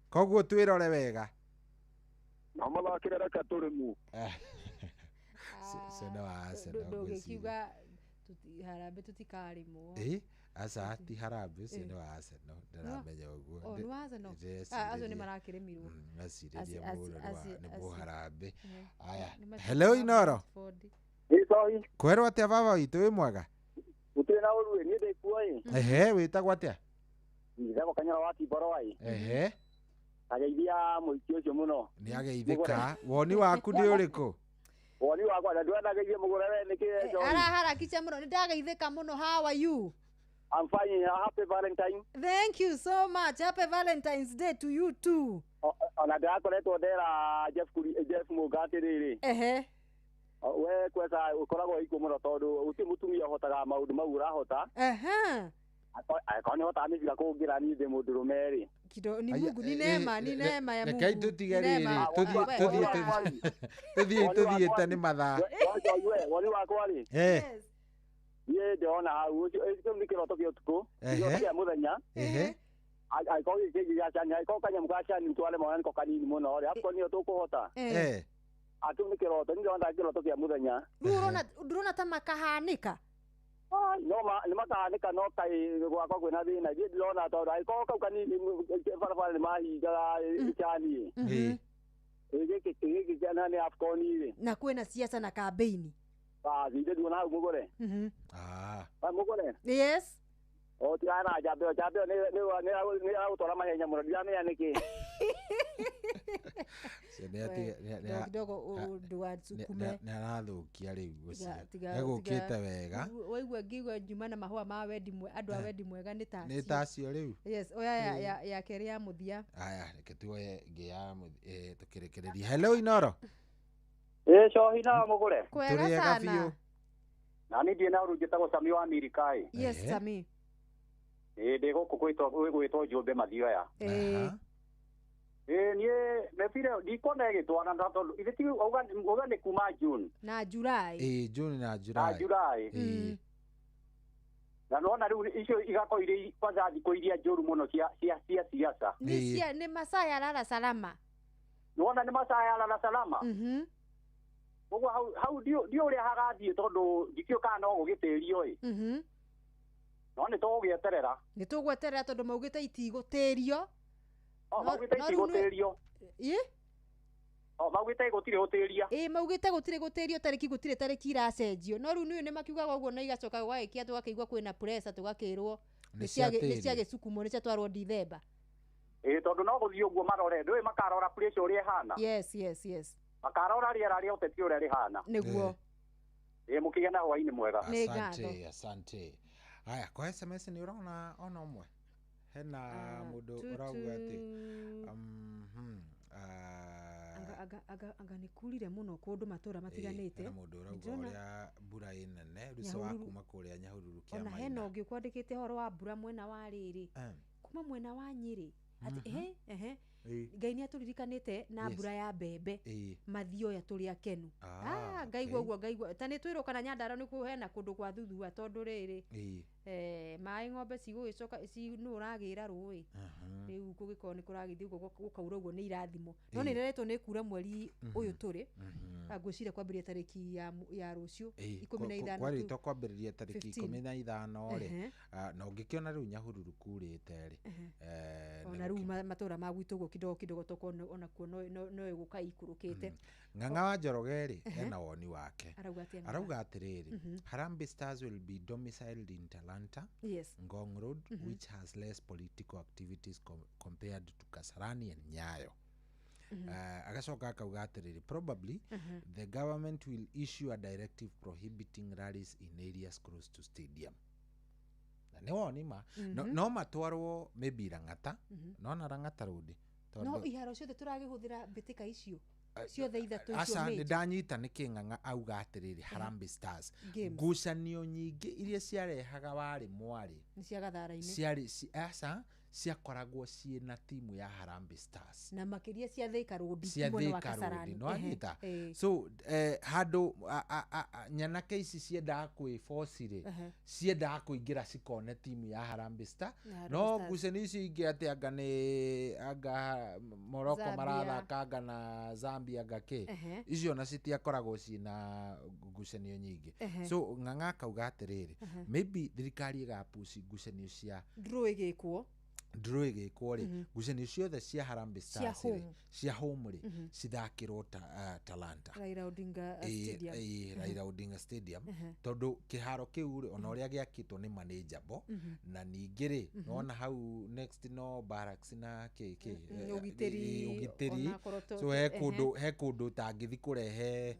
Koguo twirore wega. Na mathakĩre reke tũrĩmwo. Ndũgĩkiuga harambe tutikarimwo. Asa ti harambe sino Arsenal ndaramenya uguo. Ni Arsenal. Acio ni marakirimirwo. Ngaciriria mũno ni bo harambe. Aya. Hello Inoro. Kwero atia baba witũ wĩ mwega? Utire na ũruĩ niĩ ndĩkuo wĩtagwo atia? Ndĩragwo Kanyara wa Timboro ageithia mũingĩ ũcio mũno. Nĩ ageithĩka. Woni waku nĩ ũrĩkũ? Woni wakwa ndĩranageithia mũgũre we nĩkĩ John. Harakisha mũno nĩ ndageithĩka mũno. How are you? I'm fine. Happy Valentine. Thank you so much. Happy Valentine's Day to you too. Ona ndakoretwo ndera Jeff Mugati rĩrĩ. We kwesa ukoragwo iko mũno tondu uti mutumia hotaga maundu mau urahota akoni hota mĩbira kũngira ni ndĩ mũndũ rũmeri kido ni Mungu ni neema ya Mungu kai tutigarire tuthie tani mathaa woni wakwa ri ye ndona hau ucio ni kiroto kĩa ũtukũ kĩa mũthenya aiko gĩkĩgi gĩa cani aiko kanyamũ ga cani twale mwana niko kanini mũno ri hapo niyo tũkũhota atu ni kiroto ni ndona kiroto kĩa mũthenya ndurona ta makahanika no nĩ makahanĩka no kaĩ gwakwa kwĩna thĩna thiĩ ndĩrona tondũ agĩkorwo kau kanini barabara nĩ mahingaga icani gĩkĩ kĩana nĩ AFCON na kwĩna siasa na campaign thinde nduona hau mũgũre mũgũre yes tigana njambĩo nĩ agũtwara mahenya mũno ndiramenya nĩkĩ kidogo ũndũ wa Sukume nĩ arathũkia rĩu ũcio egũkĩte wega waigua ngigua njuma na mahũa ma wendi andũ a wendi mwega nĩ tacio rĩu yes oya ya kerĩ ya mũthia aya reke tuoye ngĩ ya tũkĩrekereria hello Inoro cohi na mũgũre kwega sana na niĩ ndiĩ na ũru njĩtagwo Sami wa Mirikaĩ yes Sami ndĩ gũkũ gwĩtwo Njũmbĩ Mathioya niĩ mebire ndikona ĩgĩtwana tondũ ithe ti uga nĩ kuma June na July June na July na nona rĩu icio igakorwo irĩ kwanza thikũ iria njũru mũno cia siasa nĩ masaa ya lala salama nona nĩ masaa ya lala salama ũguo hau ndio ũrĩa hagathiĩ tondũ ndikĩo kana no gũgĩtĩrio no nĩ tũgũgĩeterera tondũ maugĩte itigũtĩrio maugĩte itigũtĩrio maugĩte gũtirĩ gũtĩria maugĩte gũtirĩ gũtĩrio gũtirĩ tarĩki iracenjio no rĩu nĩ makiugaga ũguo na igacoka gwagĩkia tũgakĩigua kwĩna pressure tũgakĩrwo nĩ ciagĩsukumwo nĩ ciatwarwo December tondũ no gũthiĩ ũguo marore ndũĩ makarora pressure ũrĩa ĩhana yes makarora rĩera rĩa ũteti ũrĩa rĩhana nĩguo mũkĩgĩa na hwainĩ mwega asante haya kwa SMS nĩ ũrona ona ũmwe hena mũndũ ũrauga atĩ anga nĩkurire mũno kũndũ matũra matiganĩte hena mũndũ ũrauga ũrĩa mbura ĩ nene rĩu wa kuma kũrĩa Nyahururu kĩa Maina ona hena ũngĩ kwandĩkĩte horo wa mbura mwena wa rĩrĩ kuma mwena wa Nyĩrĩ ati Ngai nĩ atũririkanĩte na mbura ya mbembe Mathioya tũrĩ akenu ngaigua ũguo ngaigua ta nĩ twĩrwo kana Nyandarua nĩ kũhena kũndũ kwa thuthua tondũ rĩrĩ maĩ ng'ombe cigũgĩcoka nũ ũragĩra rũĩ rĩu kũgĩkorwo nĩ kũragĩthiĩ gũkaura ũguo nĩ irathimo no nĩ rĩretwo nĩ kura mweri ũyũ tũrĩ ngwĩciria kwambĩrĩria tarĩki ya rũciũ 15 kwarĩtwo kwambĩrĩria tarĩki 15 rĩ na ũngĩkĩona rĩu Nyahururu kurĩte rĩ ona rĩu matũra ma gwitũ ũguo kidogo toko onakuo no ĩgũka ikũrũkĩte Ng'ang'a wa Njoroge rĩ ena woni wake arauga atĩrĩrĩ Harambee Stars will be domiciled in Talanta Ngong Road which has less political activities compared to Kasarani and Nyayo agacoka akauga atĩrĩrĩ probably the government will issue a directive prohibiting rallies in areas close to stadium na nĩ woni ma no matwarwo maybe Rang'ata no na Rang'ata road no iharo ciothe tũragĩhũthĩra mbĩtĩka icio ciothe ithatũ icio asa nĩ ndanyita nĩ Kĩng'ang'a auga atĩrĩrĩ Harambee Stars ngucanio nyingĩ iria ciarehaga warĩ mwarĩ nĩ cia gathara-inĩ ciakoragwo ciĩna timu ya Harambee Stars na makĩria cia Thika Road mwena wa Kasarani no anyita so handũ nyanake ici ciendaga kwĩbocirĩ ciendaga kũingĩra cikone timu ya Harambee Stars no ngucanio icio ingĩ atĩ anga Morocco marathaka anga na Zambia anga kĩ icio na citiakoragwo ciĩna ngucanio nyingĩ so Ng'ang'a akauga atĩrĩrĩ maybe thirikari ĩgapuci ngucanio cia draw ĩgĩkwo rĩ ngucanio ciothe cia Harambee Stars cia home rĩ cithakĩrwo Talanta Raila Odinga Stadium tondũ kĩharo kĩu rĩ ona ũrĩa gĩakĩtwo nĩ manageable na ningĩ rĩ nona hau next no barracks na ũgitĩri so he kũndũ tangĩthi kũrehe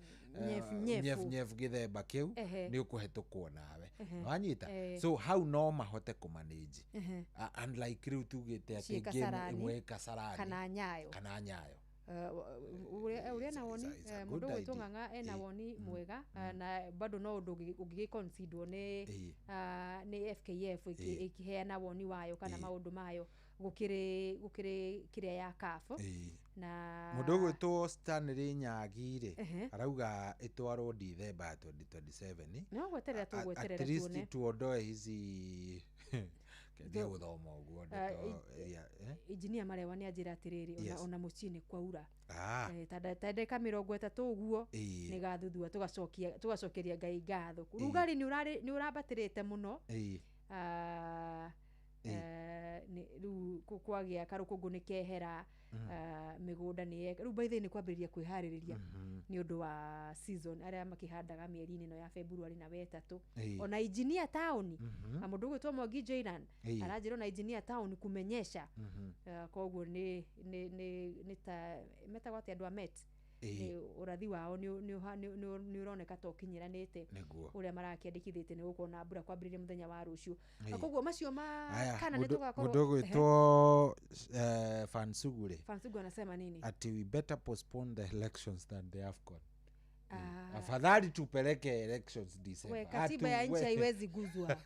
nyef gĩthemba kĩu nĩ ũkũhetũkwo nawe wanyita so hau no mahote kũmanage unlike rĩu tugĩte atĩ game ĩmwe Kasarani kana Nyayo ũrĩa na woni mũndũ gwĩtwo Ng'ang'a ena woni mwega na bado no ũndũ ũngĩgĩconsiderwo nĩ FKF ĩkĩheana woni wayo kana maũndũ mayo gũkĩrĩ kĩrĩa ya CAF na mũndũ gwĩtwo Stanley Nyagi rĩ arauga ĩtwarwo December 2027 no gweterera tũgweterera tuone at least tuondoe hizi ndio guthoma uguo ndeto engineer Marewa ni ajira atiriri ona mucini kwaura tandeka 30 uguo ni gathuthua tugacokeria Ngai ngatho rugari ni urabatirite muno riu kwagia karukungu ni kehera migunda ni riu baithe ni kwambiriria kwihariria ni undu wa season aria makihandaga mieri-ini no ya February na wetatu ona engineer town amundu gwitwo Mwangi Jairan arajira na engineer town kumenyesha koguo ni ta metagwa ati andu amet urathi wao ni uroneka to kinyiranite uria marakiandikithite ni gukona mbura kwambiriria muthenya wa rucio koguo macio kana ni tugakorwo mundu gwitwo Fansugure anasema nini ati we better postpone the elections than the AFCON. Afadhali tupeleke elections December. Katiba ya nchi haiwezi guzwa.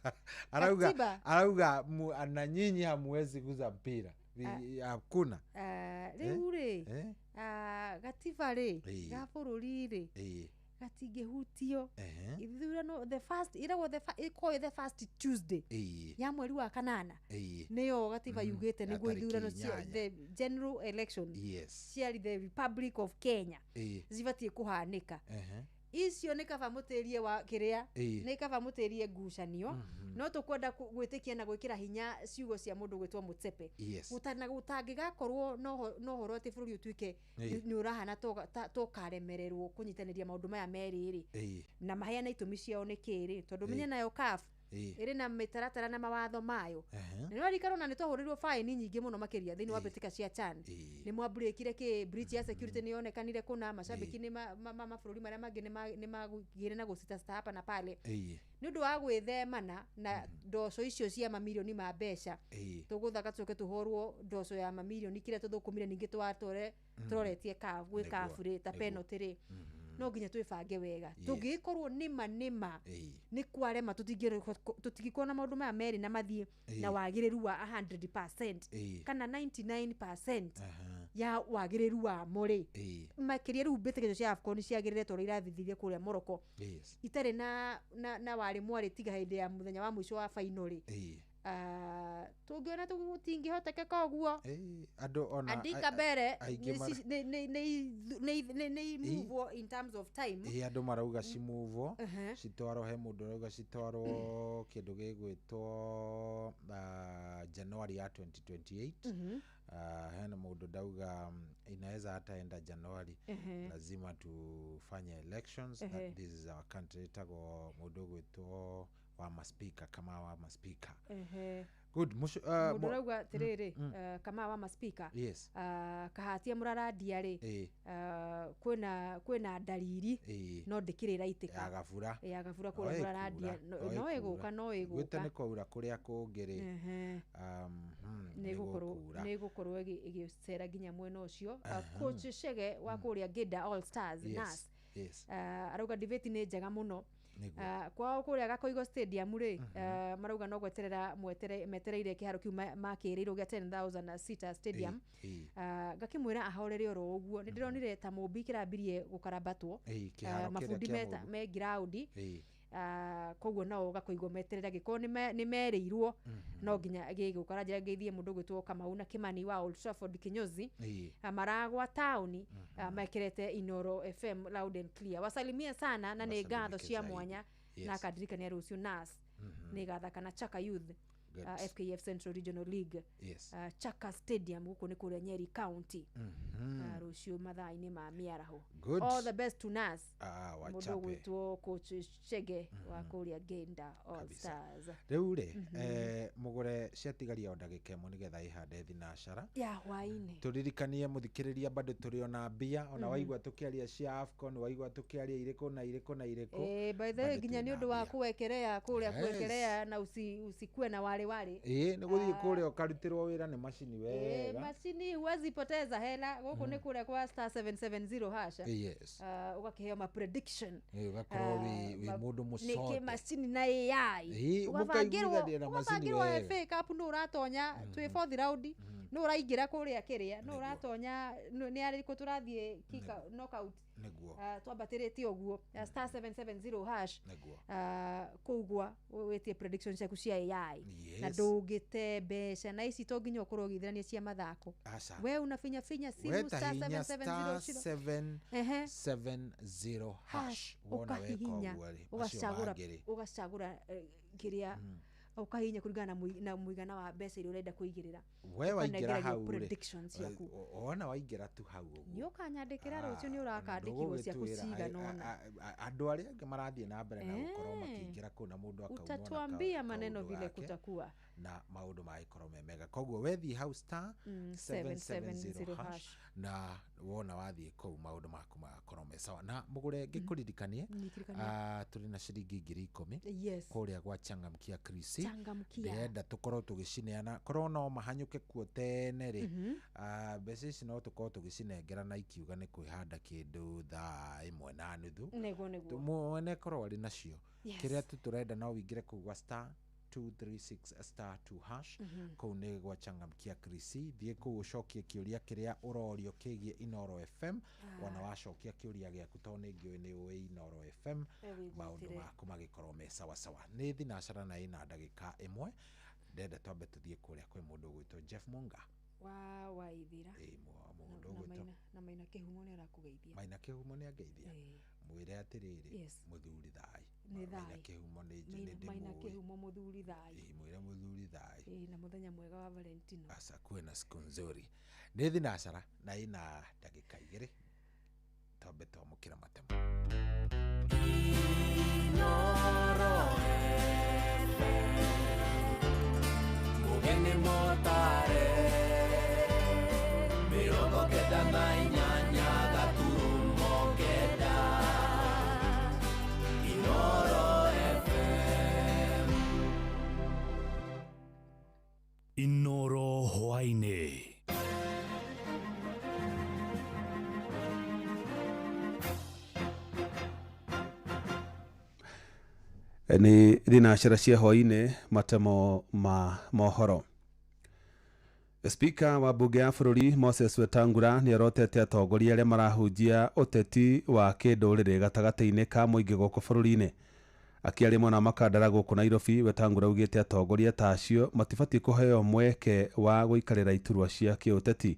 Arauga na nyinyi hamwezi guza mpira. Hakuna. Riure. Gatiba ri ya bururi ri. Gatingehutio. Ithurano the first the first Tuesday. Ya mweri wa kanana. Niyo gatiba yugite niguo ithurano the general election. Cia the Republic of Kenya. Zibatie kuhanika. Icio ni kaba mutirie wa kiria ni kaba mutirie ngucanio no tukwenda gwitikia na gwikira hinya ciugo cia mundu gwitwo Mutsepe gutangigakorwo no horo ati bururi utuike ni urahana to karemererwo kunyitaniria maundu maya meriri na maheana itumi ciao ni kiri tondu menye nayo CAF iri na mitaratara na mawatho mayo ni rikaro na nitohurirwo fine nyingi muno makiria thini wa betika cia CHAN ni mwabrekire ki breach ya security ni yonekanire kuna mashabiki ni mabũrũri maria mangi ni magire na gusita hapa na pale ni undu wa gwithemana na ndoco icio cia mamilioni ma mbeca tuguthaka tuke tuhorwo ndoco ya mamilioni kire tuthukumire ningi twatore turoretie CAF gwi CAF ri ta penalty ri no nginya twibange wega tungikorwo nima ni kwarema tutigikona maundu maya meri na mathie na wagiriru wa 100% kana 99% ya wagiriru wa muri makiria ru mbitikizo cia AFCON ciagirire tore irathithirie kuria Morocco itare na wari mwari tiga hindi ya muthenya wa mwisho wa final tungiona tutingihoteka koguo andu ona andika bere ne move in terms of time andu marauga ci move citwaro he mundu arauga citwaro kindu gigwitwo January ya 2028 hena mundu dauga inaweza hata enda January lazima tufanye elections that this is our country tago mundu gwitwo wa maspika kama wa maspika good mudurauga tiriri kama wa maspika kahatia muraradia ri kwina dalili no ndikirira itika agafura kuri muraradia no iguka gwite ni kwaura kuria kungiri ni gukorwo igicera ginya mwena ucio coach Chege wa kuria Gida All Stars nas arauga debate ni njega muno kwao kuria Gakoigo Stadium ri marauga no gweterera metereire kiharo kiu makirirwo gya 10,000 seater stadium gakimwira ahorere oro uguo ni ndironire ta mumbi kirambirie gukarabatwo mafundi me ground koguo no Gakoigo meterera giko ni mereirwo no nginya gigukara njira ngeithie mundu gwitwo Kamau na Kimani wa Old Trafford Kinyozi maragwa town mekirete Inoro FM loud and clear wasalimia sana na ni ngatho cia mwanya na kadirikania rucio nas ni gathaka na Chaka Youth FKF Central Regional League Chaka Stadium guko ni kuria Nyeri County rucio mathaa-ini ma miaraho all the best to nas mundu gwitwo coach Chege wa kuria Genda All Stars riu ri mugure ciatigaria ndagika imwe nigetha ihande thinacara ya hwaini turirikanie muthikiriria bado turi ona mbia ona waigwa tukiaria cia AFCON waigwa tukiaria iriko na iriko by the way nginya ni undu wa kuwekerea kuria kuwekerea na usikue na wale ni guthii kuria ukarutirwo wira ni machini wega machini huwezi poteza hela guku ni kuria kwa star 770 hasha ugakiheo ma prediction ugakorwo wi mundu mucote ni machini na AI ukabangirwo FA Cup ndu uratonya twi 4th round no uraingira kuria kiria no uratonya ni ari ko turathie kika knockout niguo twambatirite uguo star 770 hash kugwa wetie predictions yaku cia AI na ndungite mbeca na ici to nginya ukorwo githirania cia mathako we unafinya simu star 770 hash wona weka ugacagura kiria ukahinya kuringana na muigana wa mbeca iria urenda kuigirira we waingira hau predictions yaku ona waingira tu hau uguo ni ukanyandikira rucio ni urakandikirwo ciaku ciganona andu aria ange marathie na mbere na gukorwo makiingira kuna mundu akaumwa utatuambia maneno vile kutakuwa na maundu maikorwo memega koguo wethi hau star 770 hash na wona wathie kou maundu maku magakorwo me sawa na mugure ngikuririkanie turi na ciringi 10,000 kuria gwa Changamkia Chris ndenda tukorwo tugicineana korwo no mahanyuke kuo tene ri mbeca ici no tukorwo tugicinengera na ikiuga ni kwihanda kindu thaa 1:30 tumwone korwo ari nacio kiria turenda no wingire kugwa star 236 star 2 hash kou ni gwa Changamkia Chris thie kou ucokie kiuria kiria urorio kigie Inoro FM wana wacokia kiuria giaku to ni ngio ni we Inoro FM maundu maku magikorwo me sawa sawa ni thinacara na ina ndagika imwe ndenda twambe tuthie kuria kwi mundu gwitwo Jeff Munga waithira mundu gwitwo na Maina Kihumo ni arakugeithia Maina Kihumo ni ageithia mwire atiriri muthuri thai Maina Kihumo ni Maina Kihumo muthuri thai mwire muthuri thai na muthenya mwega wa Valentino asa kwena siku nzuri ni thinacara na ina ndagika 2 twambe twamukira matemo Mugeni motare mirongo kenda na inyanya gaturumo kenda Inoro FM Inoro hwaine ni thinacira cia hwaine matemo ma mohoro. Speaker wa bunge ya bururi Moses Wetangula ni arotete atongoria aria marahunjia uteti wa kinduriri gatagati-ini ka muingi guku bururi-ini akiaria mwana makandara guku Nairobi. Wetangula augite atongoria tacio matibati kuheo mweke wa guikarira iturwa cia kiuteti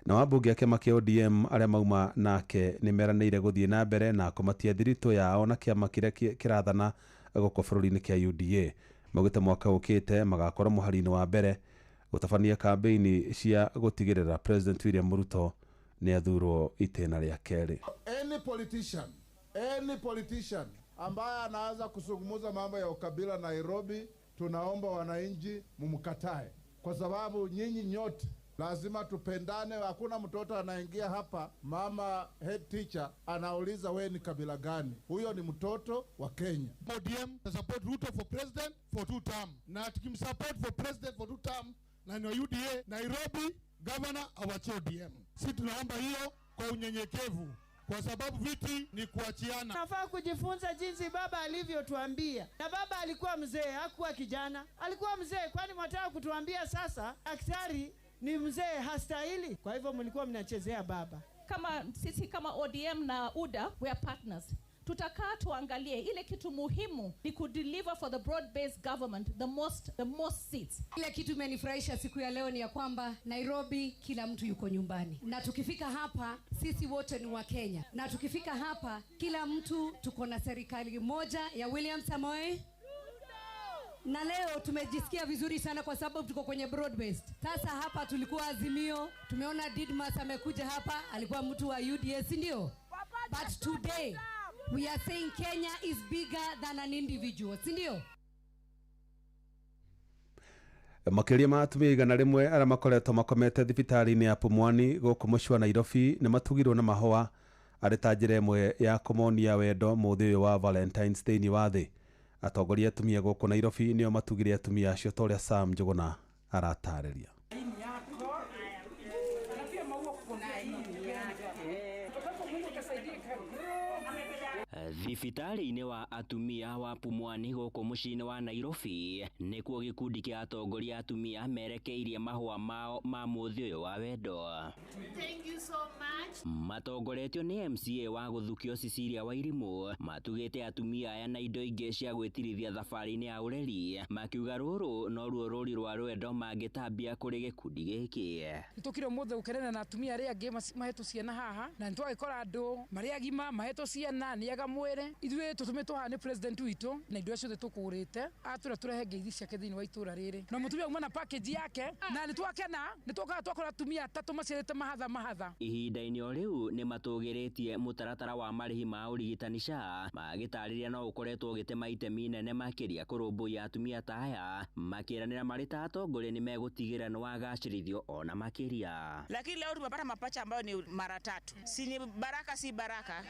na wabunge ake makia ODM aria mauma nake ni meraniire guthie na mbere na kumatia thirito yao na kiama kiria kirathana guku bururi-ini kia UDA maugite mwaka ukite magakorwo muhari-ini wa mbere gutabania kampeini cia gutigirira President William Ruto ni athurwo itena ria keri. Any politician ambaye anaanza kusungumuza mambo ya ukabila Nairobi, tunaomba wananchi mumkatae, kwa sababu nyinyi nyote lazima tupendane. Hakuna mtoto anaingia hapa mama head teacher anauliza we ni kabila gani. Huyo ni mtoto wa Kenya. ODM support Ruto for president for 2 term, na tukimsupport for president for 2 term na ni UDA Nairobi governor awache ODM. Sisi tunaomba hiyo kwa unyenyekevu, kwa sababu viti ni kuachiana. Nafaa kujifunza jinsi baba alivyotuambia, na baba alikuwa mzee, hakuwa kijana, alikuwa mzee. Kwani mwataka kutuambia sasa daktari ni mzee hastahili? Kwa hivyo mlikuwa mnachezea baba. Kama sisi kama ODM na UDA we are partners. Tutakaa tuangalie ile kitu muhimu ni kudeliver for the broad based government the most seats. Ile kitu imenifurahisha siku ya leo ni ya kwamba Nairobi kila mtu yuko nyumbani, na tukifika hapa sisi wote ni wa Kenya, na tukifika hapa kila mtu tuko na serikali moja ya William Samoei. Na leo tumejisikia vizuri sana kwa sababu tuko kwenye broad based. Sasa hapa tulikuwa Azimio, tumeona Didmas amekuja hapa, alikuwa mtu wa UDA, si ndio? But today we are saying Kenya is bigger than an individual, si ndio? Makiria ma atumia 100 aria makoretwo makomete thibitari-ini ya Pumwani guku mucii wa Nairobi ni matugirwo na mahua ari ta njira imwe ya kumonia wendo muthi uyu wa Valentine's Day wa thi. Atongoria atumia guku Nairobi nio matugire atumia acio toria Sam Njuguna aratariria. Thibitari-inĩ wa atumia wa Pumwani gũkũ mũciĩ-inĩ wa Nairobi nĩkuo gĩkundi kĩa atongoria atumia merekeirie mahũa mao ma mũthĩ ũyũ wa wendo. Thank you so much. Matongoretio nĩ MCA wa Gũthukio Cecilia Wairimu matugĩte atumia aya na indo ingĩ cia gwĩtirithia thabarĩ-inĩ ya ũreri makiuga rũrũ no ruo rũri rwa rwendo mangĩtambia kũrĩ gĩkundi gĩkĩ. Nĩtũkire mũthĩ gũkenera na atumia arĩa angĩ mahetwo ciana haha na nĩtwagĩkora andũ marĩa agima mahetwo ciana nĩaga mwĩre ithuĩ tũtũmĩtwo haha nĩ president witũ na indo ciothe tũkũrĩte atũra tũrehe ngeithi ciake thĩinĩ wa itũra rĩrĩ na mũtumia uma na package yake na nĩtwakena nĩtwokaga twakora atumia atatũ maciarĩte mahatha. Ihinda-inĩ o rĩu nĩ matũgĩrĩtie mũtaratara wa marĩhi ma ũrigitani SHA magĩtarĩria no ũkoretwo ũgĩtema itemi inene makĩria kũrũmbũiya atumia ta aya makĩranĩra marĩ ta atongoria nĩ megũtigĩra nĩ wagacĩrithio ona makĩria. Lakini leo tumepata mapacha ambayo ni mara tatu. Si ni baraka si baraka?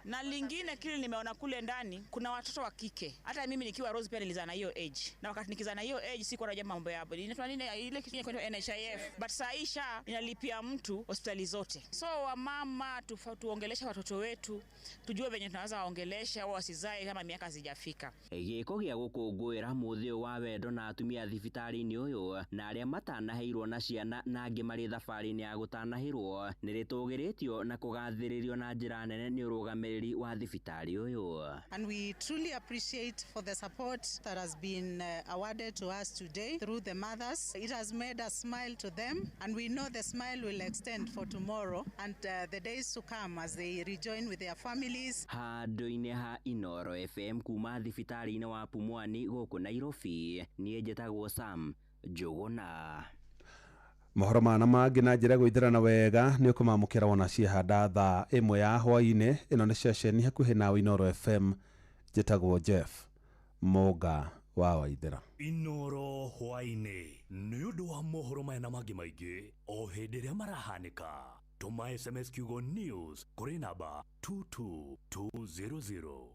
Na lingine kile nimeona kule ndani kuna watoto wa kike. Hata mimi nikiwa Rose pia nilizana hiyo age. Na wakati nikizana hiyo age sikuwa najua mambo ya hapo. Inaitwa nini ile kitu inaitwa NHIF. But SHA inalipia mtu hospitali zote. So wamama tuongelesha watoto wetu, tujue venye tunaweza waongelesha au wasizae kama miaka zijafika. Gĩko gĩa gũkũngũĩra mũthĩ wa wendo na atumia thibitari-inĩ ũyũ na arĩa matanaheirwo na ciana na angĩ marĩ thabarĩ-inĩ ya gũtanahĩrwo nĩrĩtũgĩrĩtio na kũgathĩrĩrio na njĩra nene nĩ ũrũgamĩrĩri wa thibitari ũyũ. And we truly appreciate for the support that has been awarded to us today through the mothers. It has made us smile to them and we know the smile will extend for tomorrow and the days to come as they rejoin with their families. Handũ-inĩ ha Inoro FM kuma thibitari-inĩ wa Pumwani gũkũ Nairobi niĩ njĩtagwo Sam Njũgũna. Mohoro mana mangĩ na njĩra gwĩthĩrana wega nĩ ũkũmamũkĩra wona ciahanda thaa 1 ya hwaĩ-inĩ. Ĩno nĩ ceceni hakuhĩ nawe Inoro FM, njĩtagwo Jeff Mũga wa Waithĩra. Inoro hwaĩ-inĩ nĩ ũndũ wa mohoro maya na mangĩ maingĩ o hĩndĩ ĩrĩa marahanĩka. Tuma SMS kiugo news kũrĩ namba 22200.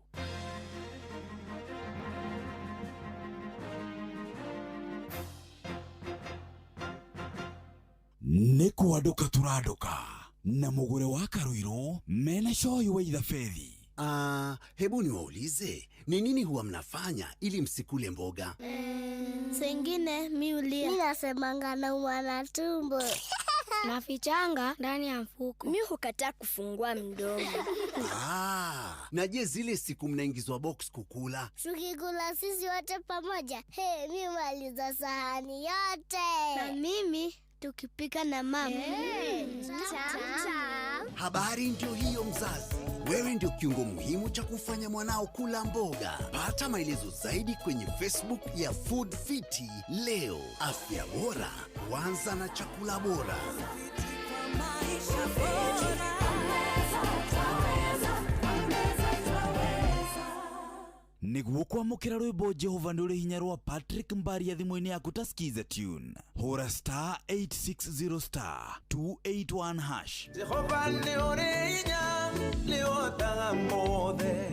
Nĩ kwanduka tũranduka na mũgũre wa Karuiro mena Shoyi wa Idafedhi. Hebu niwaulize, ni nini huwa mnafanya ili msikule mboga? Sengine miulia. Mimi nasemanga naumwa na tumbo. Nafichanga ndani ya mfuko. Mimi hukataa kufungua mdomo. Na je zile siku mnaingizwa box kukula? Tukikula sisi wote pamoja. Mimi maliza sahani yote. Na mimi tukipika na mama. Habari ndio hiyo mzazi. Wewe ndio kiungo muhimu cha kufanya mwanao kula mboga. Pata maelezo zaidi kwenye Facebook ya Food Fiti leo. Afya bora huanza na chakula bora. Nĩguo kwamũkĩra rwĩmbo Jehova nĩ ũrĩ hinya rwa Patrick Mbaria thimũ-inĩ yaku ta skiza tune. Hũra star 860 star 281 hash. Jehova nĩ ũrĩ hinya nĩ ũhotaga mothe.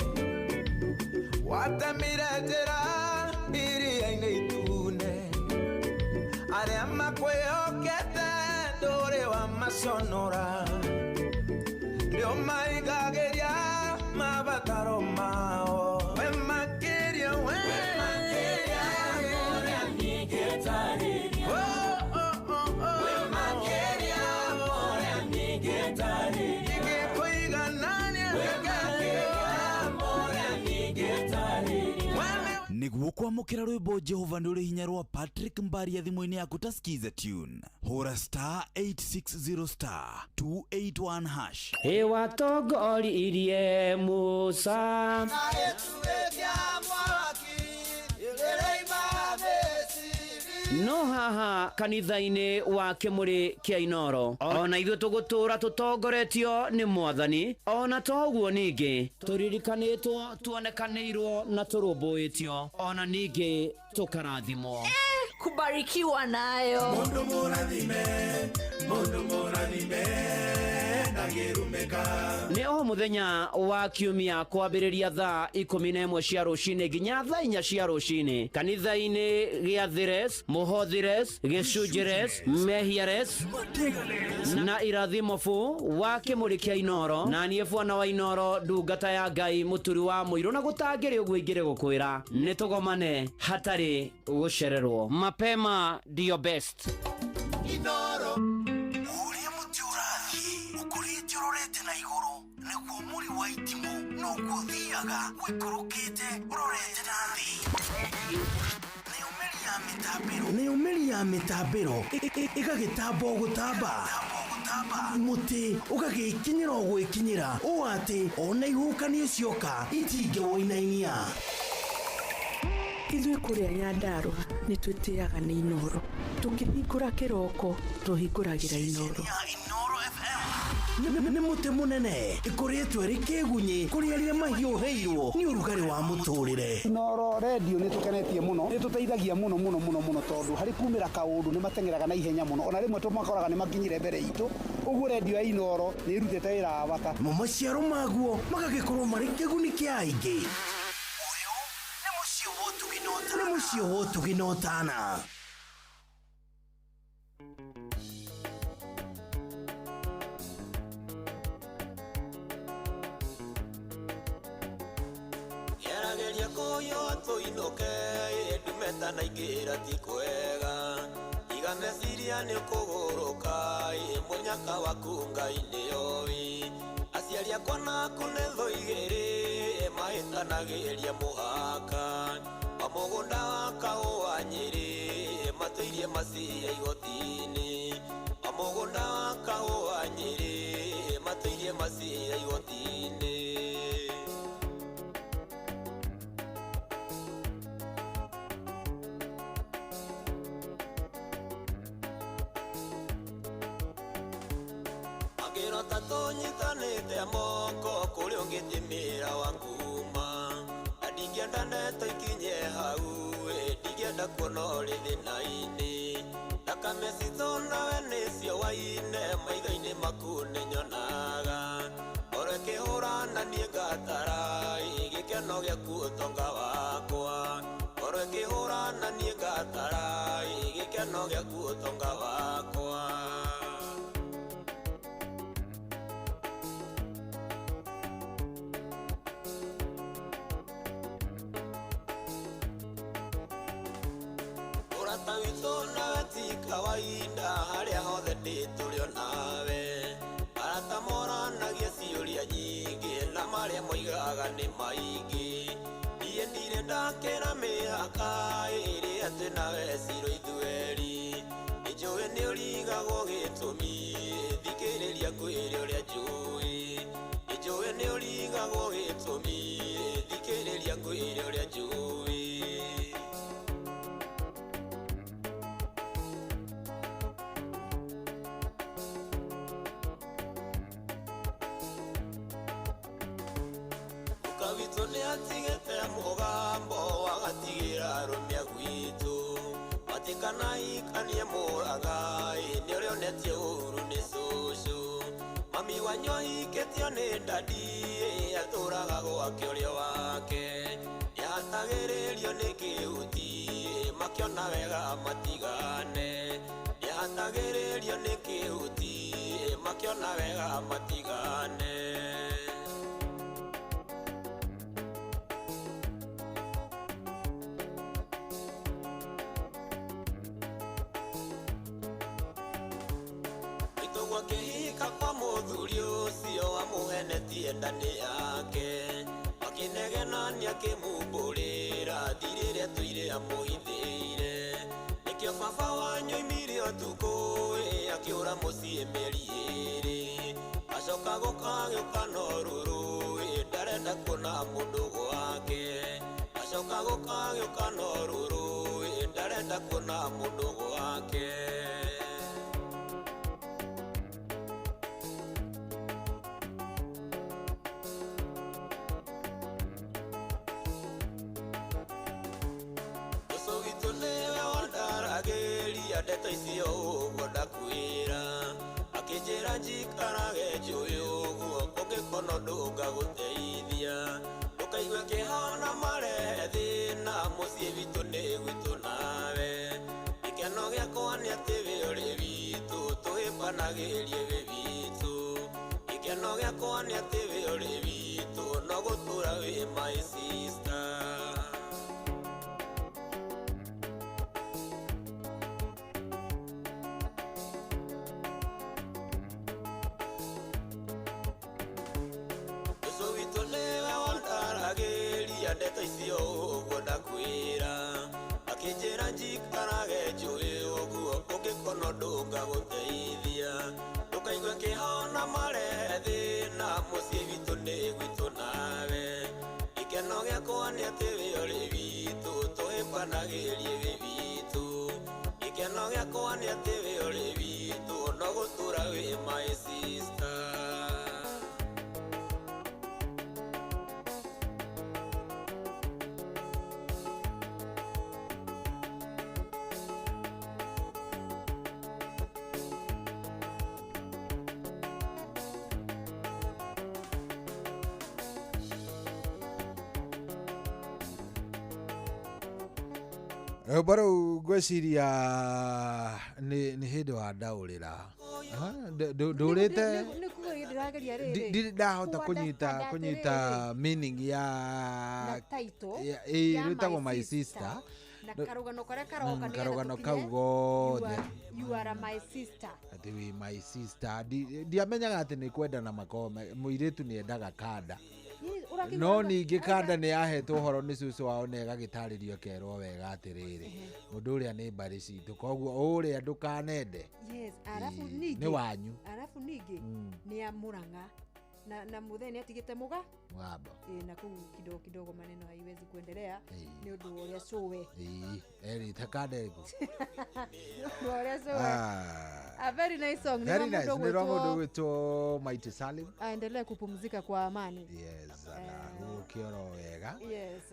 Watamire njĩra iria-inĩ itune. Arĩa makwĩhokete ndũrĩ wa maconora. Nĩo maigagĩria mabataro mao. Nĩguo kwamũkĩra rwĩmbo Jehova nĩ ũrĩ hinya rwa Patrick Mbaria thimũ-inĩ yaku ta skiza tune. Hũra star 860 star 281 hash. Watongoririe Musa no haha kanitha-inĩ wa Kĩmũrĩ kĩa Inoro ona ithuĩ tũgũtũra tũtongoretio nĩ Mwathani ona toguo ningĩ tũririkanĩtwo tuonekanĩirwo na tũrũmbũĩtio ona ningĩ tũkarathimwo kubarikiwa nayo. Mundu mũrathime mundu murani mena girumeka. Nĩ o mũthenya wa kiumia kwambĩrĩria thaa 11 cia rũcinĩ nginya thaa 4 cia rũcinĩ kanitha-inĩ gĩa Thires, Mũhothires, Gĩcunjĩres, Mehiares na Irathimofu wa kĩmũrĩ kĩa Inoro, na niĩ Bwana wa Inoro ndungata ya Ngai mũturi wa mũirũ, na gũtangĩrĩ ũguo ingĩrĩ gũkwĩra nĩ tũgomane hatarĩ gũcererwo. Mapema ndio best. Inoro uria muti urathie ukurite urorete na iguru niguo muri wa itimu nuguo thiaga wikurukite urorete na thi. Nĩ umeri ya mitambĩro ĩgagĩtamba gũtamba, muti ũgagĩkinyĩra gwĩkinyĩra ũũ atĩ ona ihukanio cioka itingĩwoinainia. Ithuĩ kũrĩa Nyandarua nĩ twĩtĩaga nĩ Inoro, tũkĩhingũra kĩroko tũhingũragĩra Inoro. Nĩ muti munene ikoretwo ĩrĩ kĩgunyi kũrĩa rĩrĩa mahiũhĩirwo nĩ ũrugarĩ wa mũtũrĩre. Inoro radio nĩ tũkenetie mũno, nĩ tũteithagia mũno tondũ harĩ kumĩra kaũndũ nĩ matengeraga na ihenya mũno, ona rĩmwe tũmakoraga nĩ makinyire mbere itũ. Ũguo radio ya Inoro nĩ ĩrutĩte wĩra wa bata. Maciaro maguo magagĩkorwo marĩ kĩguni kĩa aingĩ. Nĩ mũciĩ wotũginotana. Gerageria kuyo tuinoke ndumeta na ingira ti kwega. Iga meciria nĩ kũgũrũka mũnyaka waku Ngai nĩoĩ. Aciari akwa naku nĩ thũ igĩrĩ mahĩtanagĩria mũhaka. Mũgũnda wa kahũa Nyĩrĩ matũirie macia igoti-inĩ. Mũgũnda wa kahũa Nyĩrĩ matũirie macia igoti-inĩ. Angĩrota tũnyitanĩte moko kũrĩa ũngĩthimĩra wa kuma. Ndingĩenda ndeto ikinye hau, ndingĩenda kuona ũrĩ thĩna-inĩ. Thakame citũ nawe nĩcio waine, maitho-inĩ maku nĩ nyonaga. Oro ĩkĩhũrana niĩ ngatara, gĩkeno gĩaku ũtonga wakwa. Oro ĩkĩhũrana niĩ ngatara, gĩkeno gĩaku ũtonga wakwa. Kawaida harĩa hothe ndĩ tũrĩ onawe. Arata moranagia ciũria nyingĩ na marĩa moigaga nĩ maingĩ. Niĩ ndirĩ ndakĩra mĩhaka ĩrĩ atĩ nawe cirũ ithuerĩ. Nĩnjũĩ nĩ ũrigagwo gĩtũmi, thikĩrĩria ngwĩre ũrĩa njũĩ. Nĩnjũĩ nĩ ũrigagwo gĩtũmi, thikĩrĩria ngwĩre ũrĩa njũĩ. Atigete mũgambo wagatigĩra rũmia gwitũ. Matikana ikanie mũraga nĩ ũrĩa onetie ũru nĩ cũcũ. Mami wanyu ahikĩtio nĩ ndadi atũraga gwake ũrĩa wake. Nĩahatagĩrĩrio nĩ kĩhuti makĩona wega matigane. Nĩahatagĩrĩrio nĩ kĩhuti makĩona wega matigane. Ndani yake akinegena akĩmumbũrĩra thirĩrĩa tũire amũhithĩire. Nĩkĩo baba wanyu oimire ũtukũ akĩũra mũciĩ mĩeri ĩrĩ. Acoka gũkagĩũka na ũrũrũ ndarenda kuona mũndũ gwake. Acoka gũkagĩũka na ũrũrũ ndarenda kuona mũndũ gwake. Ndeto icio ũguo ndakwĩra. ndunga guteithia ndukaigue kihana marethi na mucii witu ni gwitu nawe ikeno giakwa ni ati we uri witu tuhipanagirie we witu ikeno giakwa ni ati we uri witu no gutura we my sister. Ndeto icio ũguo ndakwĩra akĩnjĩra njikarage njũĩ ũguo ũngĩkorwo ndũnga gũteithia ndũkaigue kĩhana marethi na mũciĩ witũ nĩ gwitũ nawe ikeno gĩakwa nĩ atĩ wĩ ũrĩ witũ tũhĩmbanagĩrie wĩ witũ ikeno gĩakwa nĩ atĩ wĩ ũrĩ witũ no gũtũra wĩ my sister. Baro gweciria nĩ hĩndĩ wa ndaũrĩra ndũrĩte ndahota kũnyita meaning ya rĩtagwo my sister na karugano karia karoka karugano kau gothe you are my sister ati we my sister ndiamenyaga ati nĩ kwendana makome mũirĩtu nĩ endaga kanda no ningĩ kanda nĩ yahetwo ũhoro nĩ cucu wao na ĩgagĩtarĩrio kerwo wega atĩrĩrĩ mũndũ ũrĩa nĩ mbarĩ citũ koguo ũrĩa ndũkanende nĩ wanyu arabu ningĩ nĩ amũranga na mutheni atigite muga ng'ambo na kuu kidogo maneno haiwezi kuendelea ni undu uria sowe eri takadego uria sowe a very nice song ni mundu gwitwo Mighty Salim aendelee kupumzika kwa amani yes na ukioro wega yes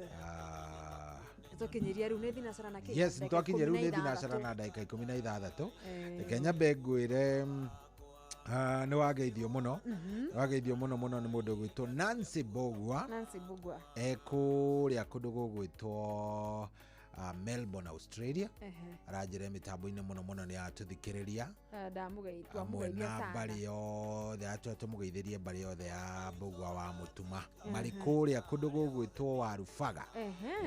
tukinyiria riu ni thinacara na kĩ yes twakinyia riu ni thinacara na dakika 16 Kenya begwire nĩ wageithio mũno wageithio mũno nĩ mũndũ gwitwo Nancy Bogwa ekũrĩa kũndũ gũgwĩtwo Melbourne Australia aranjĩra mĩtambo-inĩ mũno nĩ atũthikĩrĩria amwe na mbarĩ yothe atũmũgeithĩrie mbarĩ yothe ya Bogwa wa Mũtuma marĩ kũrĩa kũndũ gũgwĩtwo Warubaga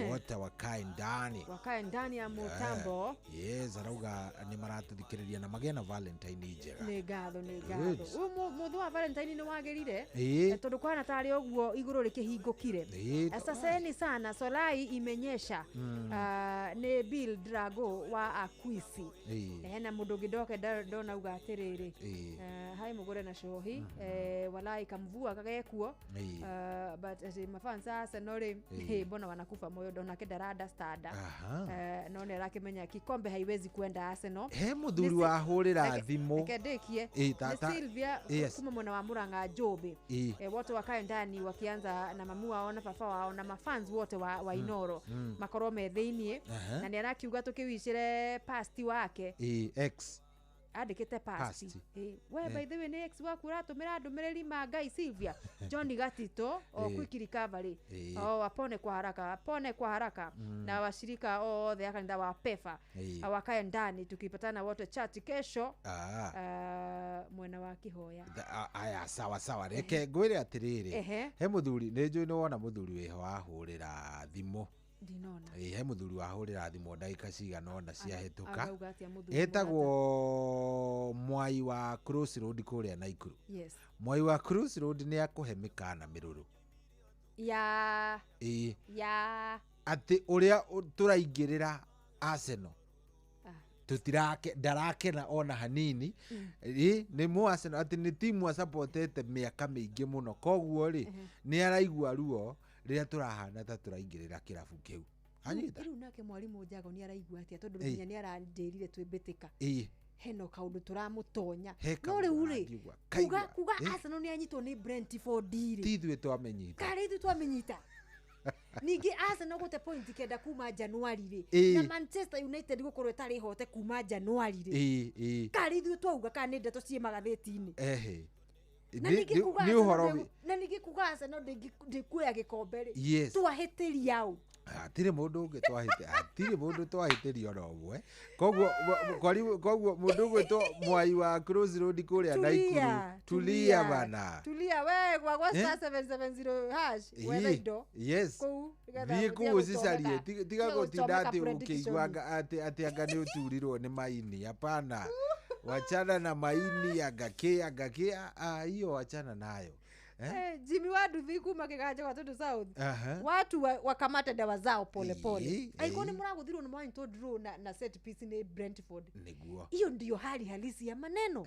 wote wakae ndani ya mũtambo yes arauga nĩ maratũthikĩrĩria na magĩa na Valentine njega nĩ ngatho mũthũ wa Valentine nĩ wagĩrire tondũ kwana tarĩ ũguo igũrũ rĩkĩhingũkire asaseni sana solai imenyesha ni Bill Drago wa Akwisi na mundu ngidoke ndona uga atiriri hai mugure na shohi walai kamvua kagekuo but mafansa Arsenal mbona wanakufa moyo ndona kidarada stada none arakimenya kikombe haiwezi kwenda Arsenal muthuri wa hurira thimu kedekie Sylvia kuma mwana wa Muranga Jobe wote wakae ndani wakianza na mamu wao na papa wao na mafans wote wa Inoro makoro methini na nĩ arakiuga tũkĩwicire pasti wake x andĩkĩte pasti we by the way nĩ ex waku ũratũmĩra ndũmĩrĩri ma Ngai Sylvia John Gatito quick recovery apone kwa haraka na washirika othe kanisa wa PEFA wakae ndani tukipatana wote chat kesho mwena wa Kihoya aya sawa reke ngwĩre atĩrĩrĩ he mũthuri nĩ njũĩ nĩ wona mũthuri wĩho wahũrĩra thimũ ndinona he muthuri wahurira thimo ndagika cigana ona ciahituka etagwo Mwai wa Cross Road kuria Naikuru Mwai wa Cross Road ni akuhe mikana miruru ya ati uria turaingirira Arsenal ndarakena ona hanini ni mu Arsenal ati ni timu supportete miaka mingi muno koguo ri ni araigua ruo rĩrĩa turahana ta turaingĩrĩra kĩrabu kĩu anyita rĩu nake mwarimu Njago nĩ araigua atĩa tondũ nginya nĩ arandĩrire twĩmbĩtĩka heno kaũndũ turamũtonya no rĩu rĩ kuga Arsenal nĩ anyitwo nĩ Brentford rĩ ti ithuĩ twamenyita karĩ ithuĩ twamenyita ningĩ Arsenal gũte point kenda kuma Januari rĩ na Manchester United gũkorwo ĩtarĩ hote kuma Januari rĩ karĩ ithuĩ twauga kana nĩ ndeto ciĩ magathĩti-inĩ ni uhoro na nigikugaca no ndikuya gikombe yes twahitiria au atire mundu ungi twahitirio no bwe koguo mundu gwitwo Mwai wa Cross Road kuria Naikuru tulia bana tulia we kwa star 770 hash we indo yes thie kuo cicarie tiga gutinda ati ukiguanga ati anga ni uturirwo ni maini hapana wachana na maini agakia hiyo wachana nayo. Jimmy Waduthi kuma Kiganja kwa Tundu South. Watu wakamata dawa zao pole pole. Aikoni muraguthirwo ni mwa to draw na set piece ni Brentford. Niguo. Hiyo ndio hali halisi ya maneno.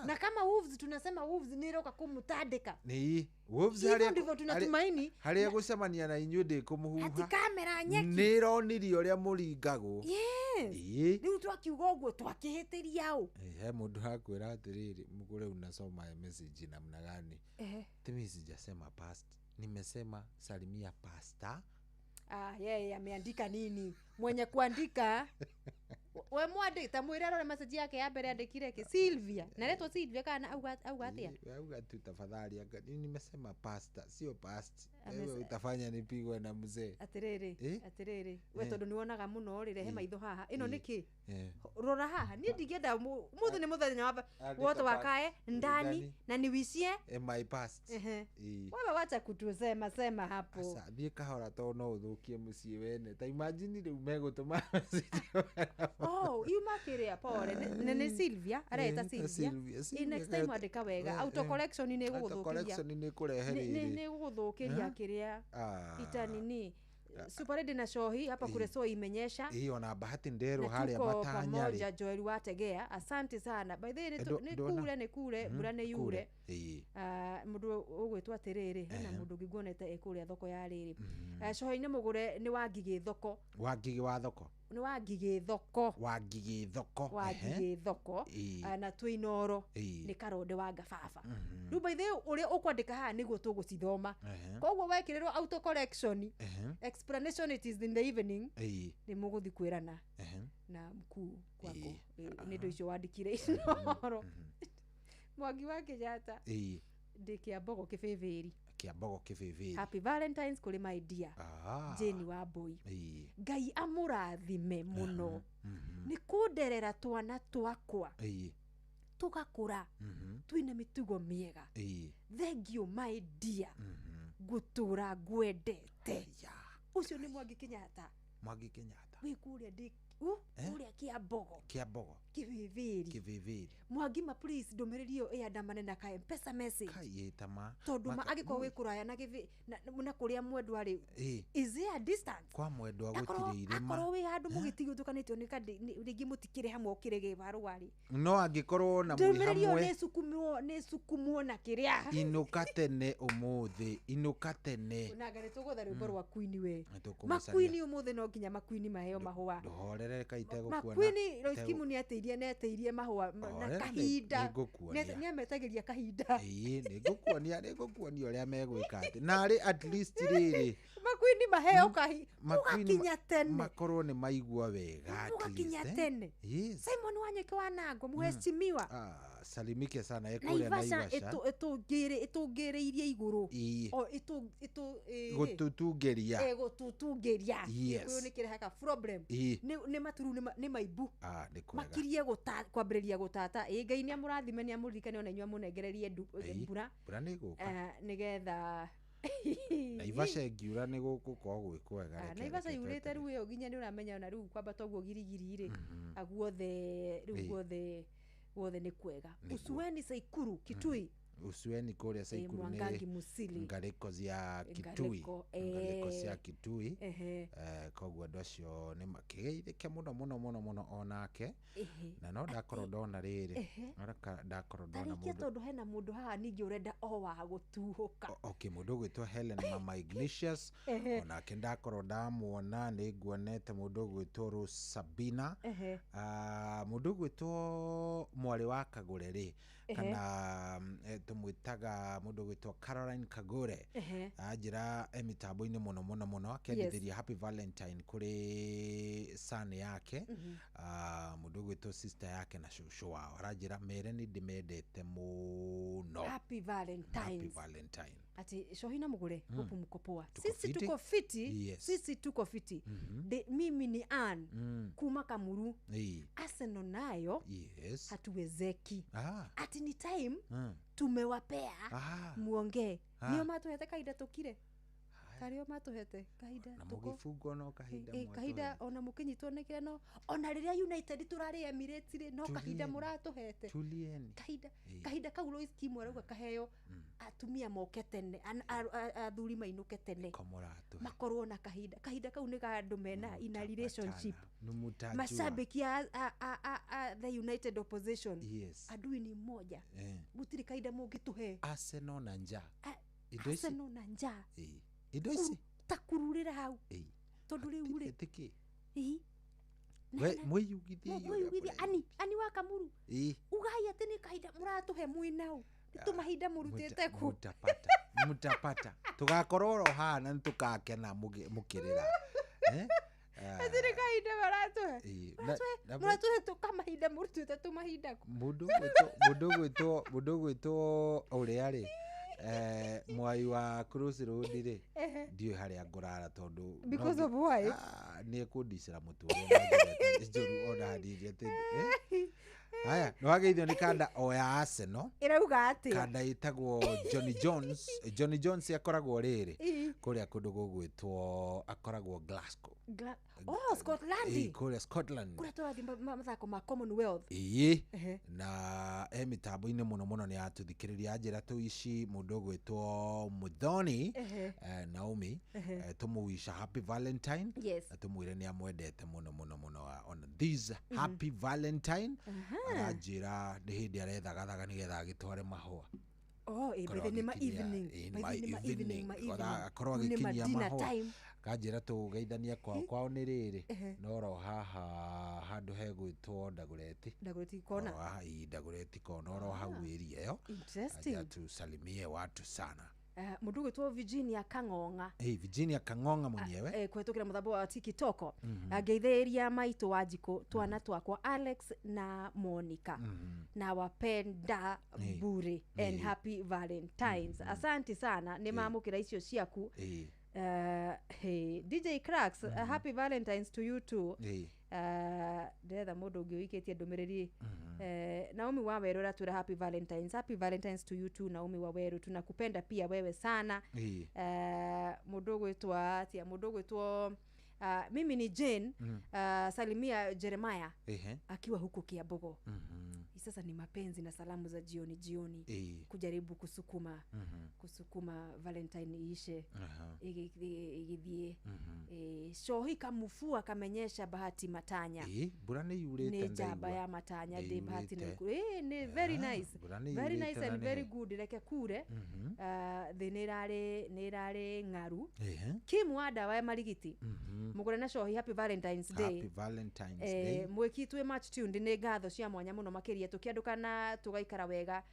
Na kama Wolves tunasema Wolves ni roka kumutandika. Ni Wolves hali ndivyo tunatumaini. Hali ya gucemania na inyuĩ ndi kumuhuha. Ati kamera nyeki. Ni ronirio ria muringago. Yes. Ni twakiuga uguo twakihitiria u. He mundu hakwira atiriri mugure unasoma message namna gani? Mimi sijasema past, nimesema salimia pasta. Yeye ameandika nini? Mwenye kuandika we mwandika mwira rore message yake ya mbere andikire ki Sylvia. Naletwa Sylvia kana au atia? Au tu tafadhali nimesema pasta, sio past. Wewe utafanya nipigwe na mzee. Atiriri. We tondu nionaga muno ri rehe maitho haha. Ino niki? Rora haha. Ni ndigienda muthu ni muthenya wa wote wakae ndani na niwicie my past. Wewe wacha kutusema sema hapo. Sasa thie kahora to no uthukie mucie wene. Ta imagine riu megutuma. Iumakiria pole. Nene Sylvia, areta Sylvia. Next time andika wega. Auto collection ni guguthukiria. Auto collection ni kureherera. Ni guguthukiria kiria. Itanini. Superedi na shohi hapa kule so imenyesha. Hiyo na bahati ndero hali ya matanya. Pamoja Joel wategea. Asante sana. By the way ni kule burane yure. Mundu ugwitwa atiriri na mundu ngiguonete ekuria thoko ya riri. Shohi ni mugure ni wangigi thoko. Wangigi wa thoko. Ni wangigi thoko. Wangigi thoko. Wangigi thoko. Na twinoro ni karode wa gafafa. Riu by the way uria ukwandika haha niguo tugucithoma. Koguo wekirirwo auto collection. Explanation it is in the evening. Ni muguthi kwirana na mkuu kwako. Ni ndo icio wandikire inoro. Mwangi wa Kijata. Ndikia Mbogo Kibibiri. Kiambogo Kibibiri. Happy Valentine's kuri my dear. Jane wa boy. Ngai amurathime muno. Ni kunderera twana twakwa. Tugakura. Twina mitugo miega. Thank you my dear. Gutura gwendete. Ucio ni Mwangi Kenyatta. Mwangi Kenyatta. Wikuria uria Kiambogo. Kibibiri. Mwagima please ndomererio andamane na ka M-Pesa message. Kayetama. Tonduma agiko wikuraya na kuria mwendwa ari. Is there a distance? Kwa mwendwa gutire irima. Akoro wi handu mugitigutukanitio ni ringi mutikire hamwe ukirege barwari. No angikorwo na muri hamwe. Ndomererio nesukumwo na kiria. Inukatene umuthi. Unagare tugutha rwimbo rwa Queen we. Makwini umuthi no nginya makwini maheo mahua. Ndohorere kaitego kuona. Makwini Roskimu ni ateirie mahua na kahinda. Ni ametagiria kahinda. Nigukuonia uria megwika ati. Na ari at least riri. Makwini maheo ugakinya tene. Makorwo ni maigua wega at least. Ugakinya tene. Simon Wanyeke wa Nango muheshimiwa. Salimike sana ekuria Naivasha. Etugiriirie iguru. Gututungeria. Gututungeria. Kuyo ni kirehaka problem. Ni maturu ni maibu. Makirie kwambiriria gutata. Ngai ni amurathime ni amurikane ona inywa munengererie mbura. Mbura ni guka. Nigetha Naivasha ngiura ni gukuko gwikwega. Naivasha yurite riu yo ginya ni uramenya ona riu kwamba toguo girigiri ri. Aguothe riu guothe ni kwega. Usueni Saikuru Kitui. Usueni kuria Saikuru ni ngariko cia Kitui. Ngariko cia Kitui. Koguo andu acio ni makigeithike muno onake. Na no ndakorwo ndona riri. Ndakorwo ndona mundu. Tondu hena mundu haha ningi urenda o wa gutuhuka. Okay, mundu gwitwa Helen Mama Iglesias. Onake ndakorwo ndamuona ni nguonete mundu gwitwa Rose Sabina. Mundu gwitwa mwari wa Kagure ri kana tumwitaga mundu gwitwa Caroline Kagure ajira mitambo-ini muno akendithiria happy valentine kuri son yake mundu gwitwa sister yake na shushu wao arajira mere ni ndimendete muno. Happy Valentine. Ati shohina mugure huku mkopoa. Sisi tuko fiti. Yes. Sisi tuko fiti. Mimi ni Ann kuma Kamuru. Arsenal nayo hatuwezeki. Ati ni time tumewapea muongee. Niyo matuhete kaida tukire. Kario matuhete kaida na mugifungo no kahida mwato. Kahida ona mukinyitwo nekire no ona riria United turari Emirates ri no kahida muratuhete. Tulieni. Kahida kaulo iskimu arauga kaheo atumia moke tene athuri mainuke tene. Makorwo na kahida kau ni gandu mena in a relationship. Mashabiki ya the United opposition. Adui ni mmoja. Gutiri kahida mungituhe. Arsenal na nja. Arsenal na nja. Indo ici takururira hau tondu riu ri we mwiyugithie ani wa Kamuru ugai ati ni kaida muratuhe mwinau tumahinda murutite ku mutapata tugakororo hana ntukakena mukirira Azire kaida baratuhe muratuhe tukamahinda murutite tumahinda ku mudu gwito uria ri mwai wa Cross Road ri ndio haria ngurara tondu because of why ni kundicira muture njuru ona hadire te haya no ageithio ni kanda o ya Arsenal irauga ati kanda itagwo Johnny Jones akoragwo riri kuria kundu gugwitwo akoragwo Glasgow Scotland kuria Scotland kuria twathi mathako ma Commonwealth na mitambo-ini muno ni atuthikiriria njira tu ici mundu gwitwo Muthoni Naomi tumuwisha happy Valentine tumwire ni amwendete muno on this happy Valentine arajira ni hindi arethagathaga nigetha agitware mahua evening akorwo agikinyia mahua kanjira tugeithania kwao ni riri noro haha handu hegwitwo Ndagureti kona Ndagureti kona oro hau area yo aja tusalimie watu sana. Mundu gwitwo Virginia Kang'ong'a Virginia Kang'ong'a mwenyewe kwetukira muthambo wa TikTok ageithĩria maitu Wanjiku twana twakwa Alex na Monica na wapenda bure and happy Valentines. Asante sana ni mamukira icio ciaku. Hey DJ Cracks, happy Valentines to you too. Ndetha mundu ungi uiketie ndumiriri Naomi Waweru ratura happy Valentines to you too Naomi Waweru, tunakupenda pia wewe sana. Mundu gwitwa mimi ni Jane salimia Jeremiah akiwa huko Kiambogo. Sasa ni mapenzi na salamu za jioni kujaribu kusukuma Valentine iishe igithie shohi kamufua kamenyesha bahati matanya burani yurete ni jaba ya matanya de bahati ni very nice and very good like kure the nerare ngaru kimwada wa marigiti mugore na shohi happy Valentine's Day mwekitwe match tunde ne gatho cia mwanya muno makiria tukiandukana tugaikara wega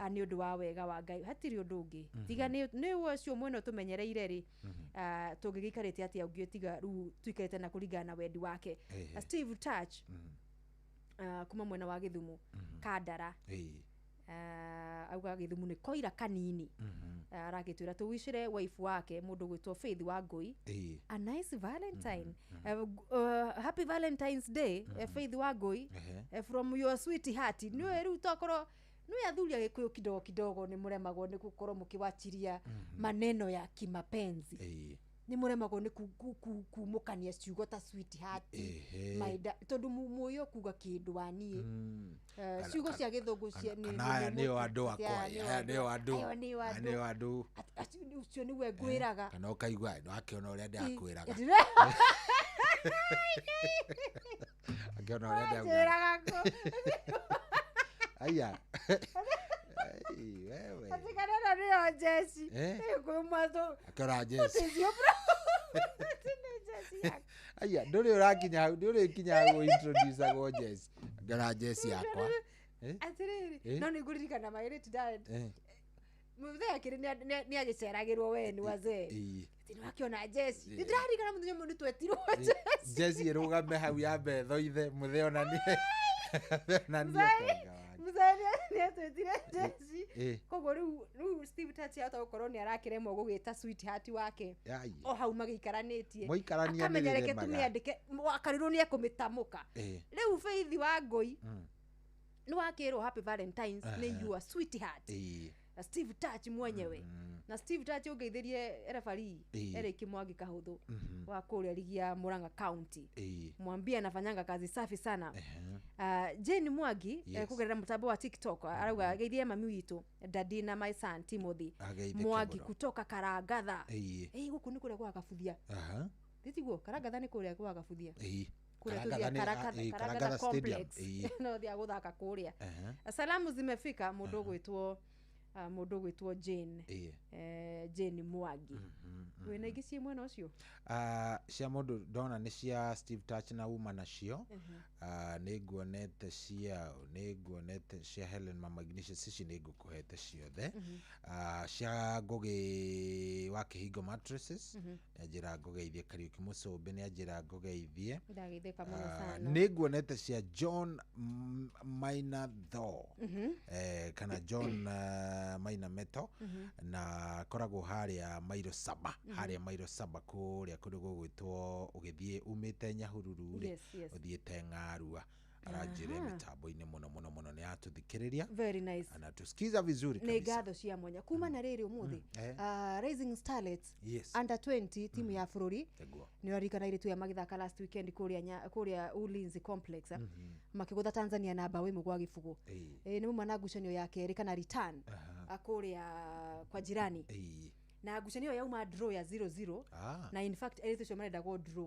ni undu wa wega wa Ngai hatiri undu ungi tiga ni ucio mweno tumenyereire ri tugigikarite ati augi tiga ru tuikarite na kuringana wendi wake. Steve Touch kuma mwena wa Githumu Kandara auga Githumu ni koira kanini aragitwira tuwishire wife wake mundu gwitwo Faith Wangui a nice Valentine. Happy Valentine's Day Faith Wangui from your sweet heart. Niwe ru tokoro niwe athuria gikuyu kidogo ni muremagwo ni gukorwo mukiwachiria maneno ya kimapenzi ni muremagwo ni kumukania ciugo ta sweet heart maida tondu muyo kuga kindu wani ciugo cia githungu cia ni andu akwa ni andu ucio ni we ngwiraga kana ukaigwa no akiona uria ndakwiraga akiona uria ndakwiraga aya wewe atikana na Jesse kwa mwazo akora Jesse aya nduri urakinya hau nduri kinya hau introduce go Jesse akora Jesse yakwa atiriri no niguririkana maireti dad muthe akiri ni agiceragirwo we ni wazee tini wakiona jesi ndirarikana muthenya mundu twetirwo jesi irugame hau ya betho ithe muthe ona ni muzani netwetire jesi koguo riu Steve Touch hata ukorwo ni arakiremwo gugita sweetheart wake o hau magikaranitie akamenyereke tumiandike akarirwo ni ekumitamuka riu Faith wa Ngui ni wakirwo happy valentines ni your sweetheart na Steve Touch mwenyewe na Steve Touch ungeithirie referee Eric Mwangi Kahuthu wa kuria ligi ya Murang'a County mwambie anafanyanga kazi safi sana. Jane Mwangi kugerera mtambo wa TikTok arauga geithie mami witu Daddy na my son Timothy Mwangi kutoka Karagatha guku ni kuria kwa kabuthia nditiguo Karagatha ni kuria kwa kabuthia Karagatha complex no dia guthaka kuria. Salamu zimefika mundu gwitwo Jane Jane Mwangi wena igisi mwena ucio cia mundu ndona ni cia Steve Touch na uma nacio niguonete cia Helen Mama Ignatius cici nigukuhete ciothe cia Ngugi wa Kihingo Mattresses njira ngugeithie Kariuki Mucumbi ni njira ngugeithie ndageitheka muno sana niguonete cia John Maina Tho kana John Maina Meto na koragwo haria Mairo Saba kuria kundu gugwitwo ugithie umite Nyahururu ri uthiete Ng'arua aranjire mitambo-ini muno ni atuthikiriria very nice ana tusikiza vizuri kabisa ni gatho cia mwanya kuma na riri umuthi Rising Starlets under 20 timu ya bururi ni warikana ile tu ya magithaka last weekend kuria Ulinzi Complex makigutha Tanzania na bawe mugwa gifugo ni muma na ngucanio yake rikana return kuria kwa jirani na ngucanio ya uma draw ya 0-0 na in fact ile tu marenda go draw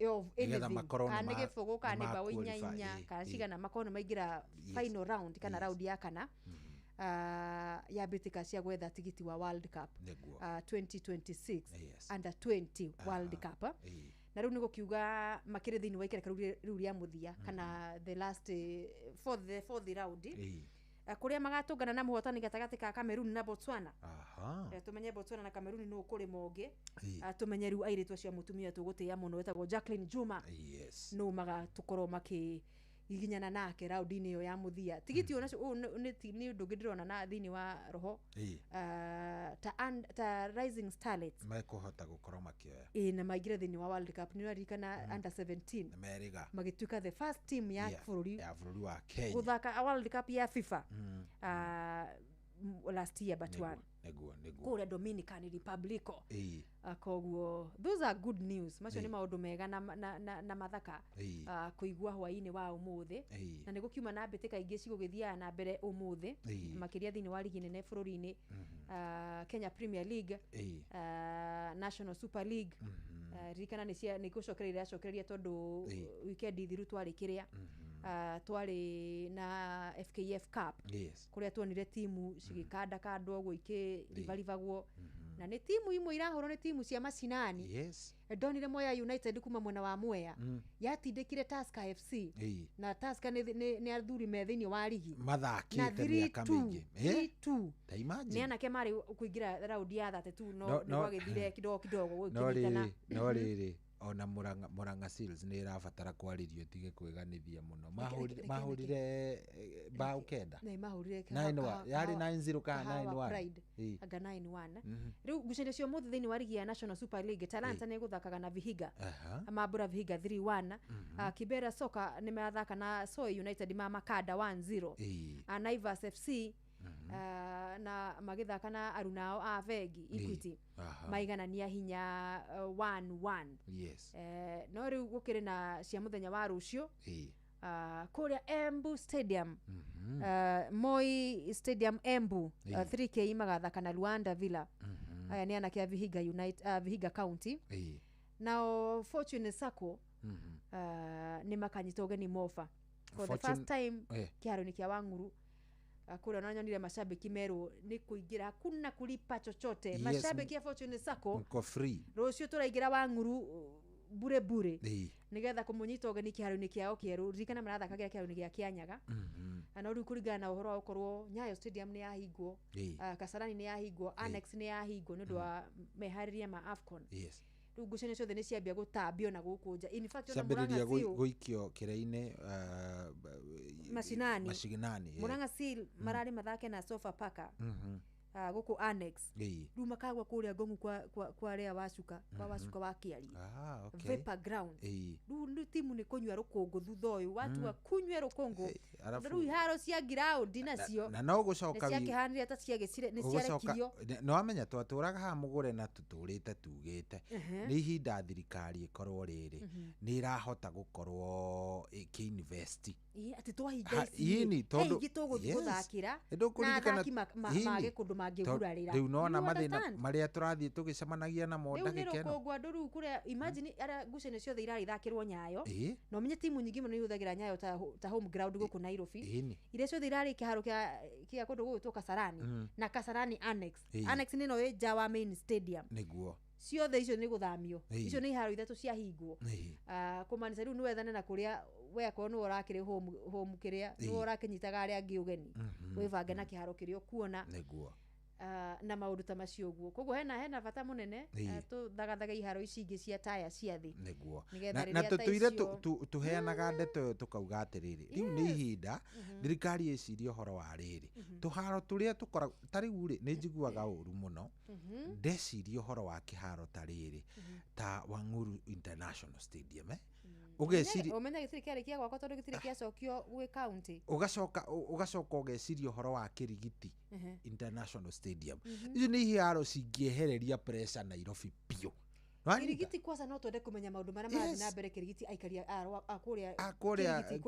of anything kana gifugo kana bawe inya kana cigana makono maigira final round kana round ya kana ya bitika cia gwetha tigiti wa World Cup 2026 under 20 World Cup na riu niko kiuga makire thini wa ikere riu ria muthia kana the last for the round kuria magatungana na muhotani gatagati ka Cameroon na Botswana tumenye Botswana na Cameroon no kuri monge tumenye riu airitwa cia mutumia tugutia muno wetagwo Jacqueline Juma no magatukorwo iginyana nake raudini yo ya muthia tigiti ona ni ndu ndirona na thini wa roho ta Rising Starlets maikuhota gukorwo makioya na maigira thini wa World Cup ni warikana under 17 America magituika the first team ya bururi wa Kenya guthaka World Cup ya FIFA last year but one kule Dominican Republic koguo those are good news macio ni maundu mega na mathaka kuigua hwaini wa umuthi na niguo kiuma na mbitika ingi cigugithia na mbere umuthi makiria thini wa ligi nene bururi-ini Kenya Premier League National Super League rikana ni gucokereria tondu weekend thiru twari kiria twari na FKF Cup kuria tuonire timu cigikanda kando gwo ikirivagwo na ni timu imwe irahoro ni timu cia macinani ndonire Mwea United kuma mwena wa Mwea yatindikire Tusker FC na Tusker ni athuri methini wa ligi mathakite miaka mingi ta imagine ni anake mari kuingira round ya 32 no gwagithire kidogo gukirikana no riri ona Murang'a Seals ni irabatara kwaririo tige kweganithia muno mahurire bao kenda na mahurire 9 yari 9-0 ka 9-1 aga 9-1 riu ngucanio cio muthi thini wa ligi ya National Super League Talanta ni guthakaga na Vihiga Mabura Vihiga 3-1 Kibera Soka ni mathaka na Soy United Makada 1-0 Naivas FC na magithaka na Arunao Avegi Equity maiganania hinya 1-1 no riu gukire na cia muthenya wa rucio kuria Embu Stadium Moi Stadium Embu 3K magathaka na Luanda Villa aya ni anake Vihiga United Vihiga County now Fortune Sacco ni makanyita ugeni Mofa for the first time kiaro ni kia Wanguru kule wananyonile mashabiki meru ni kuingira kuna kulipa chochote mashabiki ya Fortune Sacco mko free rocio turaigira Wanguru bure nigetha kumunyita ogeni kiharo-ini kiao kieru ririkana marathakagira kiharo-ini gia Kianyaga ana riu kuringana na uhoro wa ukorwo Nyayo Stadium ni yahingwo Kasarani ni yahingwo Annex ni yahingwo ni ndwa mehariria ma AFCON riu ngucanio ciothe ni ciambia gutambio na guku nja in fact ona Murang'a guikio kire-ini mashinani Murang'a Seal marari mathake na Sofapaka guku Annex riu makagwa kuria Ngong'u kwa ria wacuka kwa wacuka wa Kiari Vapor Ground riu timu ni kunywa rukungu thutha uyu watu wa kunywa rukungu riu haro cia ground nacio na no gucoka cia kihanire ta cia gicire ni ciarekirio no amenya twaturaga ha mugure na tuturite tugite ni ihinda thirikari ikorwo riri ni irahota gukorwo ki-invest ati twahinga ici tondu gituguthakira na athaki mage kundu mangigurarira riu nona mathina maria turathie tugicemanagia na moda gikeno riu rukungwa nduru kuria imagine ara ngucanio ciothe irari thakirwo Nyayo no menye timu nyingi muno ihuthagira Nyayo ta home ground guku Nairobi ire ciothe irari kiharo kia kundu gutu Kasarani na Kasarani Annex ni no ja wa main stadium niguo ciothe icio ni guthamio icio ni iharo ithatu cia hingwo kumanisha riu ni wethane na kuria weko no urakire home kiria no urakinyitaga aria angi ugeni wivange na kiharo kiria kuona niguo na maundu ta macio guo koguo hena bata munene tuthagathaga iharo ici ingi cia taya cia thi niguo na tutuire tuheanaga ndeto tukauga atiriri riu ni ihinda thirikari icirie uhoro wa riri tuharo turia tukora tariu ri ni njiguaga uru muno ndecirie uhoro wa kiharo tariri ta Wang'uru International Stadium ugeciria umenya gitiri kiari kia gwakwa tondu gitiri kia cokio gwi county ugacoka ugeciria uhoro wa Kirigiti International Stadium icio ni iharo cingiehereria pressure Nairobi pio Kirigiti kwanza no twende kumenya maundu maria marathi na mbere Kirigiti aikaria akuria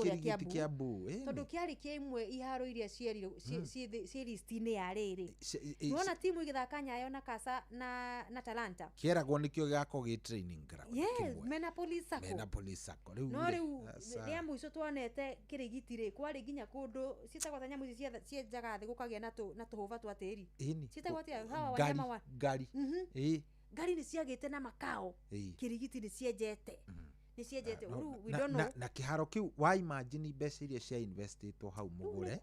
Kirigiti Kiambu tondu kiari kia imwe iharo iria cie list-ini ya riri nuona timu igithaka Nyayo na Kasa na Talanta kieragwo nikio gako gi training ground mena police sako riu no riu ria muico twonete Kirigiti ri kwari nginya kundu cietagwa nyamu cie njagathi gukagia na tuhuva twa tiri cietagwa tia hawa wanyama wa gari gari ni ciagite na makao Kirigiti ni cienjete ni cienjete we don't know na kiharo kiu wa imagine mbeca iria cia invested hau mugure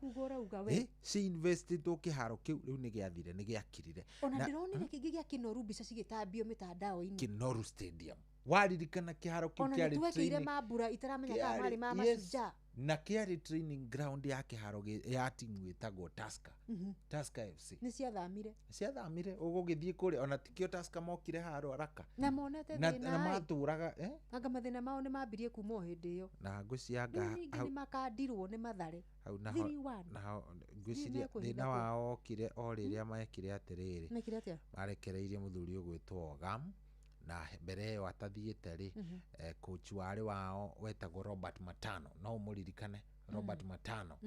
ci invested kiharo kiu riu ni giathire ni giakirire ona ndironire kingi gia Kinoru mbica cigitambio mitandao-ini Kinoru Stadium waririkana kiharo kiu kiari tuwekire mambura itaramenya kama mari ma masuja na kiari training ground ya kiharo ya timu itagwo Tusker FC ni ciathamire ugugithie kuri ona tikio Tusker mokire haro araka na monete na maturaga anga mathina mao ni mambirie kuma hindi iyo na ngucianga ni makandirwo ni mathare hau na nguciria thina wao kire o riria mekire atiriri marekereirie muthuri ugwitwo Ogam na mbere yo atathiite ri coach wari wao wetagwo Robert Matano no muririkane Robert Matano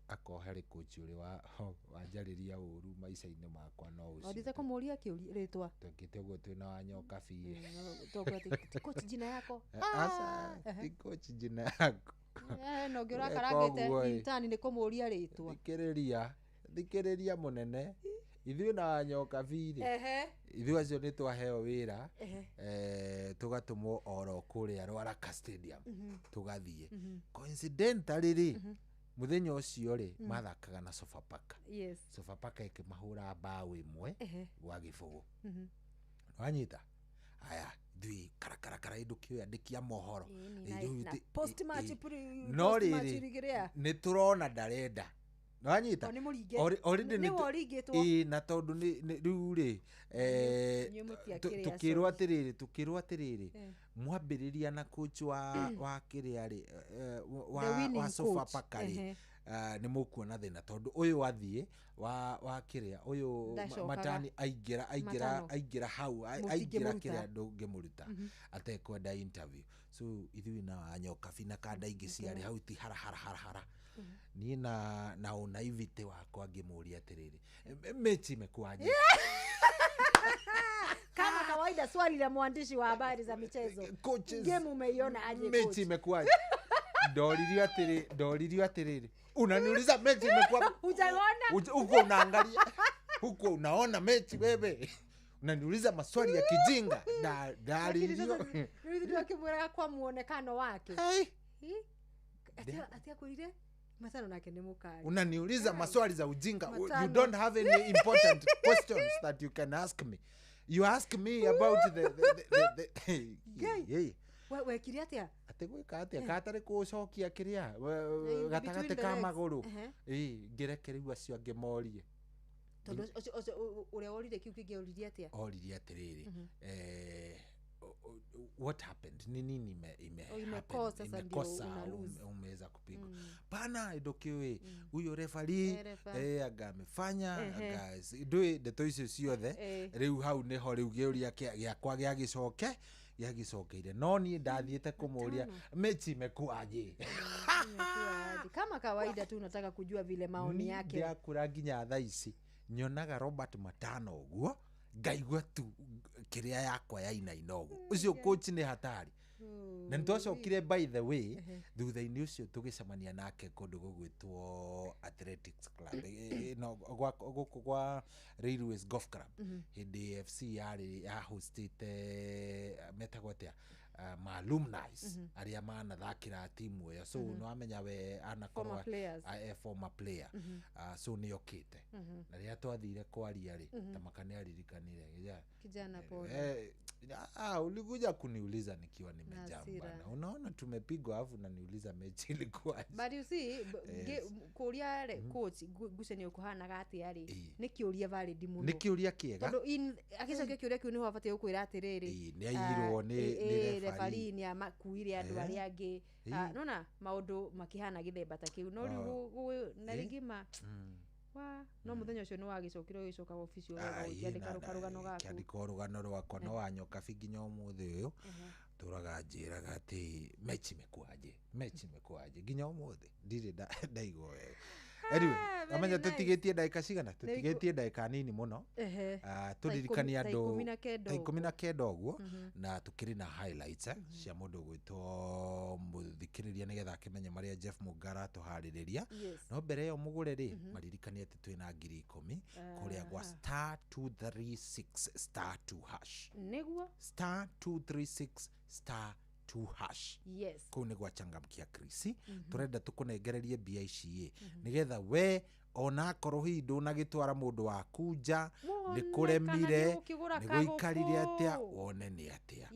akoheri coach uri wanjariria uru maica-ini makwa no ucio ndite kumuria kiuri ritwa tukite uguo twina Wanyoka Fie coach jina yako asa ti coach jina yako no ngira karagete intani ni kumuria ritwa thikiriria munene ithuĩ na Wanyoka Fie ithuĩ acio nĩ twaheo wĩra tũgatũmwo oro kũrĩa Ruaraka Stadium tũgathiĩ coincidentally rĩ muthenya ũcio rĩ mathakaga na Sofapaka Sofapaka ikĩmahũra bao ĩmwe gwa gĩbũgũ wanyita aya thui karakara indu kioya ndikia mohoro post match no rĩrĩ nĩ turona ndarenda wanyita already na tondu riu ri tukirwo atiriri mwambiriria na coach wa kiria ri wa Sofapaka ri ni mukuona thina tondu uyu athie wa kiria uyu Matani aingira hau aingira kiria ndungimuruta atekwenda interview so ithui na Wanyoka Fie na kada ingi ciari hau ti hara ni na unaivite wako angimuria atiriri mechi imekuaje kama kawaida swali la mwandishi wa habari za michezo game umeiona aje coach mechi imekuaje ndoririo atiriri unaniuliza mechi imekuwa hujaona uko unaangalia huko unaona mechi wewe unaniuliza maswali ya kijinga. Dari hiyo. Ndio kimwera kwa muonekano wake. Atia kulile matano nake ni mukali. Unaniuliza maswali za ujinga. You don't have any important questions that you can ask me. You ask me about the we kiria atia ategwika atia katare kucokia kiria gatagate ka maguru ngirekerewa cio ngemorie tondo ure orire kiu kingeoririe atia oririe atiriri what happened nini imekosa sasa ndio umeweza kupigwa pana idokiwe huyo referee agamefanya guys do the toys ciothe riu hau neho riu geuria giakwa giagicokeire no ni ndathiete kumuria mechi imekuaje kama kawaida tu unataka kujua vile maoni yake ndia kura nginya thaa ici nyonaga Robert Matano uguo ngaigua tu kiria yakwa ya inainogu ucio coach ni hatari na ntwacokire by the way thutha-ini ucio tugicemania nake kundu gugwitwo Athletics Club no gwa Railways Golf Club hindi FC yari ya hostite metagwatia alumni aria manathakira timu iyo so no amenya we anakorwa former player so ni okite na ria twathire kwaria ri tamakane aririkanire kijana pole ulikuja kuniuliza nikiwa nimejamba unaona tumepigwa afu na niuliza mechi ilikuwa but you see kuria coach guceni ukuhana gati yari nikiuria valid muno nikiuria kiega tondu akicokia kiuria kiu niho abatie gukwira atiriri ni ayirwo ni referee ni amakuire andu aria angi nona maundu makihana githemba ta kiu no riu na rigima no muthenya ucio ni wagicokire ugicoka ofisi wega ukiandika rugano gaku kiandika rugano rwakwa no wanyoka binginya umuthi uyu turaga njiraga ati mechi mekuaje nginya umuthi ndire ndaigwo wega anyway amenya tutigetie dakika cigana tutigetie dakika nini muno turirikania andu 19 uguo na tukiri na highlights cia mundu gwitwo muthikiriria nigetha kimenye maria Jeff Mugara tuhaririria no mbere yo mugure ri maririkania ati twina 10,000 kuria gwa *236*2# niguo *236*2#. Yes. Kau ni gwa changamkia Krisi. Turenda tukunengererie BICA. Nigetha we ona korwo hindu na gitwara mundu waku nja ni kuremire ni guikarire atia wone ni atia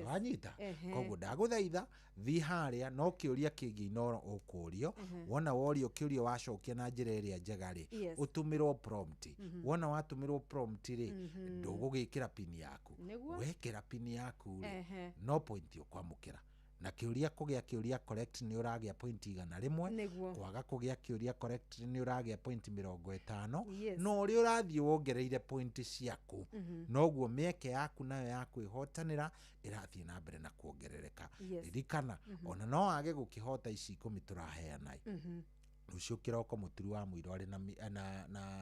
wanyita koguo ndaguthaitha thi haria no kiuria kingi inoro ukurio wona worio kiurio wacokia na njira iria njega ri utumirwo prompt wona watumirwo prompt ri ndugugikira pin yaku wekira pin yaku no point ukwamukira na kiuria kugia kiuria correct ni uragia point igana rimwe kwaga kugia kiuria correct ni uragia point 50 no uri urathie wongereire point ciaku noguo mieke yaku nayo yaku ihotanira irathie na mbere na kuongerereka ririkana ona no age gukihota ici 10 turaheana ucio kiroko muturu wa muiro ari na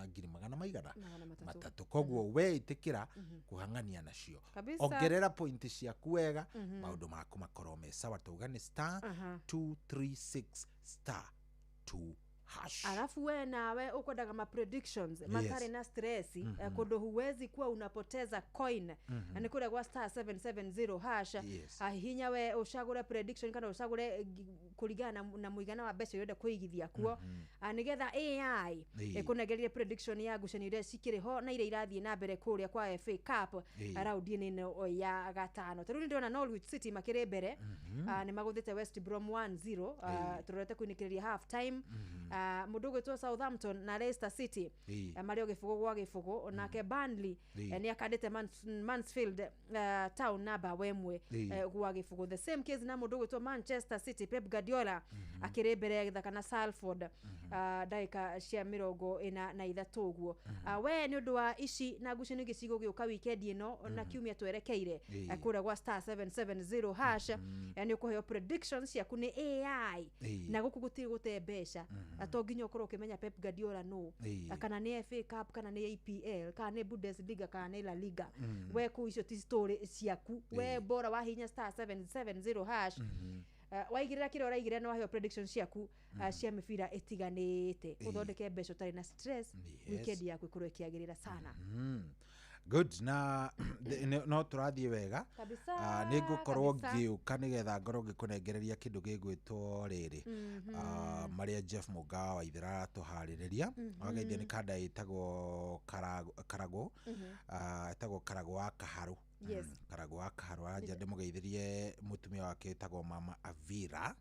300 koguo we itikira kuhangania nacio ongerera point ciaku wega maundu maku makoro me sawa tugane *236*2#. Alafu we nawe ukwendaga ma predictions matare na stress kondo huwezi kuwa unapoteza coin ni kule kwa *770# hinya we ushagure prediction kana ushagure kuligana na muigana wa mbeca yode kuigithia kuo nigetha AI ikunegeria prediction ya guceni ire cikire ho na ire irathie na mbere kuria kwa FA Cup round ino ya gatano taruni ndona Norwich City makire mbere ni maguthite West Brom 1-0 turete kuinikiria half time mundu gwitwo Southampton na Leicester City mario gifugo gwa gifugo nake Burnley ni akadete Mansfield Town naba wemwe gwa gifugo the same case na mundu gwitwo Manchester City Pep Guardiola akirebere githaka na Salford daika cia mirongo ina na ithatu guo we ni undu wa ici na gucini gicigo giuka weekend ino na kiumia twerekeire kura gwa *770# yani ukuheo predictions yaku ni AI na guku gutiri gute mbeca atonginya ukorwo ukimenya Pep Guardiola no kana ni FA Cup kana ni EPL kana ni Bundesliga kana ni La Liga we ku icio ti story ciaku we bora wa hinya *770# waigirira kire uraigire no heo predictions ciaku cia mibira itiganite uthondeke mbeca tari na stress weekend yaku ikorwo ikiagirira sana Good. Na no turathie wega. Nĩ ngũkorwo ngĩũka nĩgetha ngorwo ngĩkũnengereria kĩndũ gĩgwĩtwo rĩrĩ. Marĩa Jeff Mũnga wa Waithĩra aratũharĩrĩria. Wagaithia nĩ kanda ĩtagwo Karagũ. Ĩtagwo Karagũ wa Kaharũ. Karagũ wa Kaharũ anja ndĩmũgeithĩrie mũtumia wake ĩtagwo Mama Avira.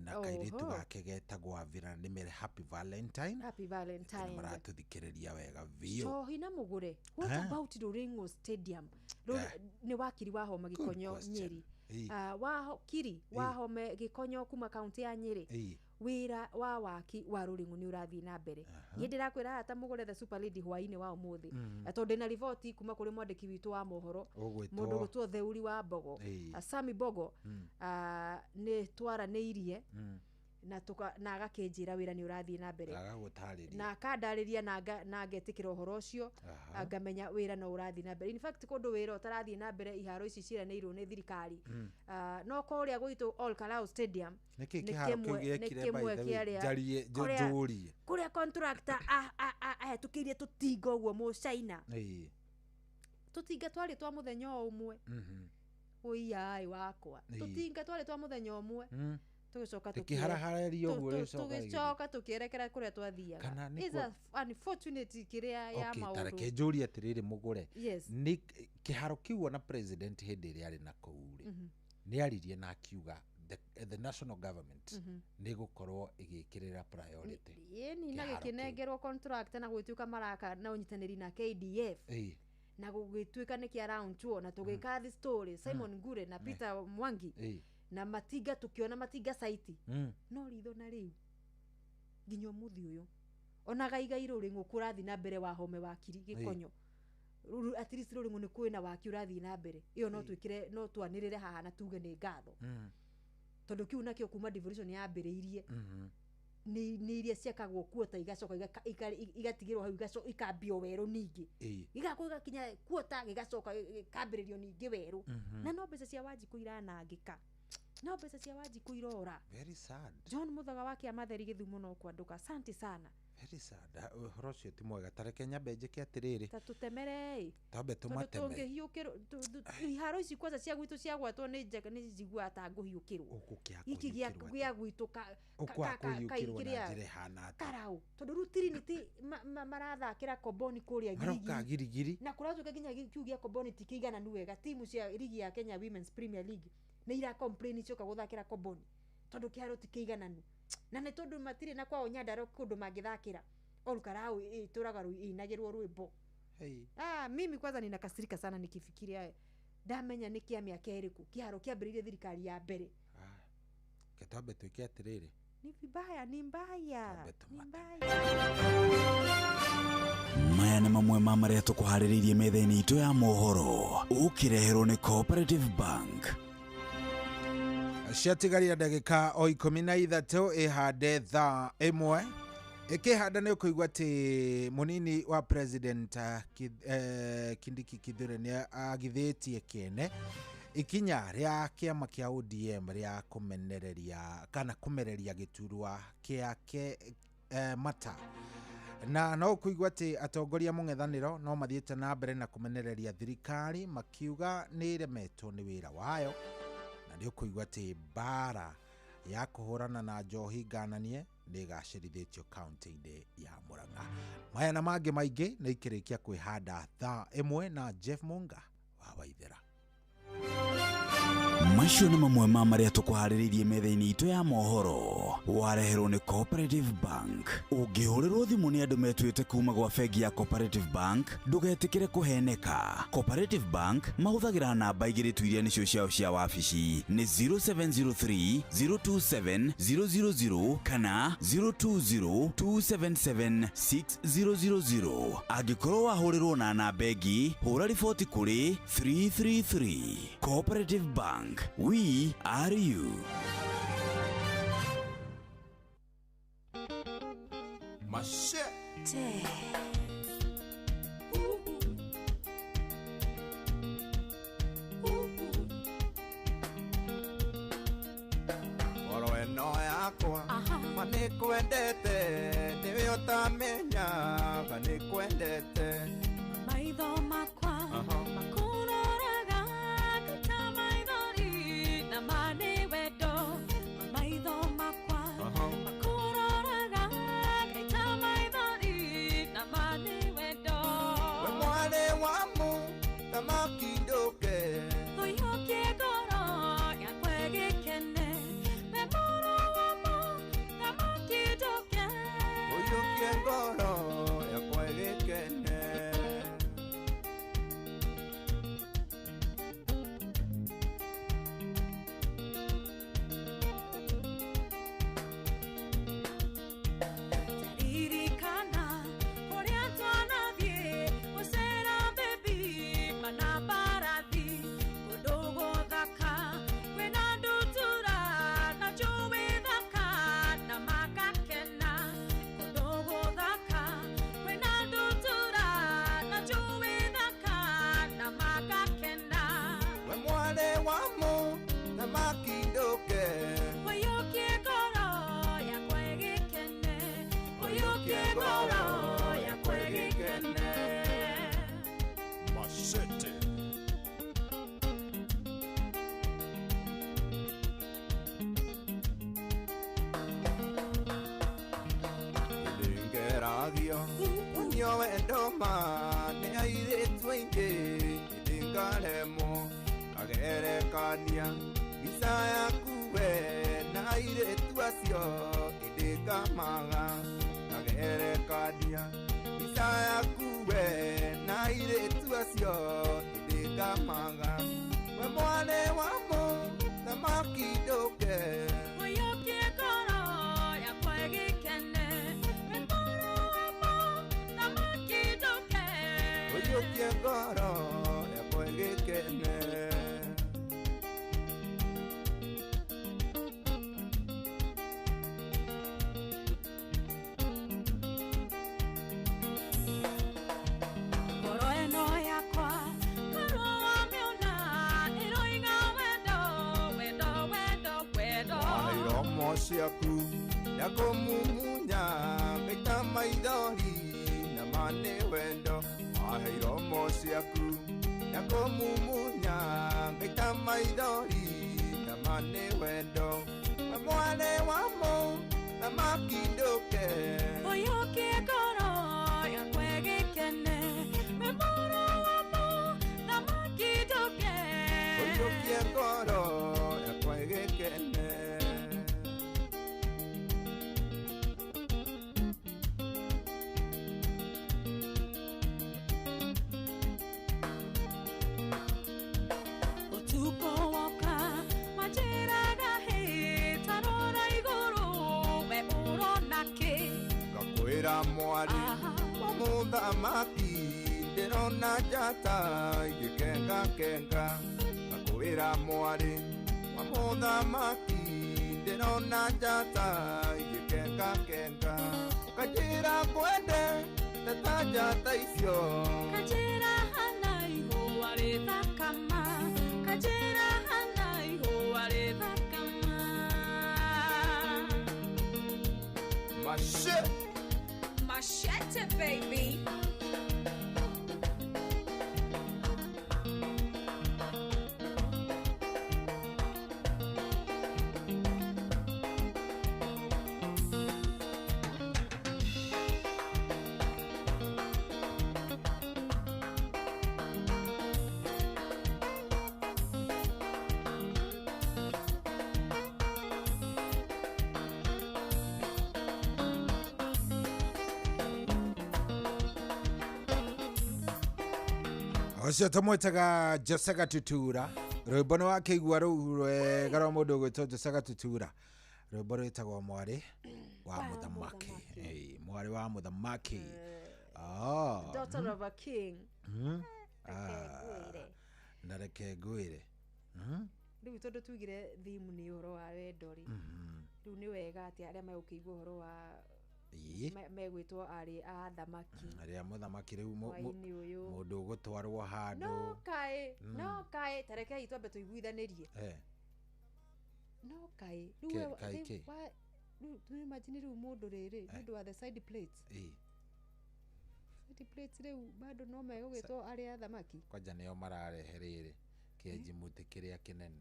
Na kairĩtu gake getagwo Avira nĩmere Happy Valentine. Happy Valentine. Maratũthikĩrĩria wega biũ. Cohi na Mũgũre. What about Ruring'o Stadium? Nĩ wakiri wa Homa Gĩkonyo Nyeri. Wakiri wa Homa Gĩkonyo kuma kaunti ya Nyeri. Wira wa waki wa Ruring'o nĩ ũrathiĩ na mbere. Niĩ ndĩrakwĩra hata Mũgũre the Super Lady hwainĩ wa ũmũthĩ. Tondũ ndĩna riboti kuma kũrĩ mwandĩki witũ wa mohoro. Mũndũ gũtwo Theuri wa Mbogo. Sami Bogo nĩ twaranĩirie na agakĩnjĩra wĩra nĩ ũrathiĩ na mbere. Na akandarĩria na ngetĩkĩra ũhoro ũcio ngamenya wĩra no ũrathiĩ na mbere. In fact kũndũ wĩra ũtarathiĩ na mbere iharo ici ciranĩirwo nĩ thirikari. No kũrĩa gwitũ Ol Kalou Stadium nĩ kĩmwe kĩarĩa kũrĩa contractor ahetũkĩirie tũtinga ũguo Mũcaina. Tũtinga twarĩ twa mũthenya ũmwe. Ũiai wakwa. Tũtinga twarĩ twa mũthenya ũmwe. Tũgĩcoka tũkĩerekera kũrĩa twathiaga. Is unfortunate kĩrĩa ya maũndũ. Tareke njũrie atĩrĩrĩ Mũgũre. Nĩ kĩharo kĩu ona president hĩndĩ ĩrĩa arĩ na kũu rĩ. Nĩ aririe na akiuga the national government nĩ gũkorwo ĩgĩkĩrĩra priority. Yeni na gĩkĩnengerwo contract na gwĩtuĩka maraka na ũnyitanĩri na KDF. Na gũgĩtuĩka nĩ kĩa round 2 na tũgĩka the story Simon Ngure na Peter Mwangi. Na matiga tukiona matiga site no ritho na riu nginya muthi uyu ona gaigai Ruring'o kurathi na mbere wa Home wa Kiri Gĩkonyo at least Ruring'o nĩ kwĩna waki urathi na mbere iyo no twikire no twanirire haha na tuge nĩ ngatho tondu kiu nakio kuma devolution ya mbere-irie nĩ iria ciakagwo kuota igacoka igatigirwo hau igacoka ikambio werũ ningĩ igakuga kinya kuota gigacoka ikambĩrĩrio ningĩ werũ na no mbeca cia Wanjiku iranangĩka. No mbeca cia Wanjiku irora. Very sad. John Muthaga wake Amatheri Gĩthumo no kwanduka. Asante sana. Very sad. Ũhoro ũcio ti mwega. Tareke nyambe njĩke atĩrĩrĩ. Tatutemere. Tambe tũmateme. Tũngĩhiũkĩrwo iharo ici kwanza cia gwitũ cia gwatwo nĩ njega nĩ njigua ta ngũhiũkĩrwo. Iki gĩa gwitũ Karau. Tondũ rutiri nĩ marathakĩra Komboni kũrĩa girigiri. Na kũracoka nginya kiu gĩa Komboni ti kĩigananu wega. Timu cia ligi ya Kenya Women's Premier League nĩ ira complain cioka guthakira Komboni tondu kĩharo ti kĩigananu na nĩ tondu matirĩ na kwao Nyandarua kũndũ mangĩthakĩra Ol Kalou itũraga inagĩrwo rwĩmbo. Mimi kwanza ninakasirika sana nikifikiria ndamenya nĩ kĩa mĩaka ĩrĩkũ kĩharo kĩambĩrĩirie thirikari ya mbere. Ketambe twĩke atĩrĩrĩ. Ni vibaya, ni mbaya. Maya nĩ mamwe ma marĩa tũkũharĩrĩirie metha-inĩ itũ ya mohoro ũkĩreherwo nĩ Cooperative Bank. Ciatigaria ndagĩka o 13 ihande thaa 1 ikihanda nĩ ũkũigua atĩ mũnini wa president Kindiki Kithure nĩ agithĩtie kĩene ikinya rĩa kĩama kĩa ODM rĩa kũmenereria kana kũmereria gĩturwa kĩake mata na no kũigua atĩ atongoria mũng'ethanĩro no mathiĩte na mbere na kũmenereria thirikari makiuga nĩ iremetwo nĩ wĩra wayo na nĩ ũkũigua atĩ mbara ya kũhũrana na njohi ngananie nĩ gacĩrithĩtio kaunti-inĩ ya Murang'a. Maya na mangĩ maingĩ nĩ ikĩrĩkia kwĩhanda thaa 1 na Jeff Mũnga wa Waithĩra. Macio nĩ mamwe ma marĩa tũkũharĩrĩirie metha-inĩ itũ ya mohoro wareherwo nĩ Cooperative Bank. Ũngĩhũrĩrwo thimũ nĩ andũ metuĩte kuma gwa bengi ya Cooperative Bank ndũgetĩkĩre kũheneka. Cooperative Bank mahũthagĩra namba igĩrĩ iria nĩcio ciao cia wabici nĩ 0703 027 000 kana 020 277 6000. Angĩkorwo wahũrĩrwo na namba ĩngĩ hũra riboti kũrĩ 333. Cooperative Bank, we are you. My shit. Oro eno yakwa manikwendete niwe utamenya manikwendete maitho makwa makuroraga kaita maithori na mane wendo maitho makwa makuroraga kaita maithori na mane wendo we mwane wa mu thamaki nduke oyokie ngoro yakwa gĩkene we moro wa mu thamaki nduke oyokie ngoro yakwa gĩkene ririkana ũrĩa twanathiĩ gũcera baby mana mbarathi kũndũ gũthaka kwĩna ndutura na njũĩ thaka na magakena kũndũ gũthaka kwĩna ndutura na njũĩ thaka na magakena we mwane wa mu thamaki nduke ũyũkie ngoro yakwa ĩgĩkene ũyũkie ngoro yakwa ĩgĩkene Machete. Ndingeragio unyo wendo ma nĩ airĩtu aingĩ ndingaremwo kagerekania mbica yaku we na airĩtu acio ndingamaga kagerekania mbica yaku we na airĩtu acio ndingamaga we mwane wa mu thamaki nduke ũyũkie ngoro yakwa ĩgĩkene we moro wa mu thamaki nduke ũyũkie ngoro yakwa ĩgĩkene ngoro ĩno yakwa ngoro wamĩona ĩroiga wendo wendo wendo wendo iromo ciaku yakũmumunya ngaita maithori na mane wendo ahe iromo ciaku yakũmumunya ngaita maithori na mane wendo we mwane wa mu thamaki nduke ũyũkie ngoro yakwa ĩgĩkene we moro wa mu thamaki nduke ũyũkie ngoro yakwa ĩgĩkene ũtukũ woka wanjĩraga hĩ tarora igũrũ we ũrona kĩ ngakwĩra mwari wa mũthamaki ndĩrona njata igĩkengakenga ngakwĩra mwari wa mũthamaki ndĩrona njata igĩkengakenga ũkanjĩra ngwende ndeta njata icio kanjĩra hana ihũa rĩthakama kanjĩra hana ihũa rĩthakama Machete baby Ucio tumwitaga Josega Tutura rwimbo ni wakeigua ruu rwega rwa mundu gwitwo Josega Tutura rwimbo rwitagwo mwari wa muthamaki mwari wa muthamaki daughter of a king ndareke ngwire riu tondu tugire thimu ni uhoro wa wendo ri riu ni wega ati aria megukigua uhoro wa megwitwo ari a thamaki ari a muthamaki riu mundu gutwarwo handu no kai tareke itwambe tuiguithanirie no kai riu imagine riu mundu riri ndu wa the side plates side plates rĩu bado no megũgĩtwo arĩa thamaki kwanja nĩo mararehe rĩrĩ kĩenji mũtĩ kĩrĩa kĩnene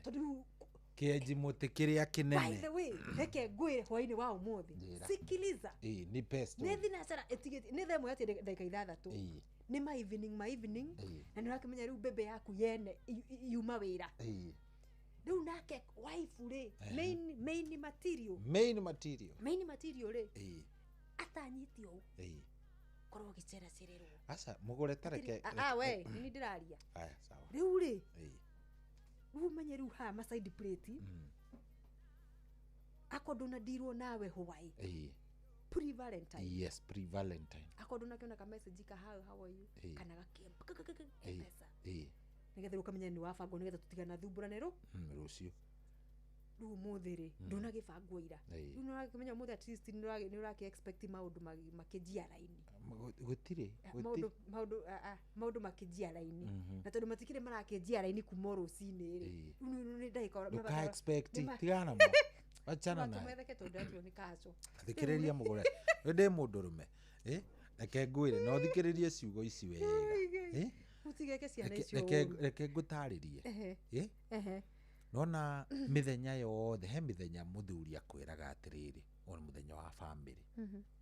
kĩenji mũtĩ kĩrĩa kĩnene. By the way, reke ngwĩre hwainĩ wa ũmũthĩ sikiliza ni best nĩ thinacara ĩtigĩtie nĩ themo yati ndagĩka 6 nĩ ma evening na nĩ ũrakĩmenya rĩu bebe yaku yene yuma wĩra rĩu nake wife rĩ main material rĩ atanyitio ũũ korwo gĩceracererwo asa mũgũre tareke we nĩ ndĩraria aya sawa rĩu rĩ rĩu menye rĩu ha ma side plate akondo na dirwo nawe Hawaii pre-valentine yes pre-valentine akondo na kiona ka message ka how are you kana gakempa pesa nigetha ukamenya ni wabango nigetha tutigana thumburanero rucio rĩu mũthĩ ndona gĩbango ira rĩu no akamenya mũthĩ at least ni ũraki expect maũndũ makĩjia raini gũtirĩ maũndũ makĩjia raini na tondũ matikire marakĩjia raini kuma rũcinĩ rĩ nĩ ndagĩka ndũka expect tigana mo achana na tumetheke tondũ nĩ kaco thikĩrĩria mũgũre ndĩ mũndũrũme reke ngwĩre no thikĩrĩrie ciugo ici wega mutigeke ciana icio reke ngũtarĩrie nona mĩthenya yothe he mĩthenya mũthuri akwĩraga atĩrĩrĩ ona mũthenya wa family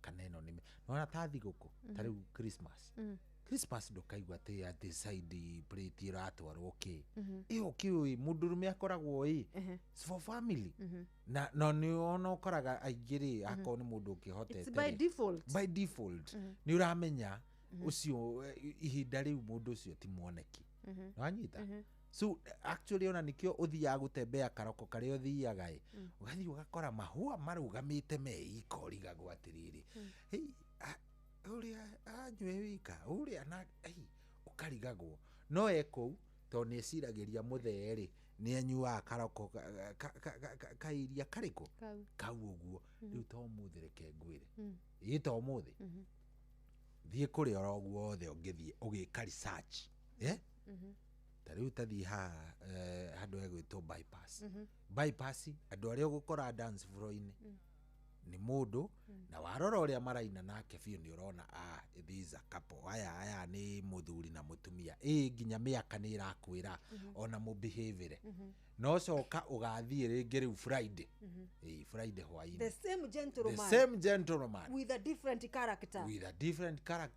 kana ĩno nĩ nona ta thigũkũ ta rĩu Christmas ndũkaigua atĩ side plate iratwarwo kĩ ĩyo kĩũĩ mũndũrũme akoragwo for family na nĩ ona ũkoraga aingĩ rĩ akorwo nĩ mũndũ ũkĩhotete by default nĩ ũramenya ucio ihinda rĩu mũndũ ũcio ti mwoneki wanyita so actually ona nikio uthiaga gutembea karoko karia uthiaga ugathi ugakora mahua marugamite meika urigagwo atiriri uria anywe wika uria na ukarigagwo no eko to nĩ ciragĩria mũtheri nĩ anyua karoko kairia kariko kau ũguo rĩu to mũthĩ reke ngwĩre ĩto mũthĩ thiĩ kũrĩa oroguo othe ũngĩthiĩ ũgĩka research tarĩu tathi handũ hegwĩtwo bypass andũ arĩa ũgũkora dance floor-inĩ nĩ mũndũ na warora ũrĩa maraina nake biũ nĩ ũrona this a couple aya nĩ mũthuri na mũtumia nginya mĩaka nĩ ĩrakwĩra ona mũbehaviour no coka ũgathiĩ rĩngĩ rĩu Friday hwainĩ the same gentleman with a different character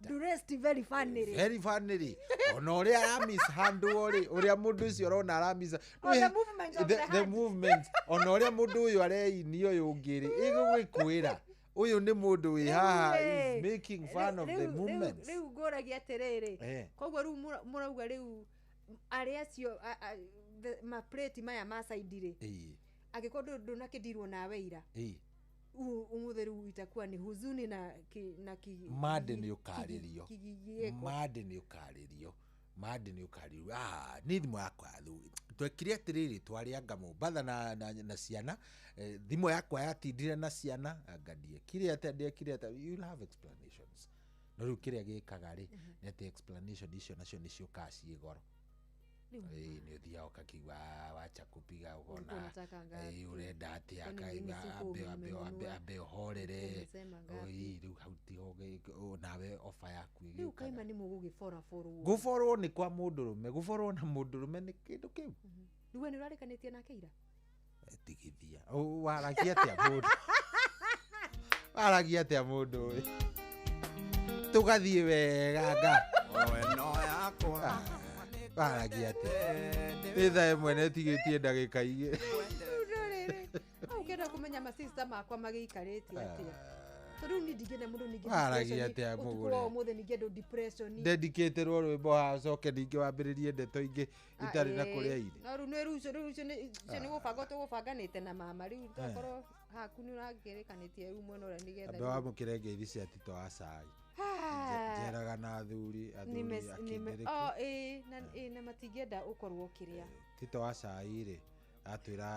dressed very funny ona ũrĩa aramis handũ ũrĩa mũndũ ũcio ũrona aramis the movement ona ũrĩa mũndũ ũyũ areinio ũyũ ũngĩ rĩ ĩgũgĩkwĩra ũyũ nĩ mũndũ wĩ haha is making fun of the movements rĩu ngũragia atĩrĩrĩ koguo rĩu mũrauga rĩu arĩa acio ma plate maya ma side rĩ agĩkorwo ndũnakĩndirwo nawe ira umuthĩ rĩu itakuwa ni huzuni na mad nĩ ũkarĩrio nĩ thimũ yakwa twekire atĩrĩrĩ twarĩanga Mombatha na ciana thimũ yakwa yatindire na ciana ngadie kire atĩa you will have explanations no rĩu kĩrĩa gĩkaga rĩ nĩ atĩ explanation icio nacio nĩ ciũkaga ciĩ goro nĩ ũthiaga ũkakiuga wacha kupiga ũkona ũrenda atĩa ambe ũhorere rĩu hau tiho nawe ofa yaku rĩu kaima nĩ mũgũgĩborwo gũborwo nĩ kwa mũndũrũme gũborwo na mũndũrũme nĩ kĩndũ kĩu rĩu nĩ ũrarĩkanĩtie nake ira tigithia waragia atĩa mũndũ tũgathiĩ wega no yakwa baragia atĩ tha ĩmwe netigĩtie ndagĩka igĩ ũkenda kũmenya masista makwa magĩikarĩtie atĩa tondũ ni ndigene mũndũ ningĩ baragia atĩa mũgũre mũthĩ ningĩ ndũ depression dedicated rwĩmbo hacoke ningĩ wambĩrĩrie ndeto ingĩ itarĩ na kũrĩa irĩ no rĩu nĩ gũbanga tũgũbanganĩte na mama rĩu tokorwo haku nĩ ũrakĩrĩkanĩtie rĩu mwena ũrĩa nĩgetha andũ wa mũkĩrenge ithi cia Tito wa cai njeraga na athuri na matingĩenda ũkorwo ũkĩrĩa Tito wa cai rĩ atwĩra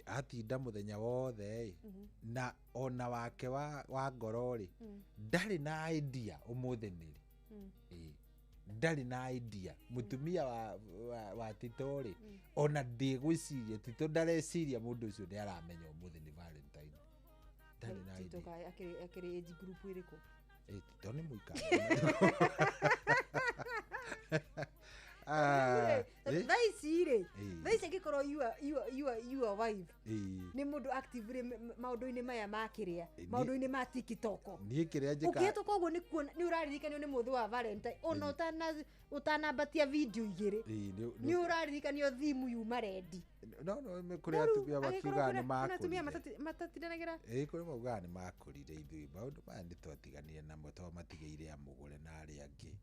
atinda mũthenya wothe na ona wake wa ngoro rĩ ndarĩ na idea ũmũthĩ nĩrĩ ndarĩ na idea mũtumia wa Tito rĩ ona ndĩgwĩciria Tito ndareciria mũndũ ũcio nĩ aramenya ũmũthĩ nĩ Valentine TikTok akiri age group iriko toni muika Thaisi ngikoro you wife ni mundu active maundu-ini maya makiria maundu-ini ma TikTok ni kiria njika ukieto koguo ni uraririkana ni muthu wa Valentine ona utanambatia video igiri ni uraririkana thimu yuma ready no me kuria atumia bakiuga ni makuri atumia matatindanagira kuri mauga ni makurire ithui maundu maya ni twatiganire namo to matigeire amugure na ari angi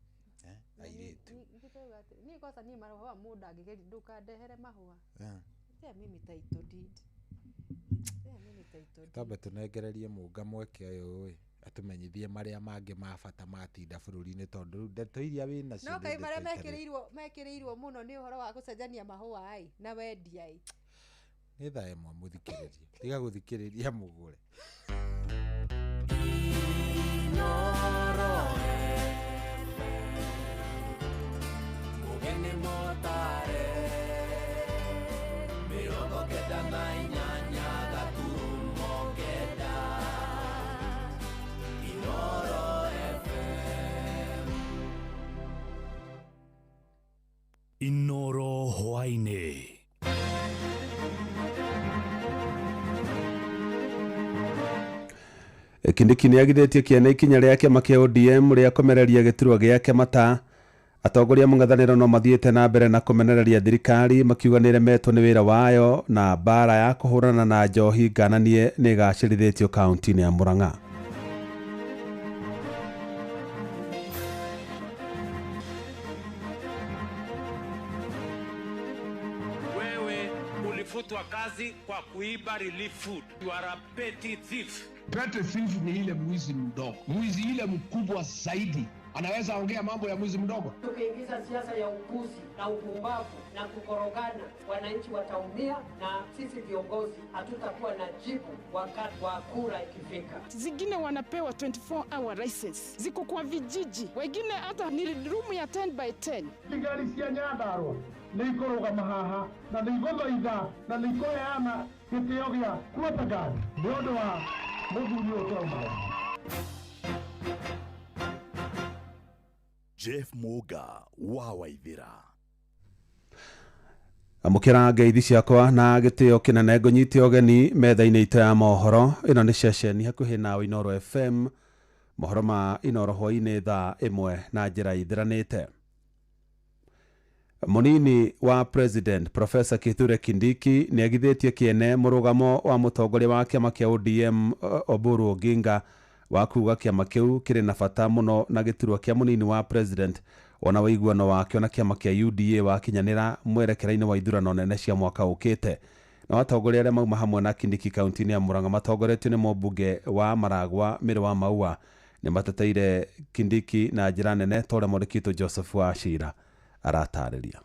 airetu ni kosa ni maroho muda ngigeri ndukandehere mahua mimi taito did Tamba tunegererie munga mweke uyu atumenyithie maria mangi ma bata matinda bururi-ini tondu ndeto iria wina cio no kai maria mekireirwo muno ni uhoro wa gucenjania mahua ai na wendia ai ni thaa imwe muthikiririe tiga guthikiriria mugure Mugeni motare mirongo kenda na inyanya gaturumo kenda Inoro FM Inoro hwaine Kindiki nĩ agithĩtie kĩene ikinya rĩa kĩama kĩa ODM rĩa kũmereria gĩturwa gĩake mata atongoria mũng'ethanĩro no mathiĩte na mbere na kũmenereria thirikari makiuga nĩ ĩremetwo nĩ wĩra wayo na mbara ya kũhũrana na njohi ngananie nĩ ĩgacĩrithĩtio kaunti-inĩ ya Murang'a. Wewe ulifutwa kazi kwa kuiba relief food. You are a petty thief. Petty thief ni ile mwizi mdogo. Mwizi ile mkubwa zaidi anaweza ongea mambo ya mwizi mdogo. Tukiingiza siasa ya upuzi na upumbavu na kukorogana, wananchi wataumia na sisi viongozi hatutakuwa na jibu wakati wa kura ikifika. Zingine wanapewa 24-hour license. Ziko kwa vijiji. Wengine hata ni room ya 10 by 10. Gari cia Nyandarua nikoroga mahaha na nigothaitha na nikoyana gitio gia kuota gari ni undu wa muthuri utomba. Jeff Muga wa Waithira amukira ngeithi ciakwa na gĩtĩo kĩnene ngũnyitie ũgeni metha-inĩ itũ ya mohoro. Ĩno nĩ ceceni hakuhĩ na Inoro FM, mohoro ma Inoro hwainĩ thaa ĩmwe na njĩra ithiranĩte. Munini wa President Professor Kithure Kindiki nĩ agithĩtie kĩene mũrũgamo wa mũtongoria wa kĩama kĩa ODM Oburu Oginga wa kuga kĩama kĩu kĩrĩ na bata mũno na gĩturwa kĩa munini wa president ona wĩiguano wakĩo na kĩama kĩa UDA wakinyanĩra mwerekera-inĩ wa ithurano nene cia mwaka ũkĩte. Na atongoria arĩa mauma hamwe na Kindiki kaunti-inĩ ya Murang'a matongoretio nĩ mũmbunge wa Maragwa Mĩrĩ wa Maua nĩ mateteire Kindiki na njĩra nene ta ũrĩa mwandĩki Joseph Wachira aratarĩria.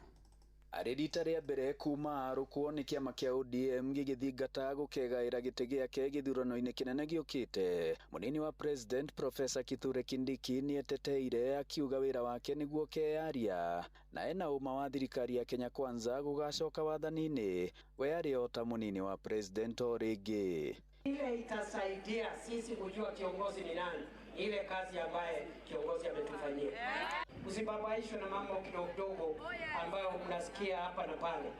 Arĩ rita rĩa mbere kuma arũkwo nĩ kĩama kĩa ODM gĩgĩthingata gũkegaĩra gĩtĩ gĩake gĩthurano-inĩ kĩnene gĩũkĩte. Mũnini wa president Professor Kithure Kindiki nĩ eteteire akiuga wĩra wake nĩguo keyaria na ena ũma wa thirikari ya Kenya Kwanza gũgacoka wathani-inĩ. We arĩ o ta mũnini wa president o rĩngĩ. Ile itasaidia sisi kujua kiongozi ni nani. Ile kazi ambaye kiongozi ametufanyia. Usibabaishwe na mambo kidogo ambayo mnasikia hapa na pale.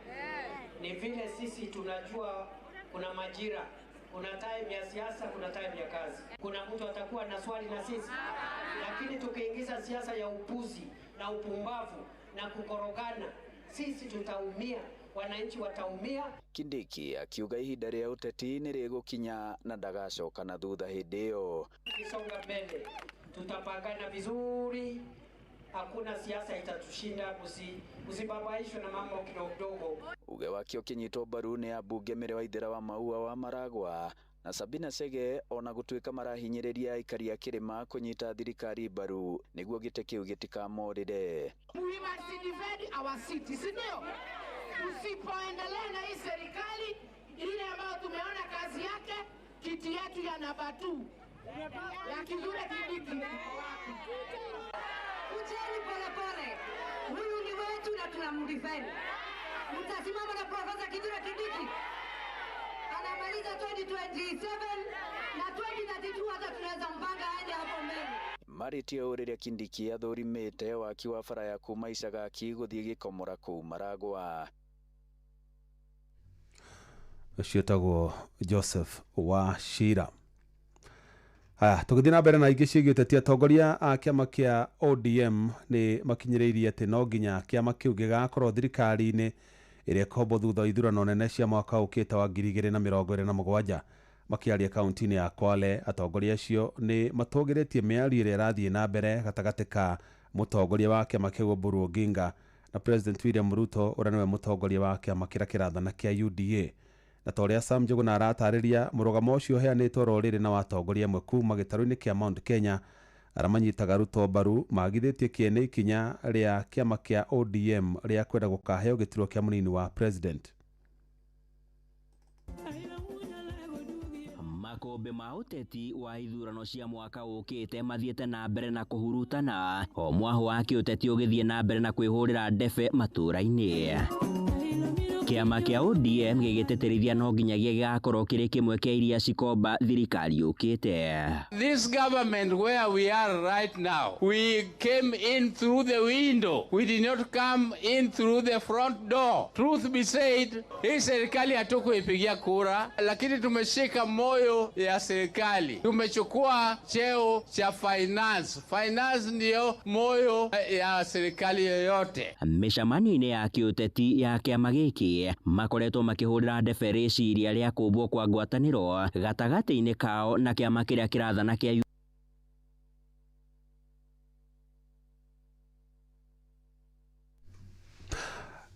Ni vile sisi tunajua kuna majira, kuna time ya siasa, kuna time ya kazi. Kuna mtu atakuwa na swali na sisi. Lakini tukiingiza siasa ya upuzi na upumbavu na kukorogana, sisi tutaumia. Wananchi wataumia. Kindiki akiuga ihinda rĩa ũteti nĩ rĩgũkinya na ndagacoka na thutha hĩndĩ ĩyo. Tukisonga mbele tutapangana vizuri, hakuna siasa itatushinda. Usibabaishwe na mambo kidogo. Uge wake ũkĩnyitwo mbaru nĩ ambunge Mĩrĩ wa Ithĩra wa Maua wa Maragwa na Sabina Chege ona gũtuĩka marahinyĩrĩria aikari a kĩrĩma kũnyita thirikari mbaru nĩguo gĩtĩ kĩu gĩtikamorĩre. We must defend our city, si ndio? Tusipoendelea na hii serikali ile ambayo tumeona kazi yake, kiti yetu ya namba 2 ya Kithure Kindiki. Ucheni polepole, huyu ni wetu na tunamdefend. Mtasimama na Professor Kithure Kindiki. Ana tumemaliza 2027 na 2032 hata tunaweza mpanga aende hapo mbele. Maritie Ũrĩrĩa Kindiki athũrimĩte waki wa bara ya kuma Icagaki gũthiĩ Gĩkomora kũu Maragwa. Ciĩtagwo Joseph Wachira. Tũgĩthiĩ na mbere na ingĩ ciĩgiĩ ũteti, atongoria a kĩama kĩa ODM nĩ makinyĩrĩirie atĩ no nginya kĩama kĩu gĩgakorwo thirikari-inĩ ĩrĩa ĩkombo thutha wa ithurano nene cia mwaka ũkĩte wa 2027. Makĩaria kaunti-inĩ ya Kwale, atongoria acio nĩ matũgĩrĩtie mĩario ĩrĩa ĩrathiĩ na mbere gatagatĩ ka mũtongoria wa kĩama kĩu Oburu Oginga na President William Ruto ũrĩa nĩwe mũtongoria wa kĩama kĩrĩa kĩrathana kĩa UDA. Na torĩa Sam Njuguna aratarĩria, mũrũgamo ũcio ũheanĩtwo rũrĩrĩ na watongoria amwe kuma gĩtarũ-inĩ kĩa Mount Kenya arĩa manyitaga Ruto mbaru magithĩtie kĩene ikinya rĩa kĩama kĩa ODM rĩa kwenda gũkaheo gĩturwa kĩa mũnini wa president. Makombe ma ũteti wa ithurano cia mwaka ũkĩte mathiĩte na mbere na kũhurutana, o mwaho wa kĩũteti ũgĩthiĩ na mbere na kwĩhũrĩra ndebe matũra-inĩ. Kĩama kĩa ODM gĩgĩtĩtĩrithia no nginyagia gĩgakorwo kĩrĩ kĩmwe kĩa iria cikomba thirikari ũkĩte. This government where we are right now, we came in through the window. We did not come in through the front door. Truth be said, hii serikali hatukuipigia kura, lakini tumeshika moyo ya serikali. Tumechukua cheo cha finance. Finance ndio moyo ya serikali yoyote. Mĩcemanio-inĩ ya kĩũteti ya kĩama gĩkĩ makoretwo makĩhũrĩra ndebe rĩciria rĩa kũmbwo kwa ngwatanĩro gatagatĩ-inĩ kao na kĩama kĩrĩa kĩrathana kĩa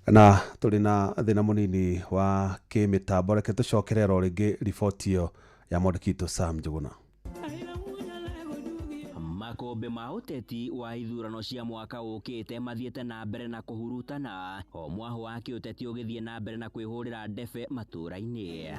na tũrĩ na thĩna mũnini wa kĩmĩtambo. Reke tũcokerera o rĩngĩ riboti ĩyo ya mwandĩki witũ Sam Njuguna. Makombe ma ũteti wa ithurano cia mwaka ũkĩte mathiĩte na mbere na kũhurutana, o mwaho wa kĩũteti ũgĩthiĩ na mbere na kwĩhũrĩra ndebe matũra-inĩ.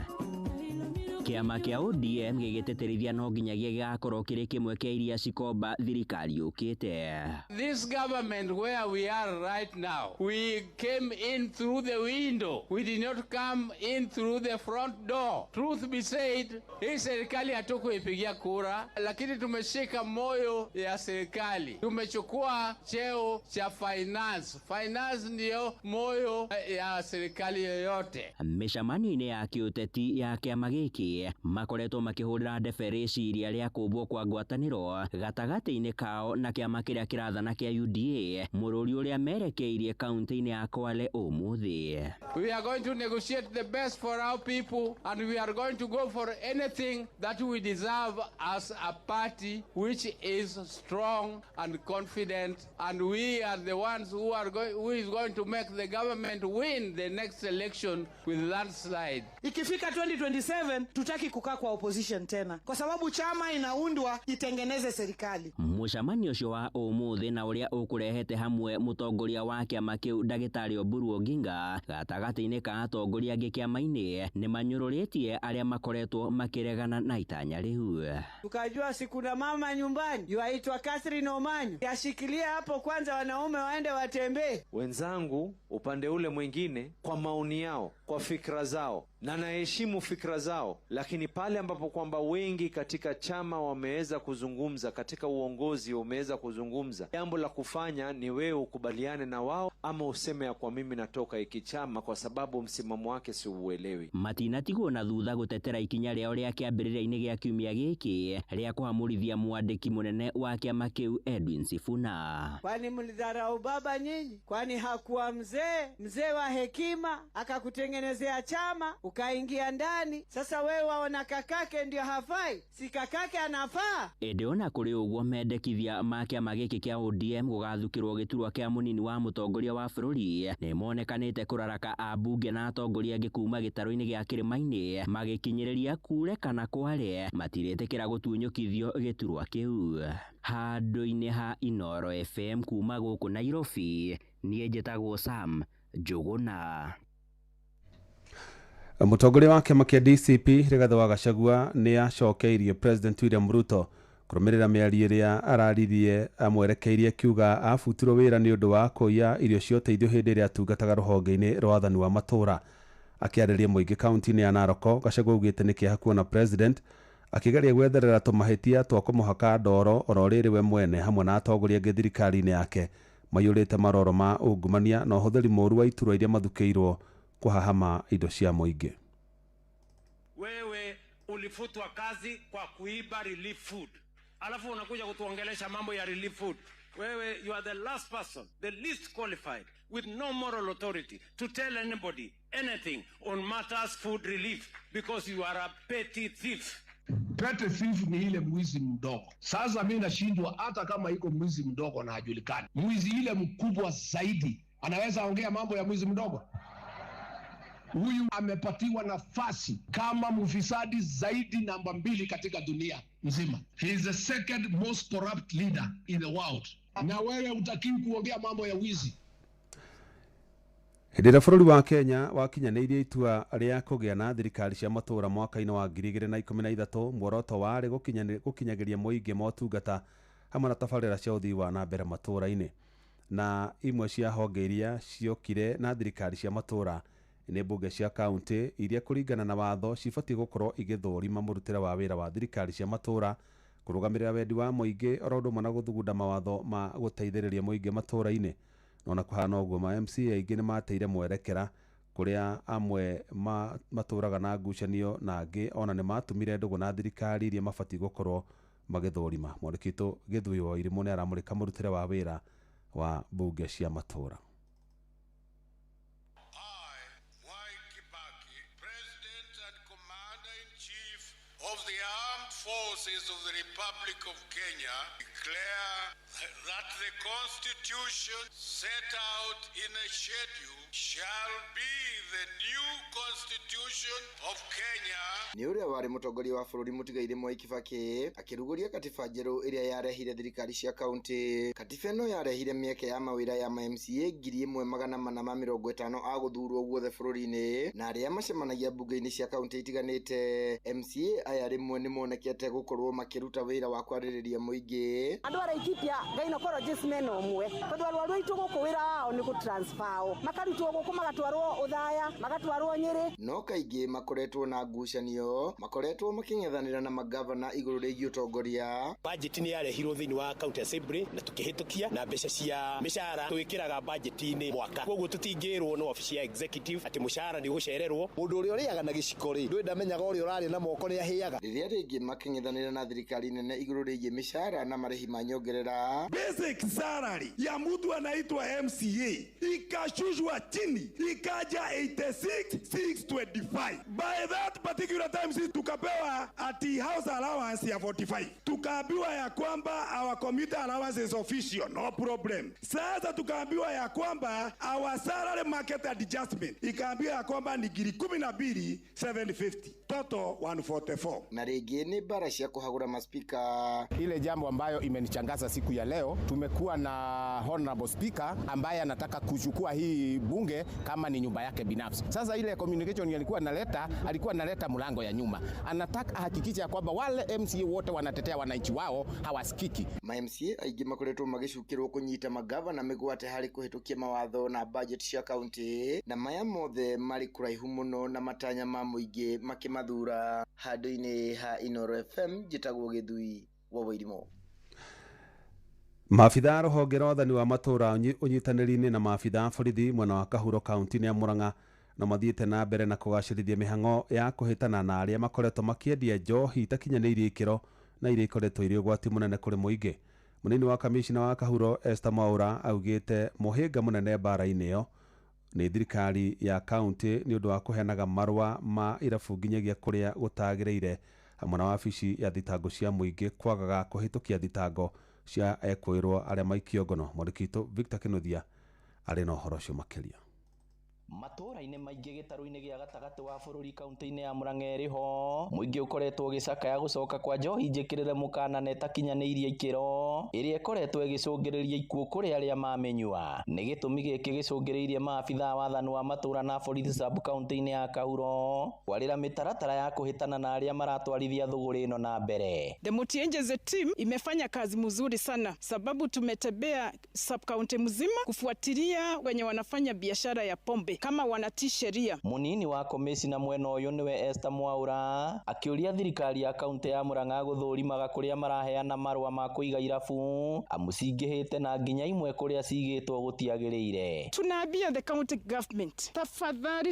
Kĩama kĩa ODM gĩgĩtĩtĩrithia no nginyagia gĩgakorwo kĩrĩ kĩmwe kĩa iria cikomba thirikari ũkĩte. This government where we are right now, we came in through the window. We did not come in through the front door. Truth be said, hii serikali hatukuipigia kura, lakini tumeshika moyo ya serikali. Tumechukua cheo cha finance. Finance ndio moyo ya serikali yoyote. Mĩcemanio-inĩ ya kĩũteti ya kĩama gĩkĩ makoretwo makĩhũrĩra ndebe rĩciria rĩa kũmbwo kwa ngwatanĩro gatagatĩ-inĩ kao na kĩama kĩrĩa kĩrathana kĩa UDA, mũrũri ũrĩa merekeirie kaunti-inĩ ya Kwale ũmũthĩ. We are going to negotiate the best for our people, and we are going to go for anything that we deserve as a party which is strong and confident, and we are the ones who is going to make the government win the next election with landslide. Ikifika 2027 tutaki kukaa kwa opposition tena, kwa sababu chama inaundwa itengeneze serikali. Mũcemanio ũcio wa ũmũthĩ na ũrĩa ũkũrehete hamwe mũtongoria wa kĩama kĩu Ndagĩtarĩ Oburu Oginga gatagatĩ-inĩ ka atongoria angĩ kĩama-inĩ nĩ manyũrũrĩtie arĩa makoretwo makĩregana na itanya rĩu. Tukajua siku na mama nyumbani yuaitwa Catherine Omanyo, yashikilie hapo kwanza, wanaume waende watembee. Wenzangu upande ule mwingine kwa maoni yao, kwa fikra zao, na naheshimu fikra zao, lakini pale ambapo kwamba wengi katika chama wameweza kuzungumza, katika uongozi wameweza kuzungumza, jambo la kufanya ni wewe ukubaliane na wao ama useme ya kwa mimi natoka iki chama kwa sababu msimamo wake si uelewi. Matinatigwo na thutha gũtetera ikinya rĩao rĩa kĩambĩrĩria-inĩ gĩa kiumia gĩkĩ rĩa kũhamũrithia mwandĩki mũnene wa kĩama kĩu Edwin Sifuna. Kwani mlidharau baba nyinyi? Kwani hakuwa mzee wa hekima akakutengenezea chama ukaingia ndani? Sasa wewe waona kakake ndio hafai, si kakake anafaa? Ona kũrĩ ũguo mendekithia ma kĩama gĩkĩ kĩa ODM gũgathukĩrwo gĩturwa kĩa mũnini wa mũtongoria wa bũrũri nĩ monekanĩte kũraraka ambunge na atongoria angĩ kuma gĩtarũ-inĩ gĩa kĩrĩma-inĩ magĩkinyĩrĩria kure kana kware matirĩtĩkĩra gũtunyũkithio gĩturwa kĩu. Handũ-inĩ ha Inooro FM kuma gũkũ Nairobi, niĩ njĩtagwo Sam Njuguna. Mũtongoria wa kĩama kĩa DCP Rigathĩ wa Gachagua nĩ acokeirie President William Ruto kũrũmĩrĩra mĩario ĩrĩa araririe amwerekeirie kiuga abutirwo wĩra nĩ ũndũ wa kũiya irio cia ũteithio hĩndĩ ĩrĩa atungataga rũhonge-inĩ rwa wathani wa matũra. Akiarĩria mũingĩ kaunti-inĩ ya Narok, Gachagua augĩte nĩ kĩeha kuona president akigeria gwetherera tũmahĩtia twa kũmũhaka ndoro oro rĩrĩ we mwene hamwe na atongoria angĩ thirikari-inĩ yake maiyũrĩte maroro ma ungumania na ũhũthĩri mũũru wa iturwa iria mathukĩirwo kuhahama indo cia mũingĩ. Wewe ulifutwa kazi kwa kuiba relief food, alafu unakuja kutuongelesha mambo ya relief food. Wewe, you are the last person, the least qualified, with no moral authority to tell anybody anything on matters food relief, because you are a petty thief. Petty thief ni ile mwizi mdogo. Sasa mimi nashindwa, hata kama iko mwizi mdogo na hajulikani, mwizi ile mkubwa zaidi anaweza ongea mambo ya mwizi mdogo? Huyu amepatiwa nafasi kama mfisadi zaidi namba 2 katika dunia nzima. He is the second most corrupt leader in the world. Na wewe utakiwi kuongea mambo ya wizi. Hĩndĩ ĩrĩa bũrũri wa Kenya wakinyanĩirie itua rĩa kũgĩa na thirikari cia matũũra mwaka-inĩ wa 2013, muoroto warĩ gũkinyagĩria mũingĩ motungata hamwe na tabarĩra cia ũthii wa na mbere matũũra-inĩ. Na imwe cia honge iria ciokire na thirikari cia matũũra nĩ mbunge cia kaunti iria kũringana na watho cibatiĩ gũkorwo igĩthũrima mũrutĩre wa wĩra wa thirikari cia matũũra, kũrũgamĩrĩra wendi wa mũingĩ oro ũndũ ũmwe na gũthugunda mawatho ma gũteithĩrĩria mũingĩ matũũra-inĩ. Nona kũhana ũguo ma MC aingĩ nĩ mateire mwerekera kũrĩa amwe matũũraga na ngucanio na angĩ ona nĩ matumire ndũgũ na thirikari iria mabatiĩ gũkorwo magĩthũrima. Mwandĩki witũ Gĩthui wa Irimũ nĩ aramũrĩka mũrutĩre wa wĩra wa mbunge cia matũũra. Of the armed forces of the Republic of Kenya declare that the Constitution set out in a schedule shall be the new Constitution of Kenya. Nĩ ũrĩa warĩ mũtongoria wa bũrũri mũtigaire Mwai Kibaki akĩrugũria katiba njerũ ĩrĩa yarehire thirikari cia kaunti. Katiba ĩno yarehire mĩeke ya mawĩra ya MCA 1450 a gũthurwo guothe bũrũri-inĩ, na arĩa macemanagia mbunge-inĩ cia kaunti itiganĩte. MCA aya rĩmwe nĩ monekete gũkorwo makĩruta wĩra wa kwarĩrĩria mũingĩ. Andũ a Laikipia gynecologist mena ũmwe, tondũ arwaru aitũ gũkũ wĩra wao nĩ gũtransfer, makarutwo gũkũ magatwarwo Uthaya, magatwarwo Nyĩrĩ. No kaingĩ makoretwo na ngucanio, makoretwo makĩng'ethanĩra na magavana igũrũ rĩgiĩ ũtongoria. Budget nĩ yarehirwo thĩinĩ wa county assembly na tũkĩhĩtũkia, na mbeca cia mĩcara twĩkĩraga budget-inĩ mwaka. Koguo tũtingĩrwo na wabici ya executive atĩ mũcara nĩ gũcererwo. Mũndũ ũrĩa ũrĩaga na gĩciko rĩ, ndũĩ ndamenyaga ũrĩa ũrarĩa na moko nĩ ahĩaga. Rĩrĩa rĩngĩ makĩng'ethanĩra na thirikari nene igũrũ rĩgiĩ mĩcara na marĩhi ma nyongerera. Basic salary ya mtu anaitwa MCA ikashushwa chini ikaja 86,625. By that particular time sisi tukapewa ati house allowance ya 45. Tukaambiwa ya kwamba our commuter allowance is official, no problem. Sasa tukaambiwa ya kwamba our salary market adjustment ikaambiwa ya kwamba ni 12,750. Total 144. Na rĩngĩ nĩ bara cia kũhagũra maspika. Ile jambo ambayo imenichangaza siku ya leo, tumekuwa na honorable speaker ambaye anataka kuchukua hii bunge kama ni nyumba yake binafsi. Sasa ile communication alikuwa analeta mlango ya nyuma. Anataka ahakikishe ya kwamba wale MCA wote wanatetea wananchi wao hawasikiki. Ma MCA aingĩ makoretwo magĩcukĩrwo kũnyita magavana mĩgwate harĩ kũhĩtũkia mawatho na budget cia county, na maya mothe marĩ kũraihu mũno na matanya ma mũingĩ makĩmathura. Handũ-inĩ ha Inooro FM njĩtagwo Gĩthui wa Wairimũ. Maabitha rũhonge rwa wathani wa matũũra ũnyitanĩri-inĩ na maabitha borithi mwena wa Kahuro kaunti-inĩ ya Murang'a no mathiĩte na mbere na kũgacĩrithia mĩhang'o ya kũhĩtana na arĩa makoretwo makĩendia njohi itakinyanĩirie ikĩro na iria ikoretwo irĩ ũgwati mũnene kũrĩ mũingĩ. Mũnini wa kamishina wa Kahuro Esther Mwaura augĩte mũhĩnga mũnene mbara-inĩ ĩyo nĩ thirikari ya kaunti nĩ ũndũ wa kũheanaga marũa ma irabu nginyagia kũrĩa gũtagĩrĩire hamwe na wabici ya thitango cia mũingĩ kwagaga kũhĩtũkia thitango cia ekwĩrwo arĩa maikio ngono. Mwandĩki witũ Victor Kĩnuthia arĩ na ũhoro ũcio makĩria. Matũũra-inĩ maingĩ gĩtarũ-inĩ gĩa gatagatĩ wa bũrũri kaunti-inĩ ya Murang'a ĩrĩho mũingĩ ũkoretwo ũgĩcakaya gũcoka kwa njohi njĩkĩrĩre mũkana na ĩtakinyanĩirie ikĩro. iria ikoretwo igicungiriria ikuũ kuri aria mamenyua ni gitumi giki gicungiriirie maabitha wathani wa matura na borithi sub county-ini ya Kahuro kwarira mitaratara ya kuhitana na aria maratwarithia thuguri ino na mbere. The Mutiengeze team imefanya kazi mzuri sana, sababu tumetembea sub county mzima kufuatilia wenye wanafanya biashara ya pombe kama wanatii sheria. Munini wa komishina mwena uyu niwe Esther Mwaura akiuria thirikari ya kaunti ya Murang'a guthurimaga kuria maraheana marua ma kuiga irabu amucingihite na nginya imwe kuria cigitwo gutiagiriire. Tunaambia the county government,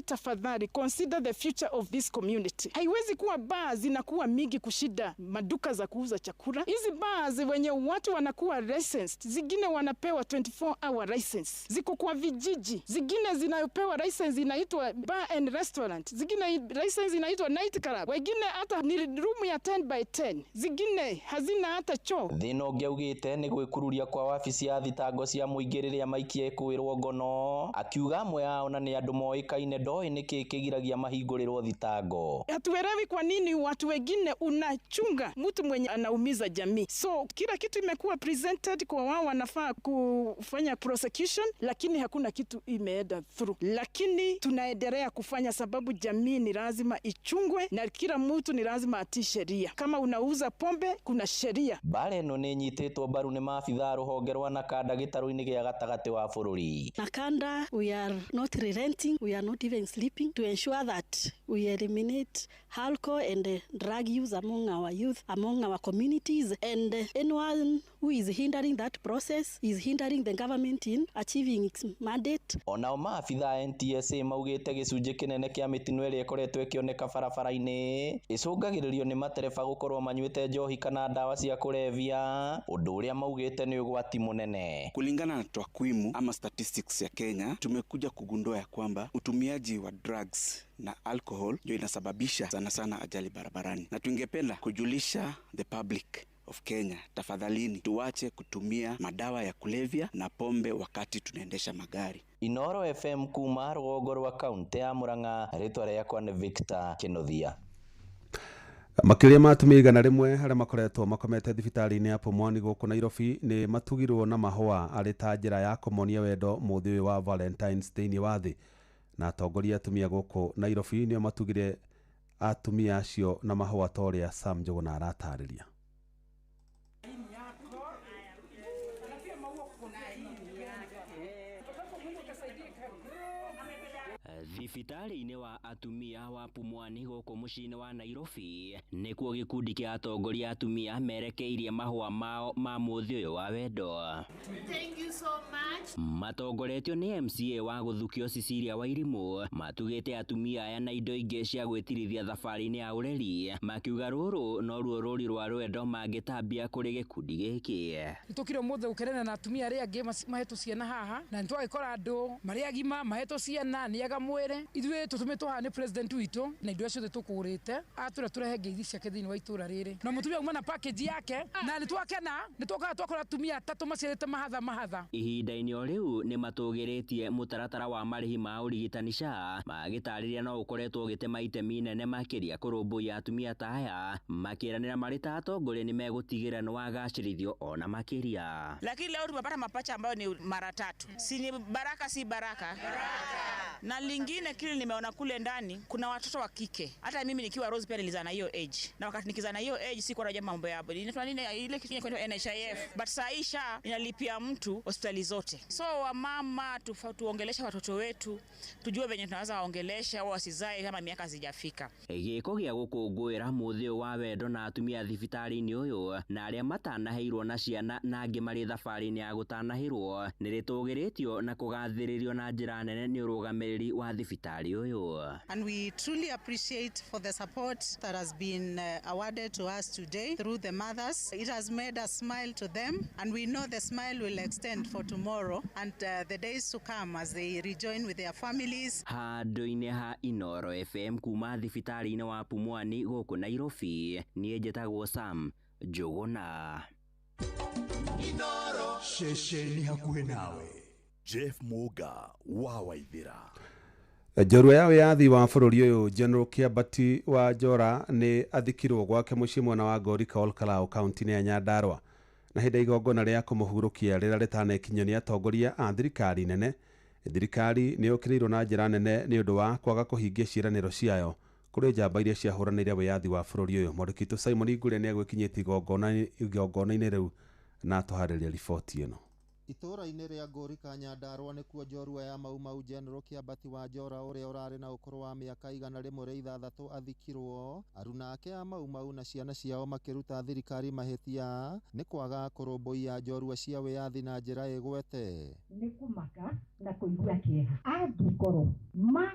tafadhali consider the future of this community. Haiwezi kuwa baa zinakuwa mingi kushida maduka za kuuza chakula. Hizi baa wenye watu wanakuwa licensed, zingine wanapewa 24-hour license. Ziko kwa vijiji, zingine zinayopewa license inaitwa bar and restaurant, zingine license inaitwa night club, wengine hata ni room ya 10x10, zingine hazina hata choo. Thino ngeugite ni gwikururia kwa wabici ya thitango cia muingi riria maikie kwirwo ngono, akiuga amwe yao na ni andu moikaine ndoi niki kigiragia mahingũrĩrwo thitango. Hatuelewi kwa nini watu wengine unachunga mtu mwenye anaumiza jamii. So kila kitu imekuwa presented kwa wao wanafaa kufanya prosecution, lakini hakuna kitu imeenda through. Lakini tunaendelea kufanya sababu jamii ni lazima ichungwe na kila mtu ni lazima atii sheria. Kama unauza pombe kuna sheria. Bare no ni nyititwo baru ni maabitha ruhonge rwa Nakanda gitaru-ini gia gatagati wa bururi. Nakanda, we are not relenting, we are not even sleeping to ensure that we eliminate alcohol and drug use among our youth, among our communities, and anyone who is hindering that process is hindering the government in achieving its mandate. Onao maabitha NTSA maugite gicunji kinene kia mitino iria ikoretwo ikioneka barabara-ini icungagiririo ni matereba gukorwo manyuite njohi kana dawa cia kulevya, undu uria maugite ni ugwati munene. Kulingana na takwimu ama statistics ya Kenya, tumekuja kugundua ya kwamba utumiaji wa drugs na alcohol ndio inasababisha sana ajali barabarani, na tungependa kujulisha the public of Kenya, tafadhalini tuache kutumia madawa ya kulevya na pombe wakati tunaendesha magari. Inoro FM kuma rũgongo rwa kaunti ya Murang'a, ritwa rĩakwa nĩ Victor Kinothia. Makiria matumia igana rimwe haria makoretwo makomete thibitari-ini ya Pumwani guku Nairobi ni matugirwo na mahua ari ta njira ya kumonia wendo muthi uyu wa Valentine's thĩinĩ wa thĩ, na atongoria atumia guku Nairobi nĩo matugire atumia acio na mahua ta ũrĩa Sam Njuguna aratarĩria. Thibitari-ini wa atumia wa Pumwani guku muciĩ-inĩ wa Nairobi nĩkuo gĩkundi kĩa atongoria atumia merekeirie mahũa mao ma mũthĩ ũyũ wa wendo. Thank you so much. Matongoretio nĩ MCA wa Gũthukio Cecilia Wairimu matugĩte atumia aya na indo ingĩ cia gwĩtirithia thabarĩ-inĩ ya ũreri, makiuga rũrũ no ruo rũri rwa rwendo mangĩtambia kũrĩ gĩkundi gĩkĩ. Nĩtũkire mũthĩ gũkenera na atumia arĩa angĩ mahetwo ciana haha, na nĩtwagĩkora andũ marĩa agima mahetwo ciana nĩaga mwĩre ithuĩ tũtũmĩtwo haha nĩ president witũ na indo ciothe tũkũgũrĩte atũra tũrehe ngeithi ciake thĩinĩ wa itũra rĩrĩ, na mũtumia uma na package yake na nĩtwakena nĩtũkaga twakora atumia atatũ maciarĩte mahatha. Ihinda-inĩ o rĩu nĩ matũgĩrĩtie mũtaratara wa marĩhi ma ũrigitani SHA magĩtarĩria no ũkoretwo ũgĩtema itemi inene makĩria kũrũmbũiya atumia ta aya, makĩranĩra marĩ ta atongoria nĩ megũtigĩra nĩ wagacĩrithio ona makĩria. Lakini leo tumepata mapacha ambayo ni mara tatu. Si ni baraka si baraka? Na lingine kile nimeona kule ndani kuna watoto wa kike. Hata mimi nikiwa Rose pia nilizana hiyo age. Na wakati nikizana hiyo age sikuwa najua mambo ya bodi. Inaitwa nini ile kitu inaitwa NHIF. But saisha inalipia mtu hospitali zote. So wamama tuongelesha watoto wetu, tujue venye tunaweza waongelesha au wasizae kama miaka hazijafika. Gĩko gĩa gũkũngũĩra mũthĩ wa wendo na atumia thibitari-inĩ ũyũ na arĩa matanaheirwo na ciana na angĩ marĩ thabarĩ-inĩ ya gũtanahĩrwo nĩ rĩtũgĩrĩtio na kũgathĩrĩrio na njĩra nene nĩ ũrũgamĩrĩri wa thibitari ũyũ. And we truly appreciate for the support that has been awarded to us today through the mothers. It has made us smile to them, and we know the smile will extend for tomorrow and the days to come as they rejoin with their families. Handũ-inĩ ha Inoro FM kuma thibitari-inĩ wa Pumwani gũkũ Nairobi, niĩ njĩtagwo Sam Njuguna. Inoro ceceni hakuhĩ nawe. Jeff Muga wa Waithira. Njorua ya wiyathi wa bũrũri ũyũ General Kiambati wa Njora nĩ athikirwo gwake mũciĩ mwena wa Ngori Olkalau kaunti-inĩ ya Nyandarua, Na hĩndĩ igongona rĩa kũmũhurũkia rĩrĩa rĩtanekinyio nĩ atongoria a thirikari nene, thirikari nĩ yũkĩrĩirwo na njĩra nene nĩ ũndũ wa kwaga kũhingia ciĩranĩro ciayo kũrĩ njamba iria ciahũranĩire wĩyathi wa bũrũri ũyũ. Mwandĩki Simon Ingure nĩ egwĩkinyĩtie igongona-inĩ rĩu na atũharĩria riboti ĩno. Itũra-inĩ rĩa Ngũri ka Nyandarua nĩkuo njorua ya Mau Mau General Kĩambati wa Njora ũrĩa ũrarĩ na ũkũrũ wa mĩaka 106 athikirwo. Aruna ake a Mau Mau na ciana ciao makĩruta thirikari mahĩtia nĩ kwaga kũrũmbũiya njorua cia wĩyathi na njĩra ĩgwete. Nĩ kũmaka na kũigua kĩeha angĩkorwo ma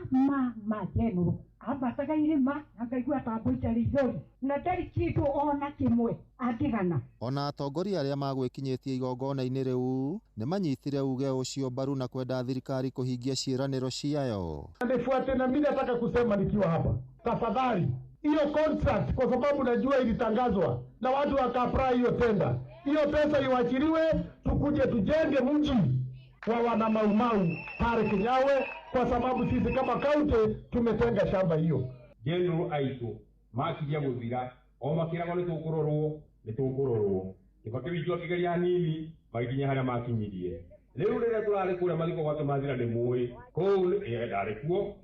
General ambataga irĩma akaigua tambo itarĩ igũrũ na ndarĩ kĩndũ ona kĩmwe angĩgana. Ona atongoria arĩa magwĩkinyĩtie igongona-inĩ rĩu nĩ manyitire uge ũcio mbaru na kwenda thirikari kũhingia ciĩranĩro ciayo. Nifuate na mimi nataka kusema nikiwa hapa, tafadhali hiyo contract, kwa sababu najua ilitangazwa na watu waka-apply hiyo tenda, hiyo pesa iwachiliwe, tukuje tujenge mji wa wana Mau Mau pale Kinyawe, kwa sababu sisi kama kaunti tumetenga shamba hiyo. General aitu makijia gũthira o makĩragwo nĩ tũkũrorwo kĩbake witũ akĩgeria hanini magikinya harĩa makinyirie. Rĩu rĩrĩa tũrarĩ kũrĩa mathiko gwake mathira nĩ mũĩ kũu ndarĩ kuo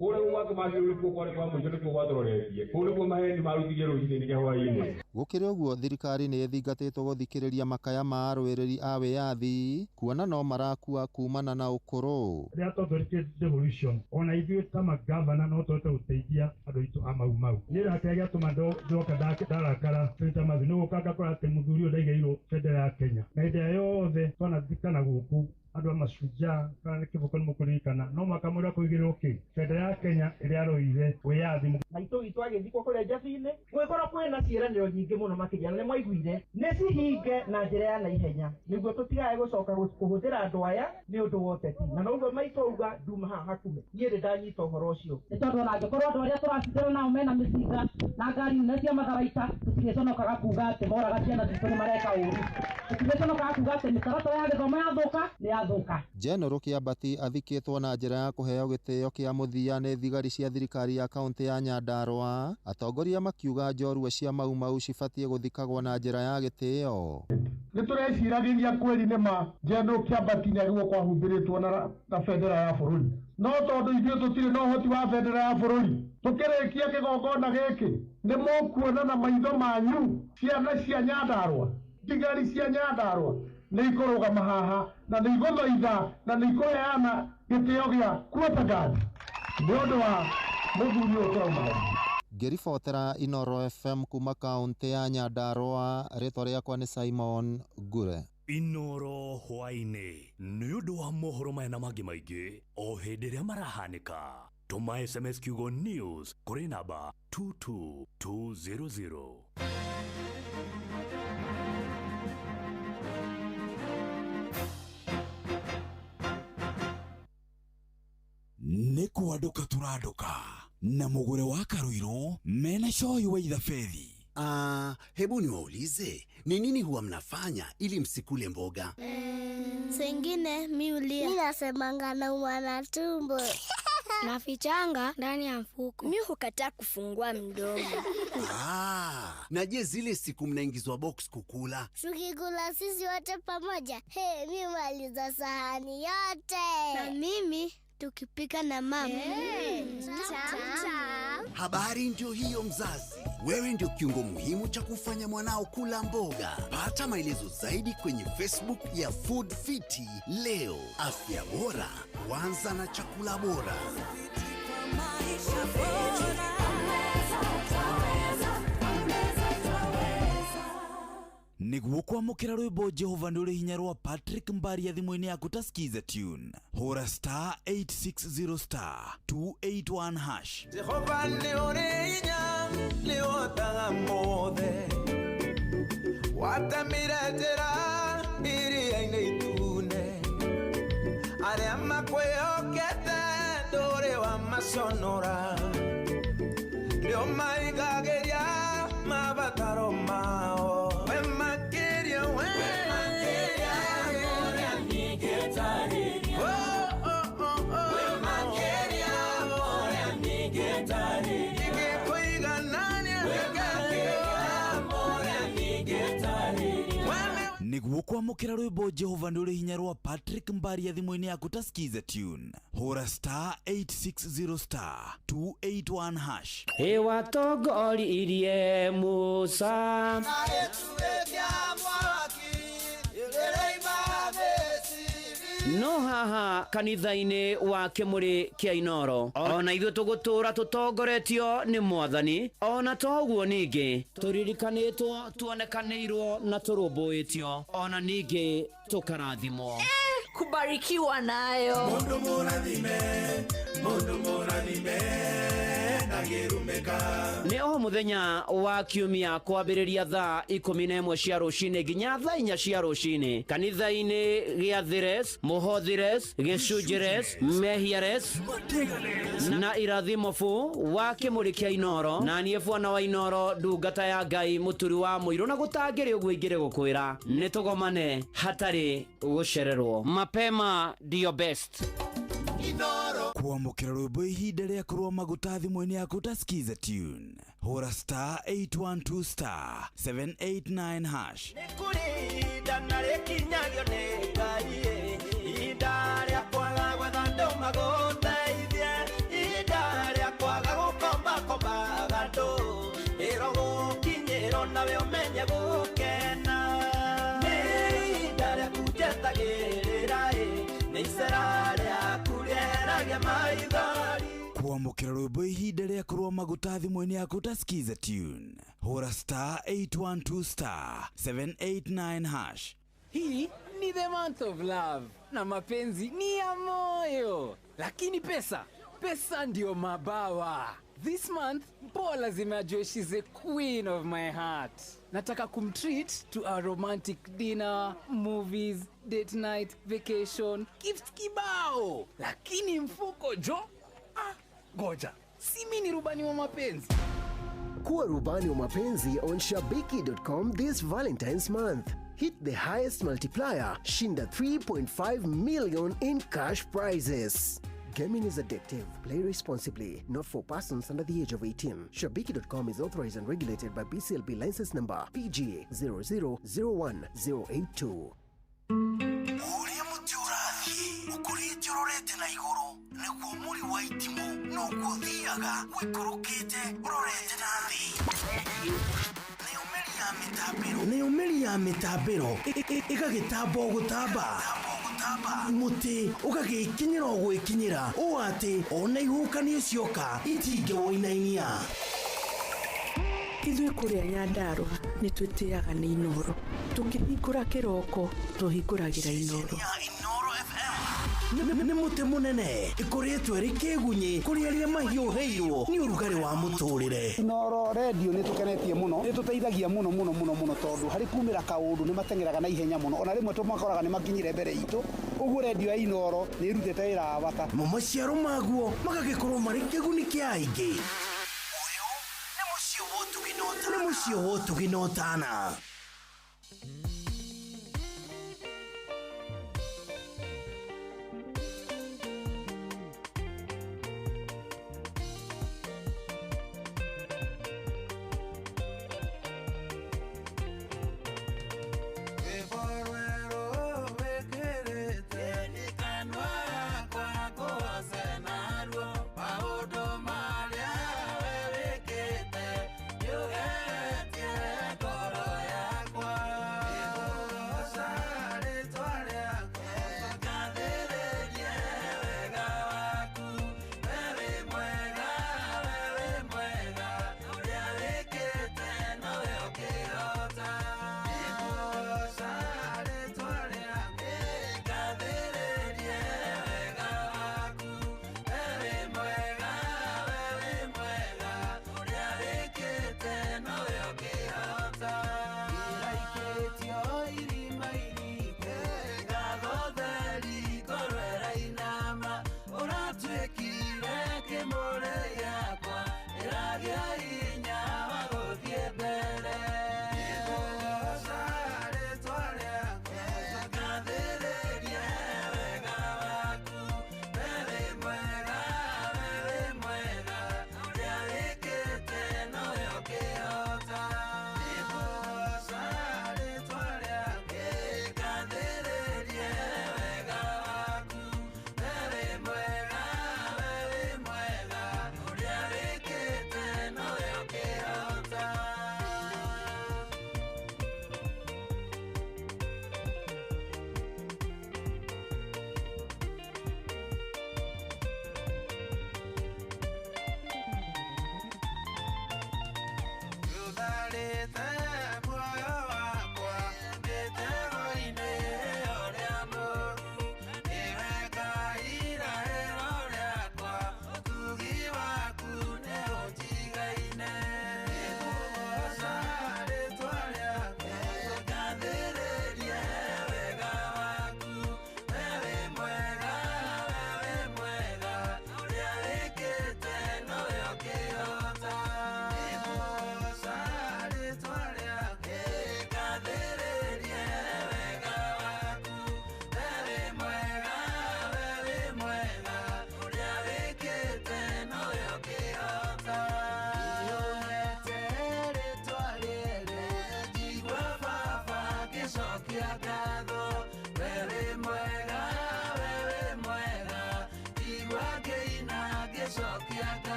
kũrĩa gwake mathira kuo kwarĩ kwa mũico nĩkuo gwatũroretie kũu nĩkuo maheni marutirie rũcinĩ nginya hwaĩ-inĩ. Gũkĩrĩ ũguo thirikari nĩ ĩthingatĩtwo gũthikĩrĩria makaya ma arũĩrĩri a wĩyathi kuona no marakua kumana na ũkũrũ. Rĩrĩa twathũrĩtie devolution ona ithuĩ ta magavana no tũhote gũteithia andũ aitũ a Mau Mau. Nĩ rake gĩatũma ndoka ndarakara Senator Mathi nĩ gũka ngakora atĩ mũthuri ũyũ ndaigairwo bendera ya Kenya na hĩndĩ ĩrĩa yothe twanathikana gũkũ andũ a macunjaa kana nĩ kĩboko nĩ mũkũririkana no makamũra kũigĩrĩrwo kĩ bendera ya Kenya ĩrĩa yarũire wĩyathi. Maitũ witũ agĩthikwo kũrĩa Njabi-inĩ gwĩkorwo kwĩna ciĩranĩro nyingĩ mũno makĩria na nĩ mwaiguire nĩ cihinge na njĩra ya naihenya nĩguo tũtigae gũcoka kũhũthĩra andũ aya nĩ ũndũ wa ũteti. Na noguo maitũ auga nduma haha hakuhĩ niĩ ndĩ ndanyita ũhoro ũcio nĩ tondũ ona angĩkorwo andũ arĩa tũracindana nao mena mĩcinga na ngari nene cia matharaita tũtigĩconokaga kuga atĩ moraga ciana citũ nĩ mareka ũru, tũtigĩconokaga kuga atĩ mĩtaratara ya gĩthomo yathũka nĩ yathũka. General Kĩambati athikĩtwo na njĩra ya kũheo gĩtĩo kĩa mũthia nĩ thigari cia thirikari ya kaunti ya Nyandarua. Atongoria makiuga njorua cia Mau Mau cibatiĩ gũthikagwo na njĩra ya gĩtĩo. Nĩ tũreciragĩria kweli nĩ ma General Kĩambati nĩ agĩrĩirwo kwahumbĩrĩtwo na bendera ya bũrũri, no tondũ ithuĩ tũtirĩ na ũhoti wa bendera ya bũrũri tũkĩrĩkia kĩgongona gĩkĩ nĩ mũkuona na maitho manyu ciana cia Nyandarua thigari cia Nyandarua nĩ ikũrũgama haha na nĩ igũthaitha na nĩ ikũheana gĩtĩo gĩa kuota gadi nĩ ũndũ wa mũthuri ũyũ twauma. Ngĩribotera Inoro FM kuma kaunti ya Nyandarua, rĩtwa rĩakwa nĩ Simon Ngure. Inoro hwainĩ nĩ ũndũ wa mohoro maya na mangĩ maingĩ o hĩndĩ ĩrĩa marahanĩka. Tũma SMS kiugo news kũrĩ namba 22200. Nĩ kwanduka tũranduka na mũgũre wa Karuiro mena shoyu wa Idhafedhi. Hebu niwaulize, ni nini huwa mnafanya ili msikule mboga? Sengine miulia. Mimi nasemanga naumwa na tumbo. Nafichanga ndani ya mfuko. Mimi hukataa kufungua mdomo. Na je zile siku mnaingizwa box kukula? Tukikula sisi wote pamoja. Mimi maliza sahani yote. Na mimi tukipika na mama. Habari ndio hiyo mzazi. Wewe ndio kiungo muhimu cha kufanya mwanao kula mboga. Pata maelezo zaidi kwenye Facebook ya Food Fiti leo. Afya bora huanza na chakula bora. Niguo kwamũkĩra rwĩmbo Jehova nĩ ũrĩ hinya rwa Patrick Mbaria thimũ-inĩ yaku ta skiza tune. Hora *860 281 hash. Jehova nĩ ũrĩ hinya nĩ ũhotaga mothe, watamire njĩra iria-inĩ itune, arĩa makwĩhokete ndũrĩ wa maconora, nĩo maigagĩria mabataro mao. Nigga, niguo kwamukira rwimbo Jehova nduri hinya rwa Patrick Mbaria thimũ-inĩ yaku ta skiza tune hura *860*281#. watongoririe Musa no haha kanitha-inĩ wa Kĩmũrĩ kĩa Inoro ona ithuĩ tũgũtũra tũtongoretio nĩ Mwathani ona toguo ningĩ tũririkanĩtwo tuonekanĩirwo na tũrũmbũĩtio ona ningĩ tũkarathimwo kubarikiwa nayo mundu mũrathime nĩ o mũthenya wa kiumia kwambĩrĩria thaa 11 cia rũcinĩ nginya thaa 4 cia rũcinĩ kanitha-inĩ gĩa Thires, Mũhothires, Gĩcunjĩres, Mehiares na Irathimofu wa Kĩmũrĩ kĩa Inoro na niĩ Bwana wa Inoro ndungata ya Ngai mũturi wa mũirũ na gũtangĩrĩ ũguo ingĩrĩ gũkwĩra nĩ tũgomane hatarĩ gũcererwo mapema ndio best kwamukira rwimbo ihinda rĩa kũrũa maguta thimũ-inĩ yaku ta skiza tune hura *812*789#. nĩkũrinda na rĩkinyagio nĩ Ngai ihinda rĩa kwaga gwetha andũ magũteithie ihinda rĩa kwaga gũkomba andũ ĩro gũkinyĩrwo nawe ũmenye gũkena nĩ ihinda rĩa kunjetagĩrĩra nĩ icera rĩaku rĩeragia maithori. kwamukira rwimbo ihinda rĩa kũrũa maguta thimũ-inĩ yaku ta skiza tune hura *812*789#. Hii ni the month of love na mapenzi ni ya moyo, lakini pesa ndio mabawa. This month Paul lazima ajue she's a queen of my heart. Nataka kumtreat to a romantic dinner, movies, date night, vacation, gift kibao, lakini mfuko jo goja, si mimi ni rubani wa mapenzi. Kuwa rubani wa mapenzi on shabiki.com this Valentine's month. Hit the highest multiplier, shinda 3.5 million in cash prizes. Gaming is addictive. Play responsibly. Not for persons under the age of 18. Shabiki.com is authorized and regulated by BCLB license number PGA 0001082. Uria mutiurathi ukurite urorete na iguru niguo muri wa itimu no guthiaga wikurukite urorete na thi nĩ umeri ya mitambiro ĩgagĩtamba gũtamba muti ũgagĩkinyĩra gwĩkinyĩra ũũ atĩ ona ihukanio cioka itingĩwoinainia. Ithuĩ kũrĩa Nyandarua nĩ twĩtĩaga nĩ Inoro, tũkĩhingũra kĩroko tũhingũragĩra Inoro. Nĩ mũtĩ mũnene ĩkoretwo ĩrĩ kĩgunyi kũrĩ arĩa mahiũhĩirwo nĩ ũrugarĩ wa mũtũrĩre. Inoro radio nĩ tũkenetie mũno, nĩ tũteithagia mũno tondũ harĩ kumĩra kaũndũ nĩ matengeraga na ihenya mũno, ona rĩmwe tũmakoraga nĩ makinyire mbere itũ. Ũguo radio ya Inoro nĩ ĩrutĩte wĩra wa bata. Maciaro maguo magagĩkorwo marĩ kĩguni kĩa aingĩ. Ũyũ nĩ mũciĩ wa Ũtugi-Notana.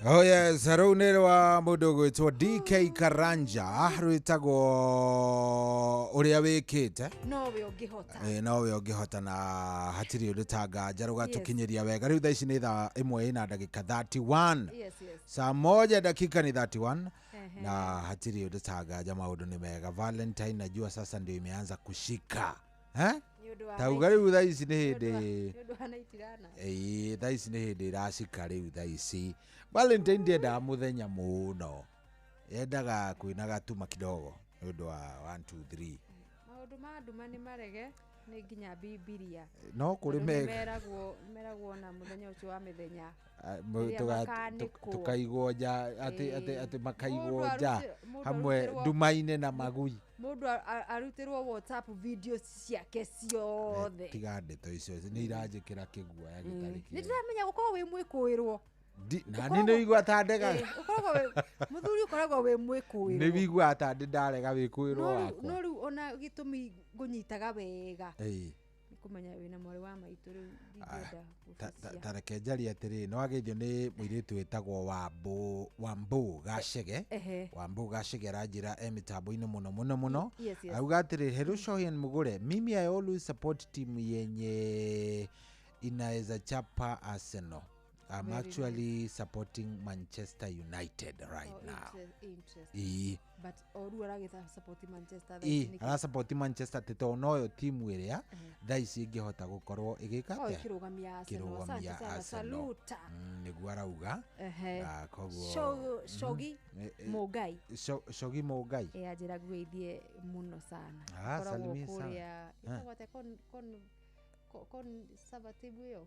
Oh yes, rũnĩ rwa mũndũ gwĩtwo DK Karanja rwĩtagwo ũrĩa wĩkĩte nowe ũngĩhota nowe ũngĩhota na hatirĩ ũndũ ta nganja rũgatũkinyĩria wega rĩu thaa ici nĩ thaa 1:31 saa 1 dakika ni 31 na hatirĩ ũndũ ta nganja maũndũ nĩ mega Valentine najua sasa ndio imeanza kushika tauga rĩu thaa ici nĩ hĩndĩ thaa ici nĩ hĩndĩ iracika rĩu thaa ici Valentine ndiendaga mũthenya mũno yendaga kwĩnaga tuma kidogo nĩ ũndũ wa 1 2 3 maũndũ ma nduma nĩ marege nĩ nginya Bibilia no kũrĩ meragwo na mũthenya ũcio wa mĩthenya tukaigwo nja atĩ makaigwo nja hamwe nduma-inĩ na magui mũndũ arutirwo WhatsApp videos ciake ciothe tiga ndeto icio nĩ iranjĩkĩra kĩguoya gĩtarĩ nĩ ndĩramenya gũkorwo wĩ mwĩkũĩrwo na nĩ igua tandega mũthuri ũkoragwo wĩ mwĩkũĩrwo nĩ wigua tandĩ ndarega wĩkũĩrwo wakwa no rĩu ona gĩtũmi ngũnyitaga wega kumenya wĩna mwarĩ wa maitũ rĩu ndingĩenda tareke njari atĩrĩ no ageithio nĩ mũirĩtu wĩtagwo Wambũ Gacege Wambũ Gacege aranjĩra mitambo-inĩ mũno auga atĩrĩ hello Shohian Mugure mimi I always support team yenye inaweza chapa Arsenal. I'm actually supporting Manchester United right now. But oru aragitha support Manchester ara support Manchester teto noyo timu ĩrĩa thaici ingĩhota gũkorwo ĩgĩka kĩrũgamia Arsenal nĩguo arauga na koguo Shogi Mũngai anjĩra gwĩthie mũno sana salimia sana ĩtagwate conservative yo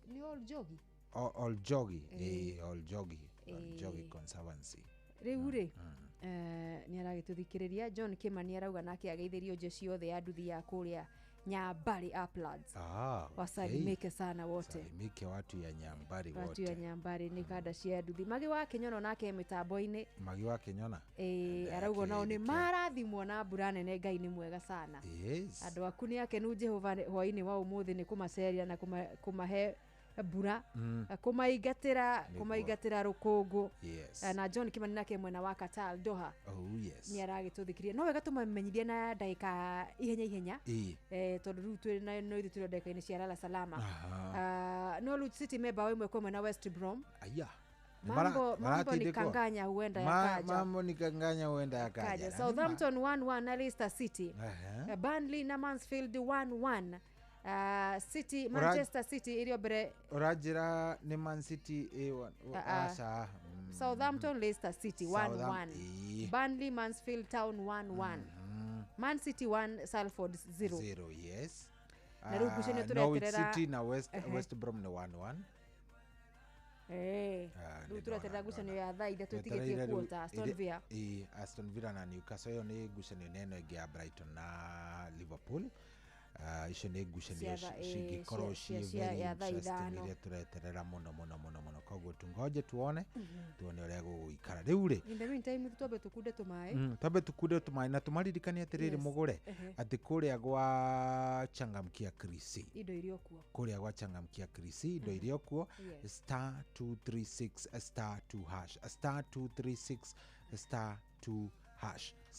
ni All Jogi Conservancy rĩu rĩ nĩ aragĩtũthikĩrĩria John Kimani arauga nake ageithĩrio nje ciothe ya nduthi ya kũrĩa Nyambari Uplands wasalimike sana wote salimike watu ya Nyambari wote watu ya Nyambari ni kada cia nduthi Magi wa Kinyono nake mitambo-inĩ Magi wa Kinyona arauga nao nĩ marathimwo na mbura nene Ngai nĩ mwega sana andũ aku nĩ akenu Jehova hwainĩ wa ũmũthĩ nĩ kũmaceria na kũmahe mbura kũmaingatĩra rũkũngũ na John Kimani nake mwena wa Qatar Doha nĩ aragĩtũthikĩria no wega tũmamenyithie na ndagĩka ihenya tondũ rĩu twĩ na no ithuĩ ndagĩka-inĩ cia lala salama no rĩu City member wa imwe kwa mwena West Brom mambo ni kanganya huenda yakaja Southampton 1-1 na Leicester City Burnley na Mansfield 1-1 City, Manchester City iliyo mbere. Urajira ni Man City A1. Southampton, Leicester City 1-1. Burnley, Mansfield Town 1-1. Man City 1, Salford 0. Yes. Norwich City na West Brom ni 1-1. Tureterera ngucanio ya thaa ithatũ ĩtigĩtie kuota Aston Villa. Aston Villa na Newcastle, yo nĩ ngucanio nene ĩngĩ ya Brighton na Liverpool. Icio nĩ ngucanio cingĩkorwo ciĩ iria tureterera mũno koguo tungoje tuone ũrĩa gũgũikara rĩu rĩ. In the meantime twambe tukunde tũmaĩ. Twambe tukunde tũmaĩ na tũmaririkanie atĩrĩrĩ mũgũre atĩ kũrĩa gwa Changamkia Krisi indo irio kuo. Kũrĩa gwa Changamkia Krisi indo irio kuo *236*2# *236*2#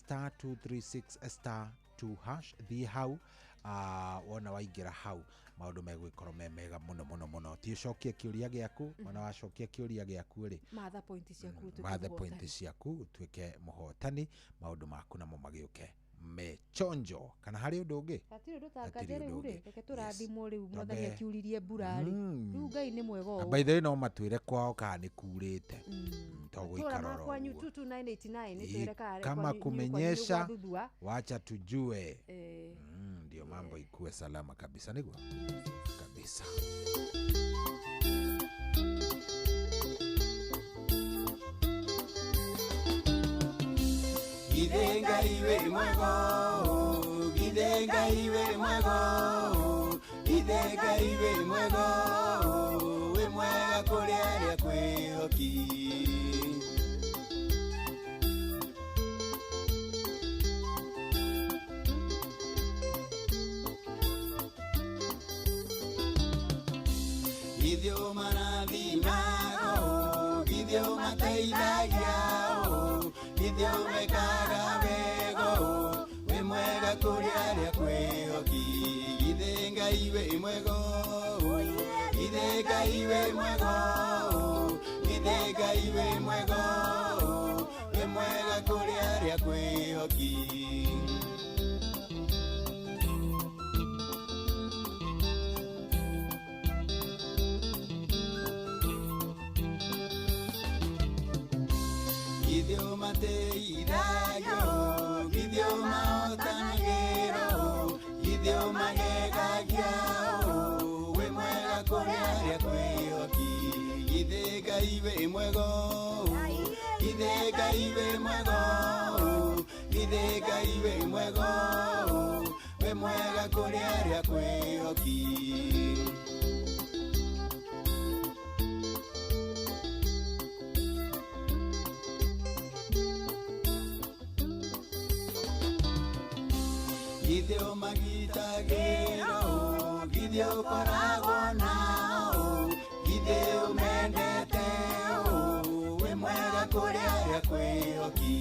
*236*2# thi hau wona waingĩra hau maũndũ megwĩkorwo mega mũno ti ũcokie kĩũria gĩaku ona wacokia kĩũria gĩaku rĩ matha point ciaku utuĩke mũhotani maũndũ maku namo magĩũke mechonjo kana harĩ ũndũ ũngĩ hatirĩ ndũtangaje rĩu rĩ reke tũrathimwo rĩu mwathani akiuririe mbura rĩ rĩu Ngai nĩ mwega ũũ. By the way no matwĩre kwao kana nĩ kurĩte tũgũikara oro kwanyu 22989 nĩtwĩreka kama kumenyesha wacha tujue ndio mambo ikuwe salama kabisa niguo kabisa. Gidenga iwe mwego, gidenga iwe mwego, gidenga iwe mwego, we mwega kuri aria kwihoki. Githio marathimago, githio mateithagiao, githio mekaga wego, we mwega kuri aria kwihoki. Githenga iwe mwego, githenga iwe mwego, githenga iwe mwego, we mwega kuri aria kwihoki. Githio mateithagiao, githio mahotanagĩro, githio magegagiao, we mwega kũrĩ arĩa kwĩhoki. Githĩ Ngai wĩ mwego, githĩ Ngai wĩ mwego, githĩ Ngai wĩ mwego, we mwega kũrĩ arĩa kwĩhoki. Githio magitagĩro, githio koragwo nao, githio mendeteo, we mwega kũrĩ arĩa kwĩhoki.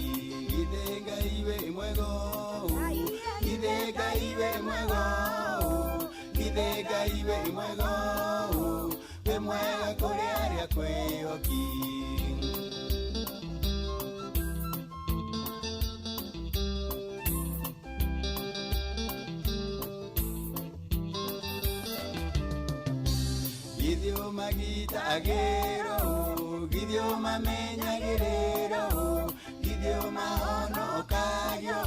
Githĩ Ngai wĩ mwego, githĩ Ngai wĩ mwego, githĩ Ngai wĩ mwego, we mwega kũrĩ arĩa kwĩhoki. Githio magitagĩro, githio mamenyagĩrĩro, githio mahonokagio,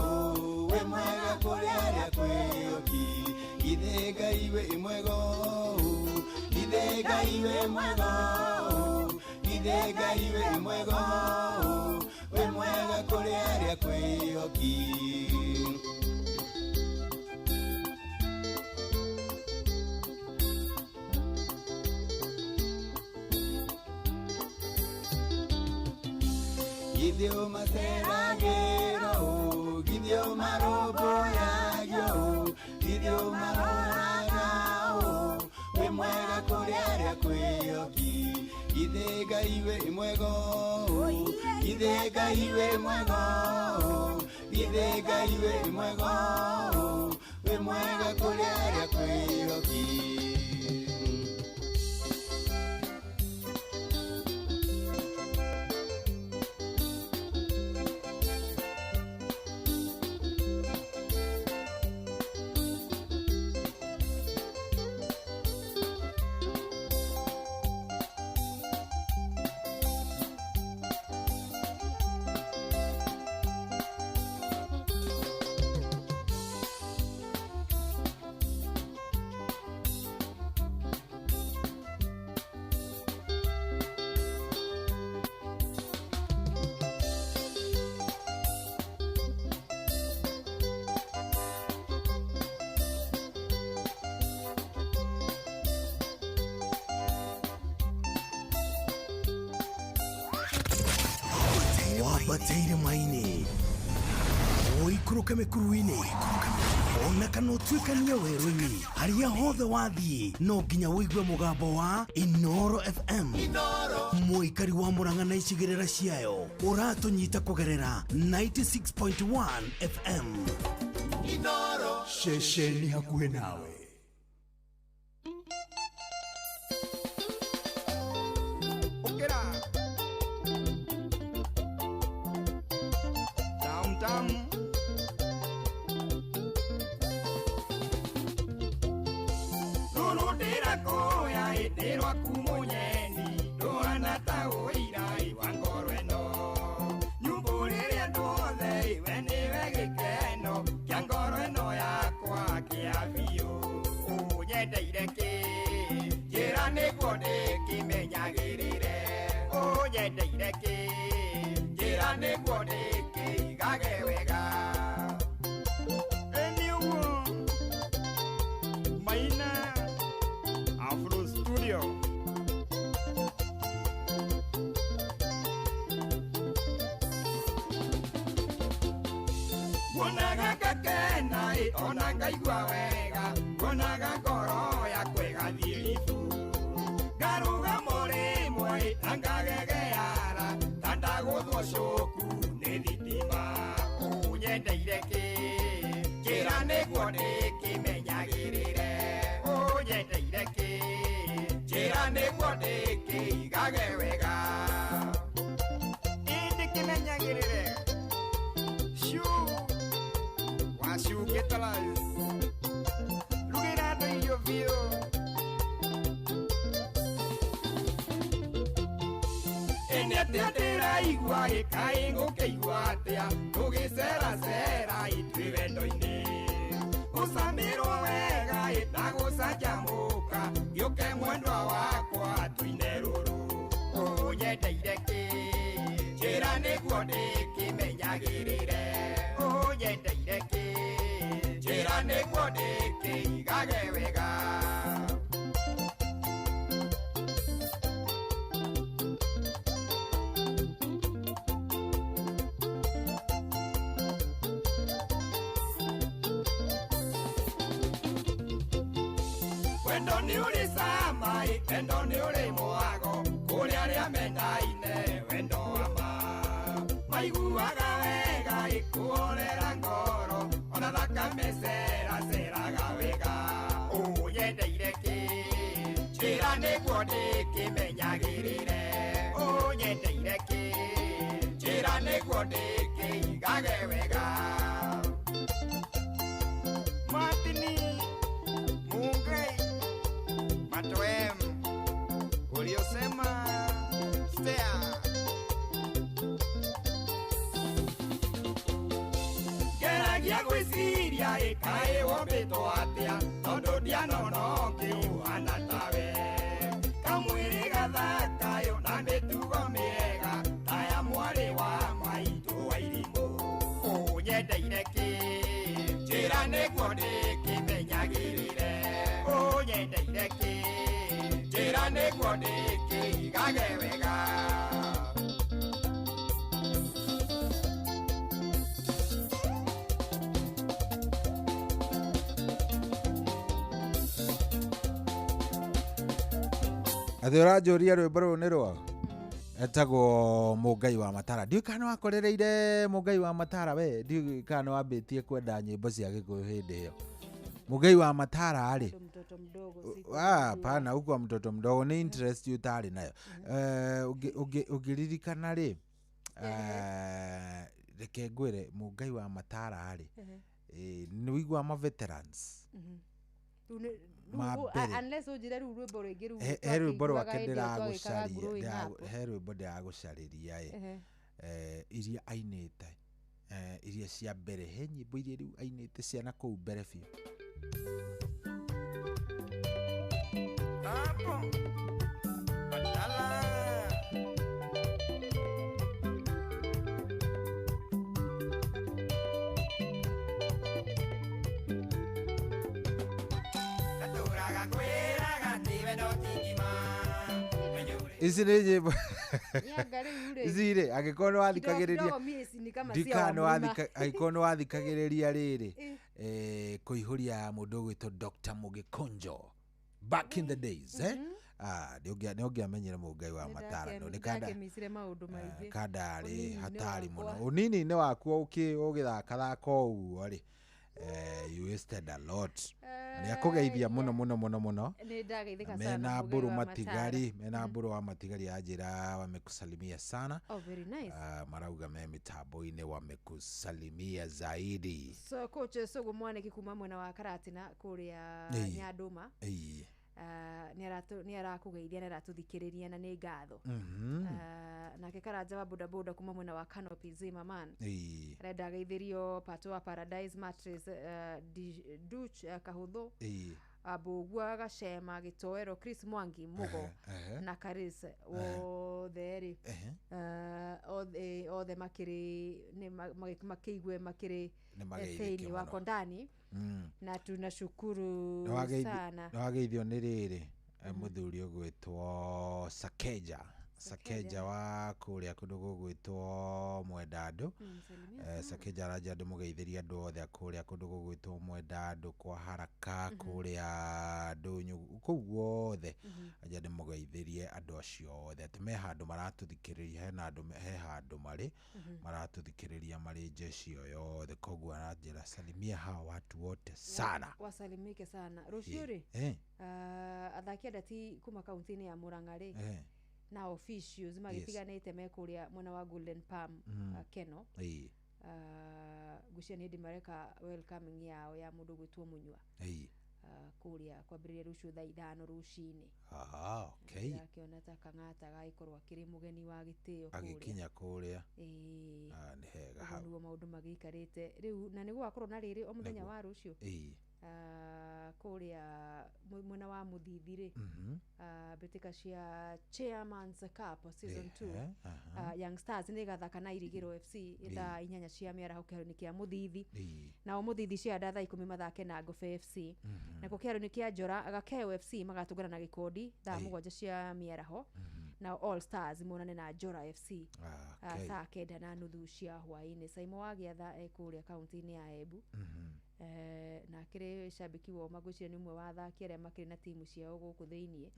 we mwega kũrĩ arĩa kwĩhoki. Githĩ Ngai wĩ mwego, githĩ Ngai wĩ mwego, githĩ Ngai wĩ mwego, we mwega kũrĩ arĩa kwĩhoki. Githio materagĩro, githio marũmbũyagio, githio maroragao, we mwega kũrĩ arĩa kwĩhoki. Githĩ Ngai wĩ mwego, githĩ Ngai wĩ mwego, githĩ Ngai wĩ mwego, we mwega kũrĩ arĩa kwĩhoki. bateire maini oikũrũke mĩkuru-inĩ ona kana ũtuĩkanie werũ-inĩ harĩa hothe wathiĩ no nginya wĩigue mũgambo wa Inoro FM mũikari wa Mũrang'a na icigĩrĩra ciayo ũratũnyita kũgerera 96.1 FM Inoro ceceni hakuhĩ nawe. Athĩũranjũria rwĩmbo rũu nĩ rwa etagwo Mũngai wa Matara. Ndiũĩ kana wakorereire Mũngai wa Matara we, ndiũĩ kana wambĩtie kwenda nyĩmbo cia Gĩkũyũ hĩndĩ ĩyo. Mũngai wa Matara rĩ, pana huko mtoto mdogo ni interest utarĩ nayo. Ũngĩririkana rĩ, reke ngwĩre Mũngai wa Matara rĩ, nĩ wĩigua ma veterans unless ujire rwĩmbo rwĩngĩ rũu he rwĩmbo rwake ndĩragũcarĩria iria ainĩte iria cia mbere, he nyĩmbo iria rĩu ainĩte cia na kũu mbere biũ. Ici nĩ nyĩmbo angĩkorwo nĩ wathikagĩrĩria angĩkorwo nĩ wathikagĩrĩria rĩrĩ kũihũria ya mũndũ ũgwĩtwo Dr. Mũgĩkũnjo back in the days nĩ ũngĩamenyire mũngai wa matarano nĩ kandarĩ hatari mũno ũnini-inĩ waku ũgĩthakathaka ũguo rĩ you wasted a lot nĩ akũgeithia mũno mena mburu wa matigari ajira wamekusalimia sana marauga me mitambo-inĩ wamekusalimia zaidi so coach Sogo Mwaniki kuma mwena wa Karatina kuria Nyanduma nĩ arakũgeithia na aratũthikĩrĩria na nĩ ngatho nake Karanja wa bodaboda kuma mwena wa Canopy Zima man renda geithĩrio Pato wa Paradise Mattress Duch Kahutho Abogwa Gacema Gitoero Chris Mwangi Mugo na Karis othe othe makĩigwe makĩrĩ thĩinĩ wako ndani na tunashukuru sana na wageithio nĩ rĩrĩ mũthuri ũgwĩtwo Sakeja wa kũrĩa kũndũ gũgwĩtwo Mwendandũ Sakeja aranja ndĩmũgeithĩria andũ othe kũrĩa kũndũ gũgwĩtwo Mwendandũ kwa haraka kũrĩa Ndũnyũ kũu guothe anja ndĩmũgeithĩrie andũ acio othe atĩ me handũ maratũthikĩrĩria he handũ marĩ maratũthikĩrĩria marĩ jeshi yothe koguo aranjĩra salimia hawa watu wote sana wasalimike sana rũciũ athaki adati kuma kaunti-inĩ ya Murang'a na officials magitiganite mekuria mwena wa Golden Palm Keno gucia nĩ mareka welcoming yao ya mundu gwitwo Munywa kuria kwambĩrĩria rũciũ thaa 5 rũcinĩ okay akiona ta kang'ata gaikorwo akĩrĩ mugeni wa gĩtĩo kuria agĩkinya kuria nĩ hega hau nĩguo maũndũ magikarĩte rĩu na nĩguo akorwo na rĩrĩ o mũthenya wa rũciũ kuria mwena wa Muthithirĩ mbĩtĩka cia Chairman's Cup season 2 Young Stars nĩ gathaka na Irigĩro FC thaa 8 cia mĩaraho kĩharo-inĩ kĩa Muthithi na Muthithi cia thaa 10 mathake na Ngobe FC na kĩharo-inĩ kĩa Njora Agakeo FC magatũngana na Gĩkondi thaa 7 cia mĩaraho na All Stars monane na Njora FC saa 9:30 cia hwaĩ-inĩ Saimo wa Gĩatha kuria kaunti-inĩ ya Embu na kire shabiki wa magũcia nĩ umwe wa athaki arĩa makĩrĩ na timu ciao gũkũ thĩinĩ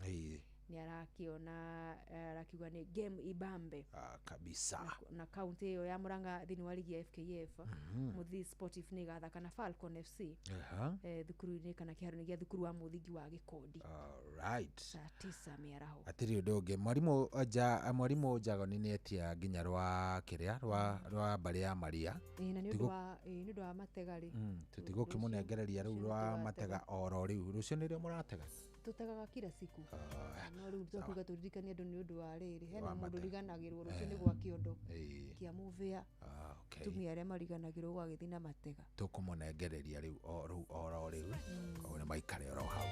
nĩ arakiona arakiuga nĩ game ibambe kabisa na kaunti ĩyo ya Murang'a thĩinĩ wa ligi ya FKF Muthii Sportif nĩ gathaka na Falcon FC thukuru-inĩ kana kĩharo-inĩ gĩa thukuru wa mũthingi wa Gĩkondi right saa 9 mĩaraho atĩrĩ ũndũ ũngĩ mwarimũ Njagoni nĩ etia nginya rwa kĩrĩa rwa mbarĩ ya Maria na nĩ ũndũ wa matega rĩ tũtigũkĩmũnengereria rĩu rwa matega oro rĩu rũcio nĩrĩo mũratega tutaga kila siku no rĩu tũkuga tũririkanie andũ nĩ ũndũ wa rĩrĩ hena mũndũ riganagĩrwo rũcio nĩ gwa kĩondo kĩa mũvĩa tumia arĩa mariganagĩrwo gwagĩthi na matega tũkũmũnengereria rĩu oro rĩu koguo nĩ maikare oro hau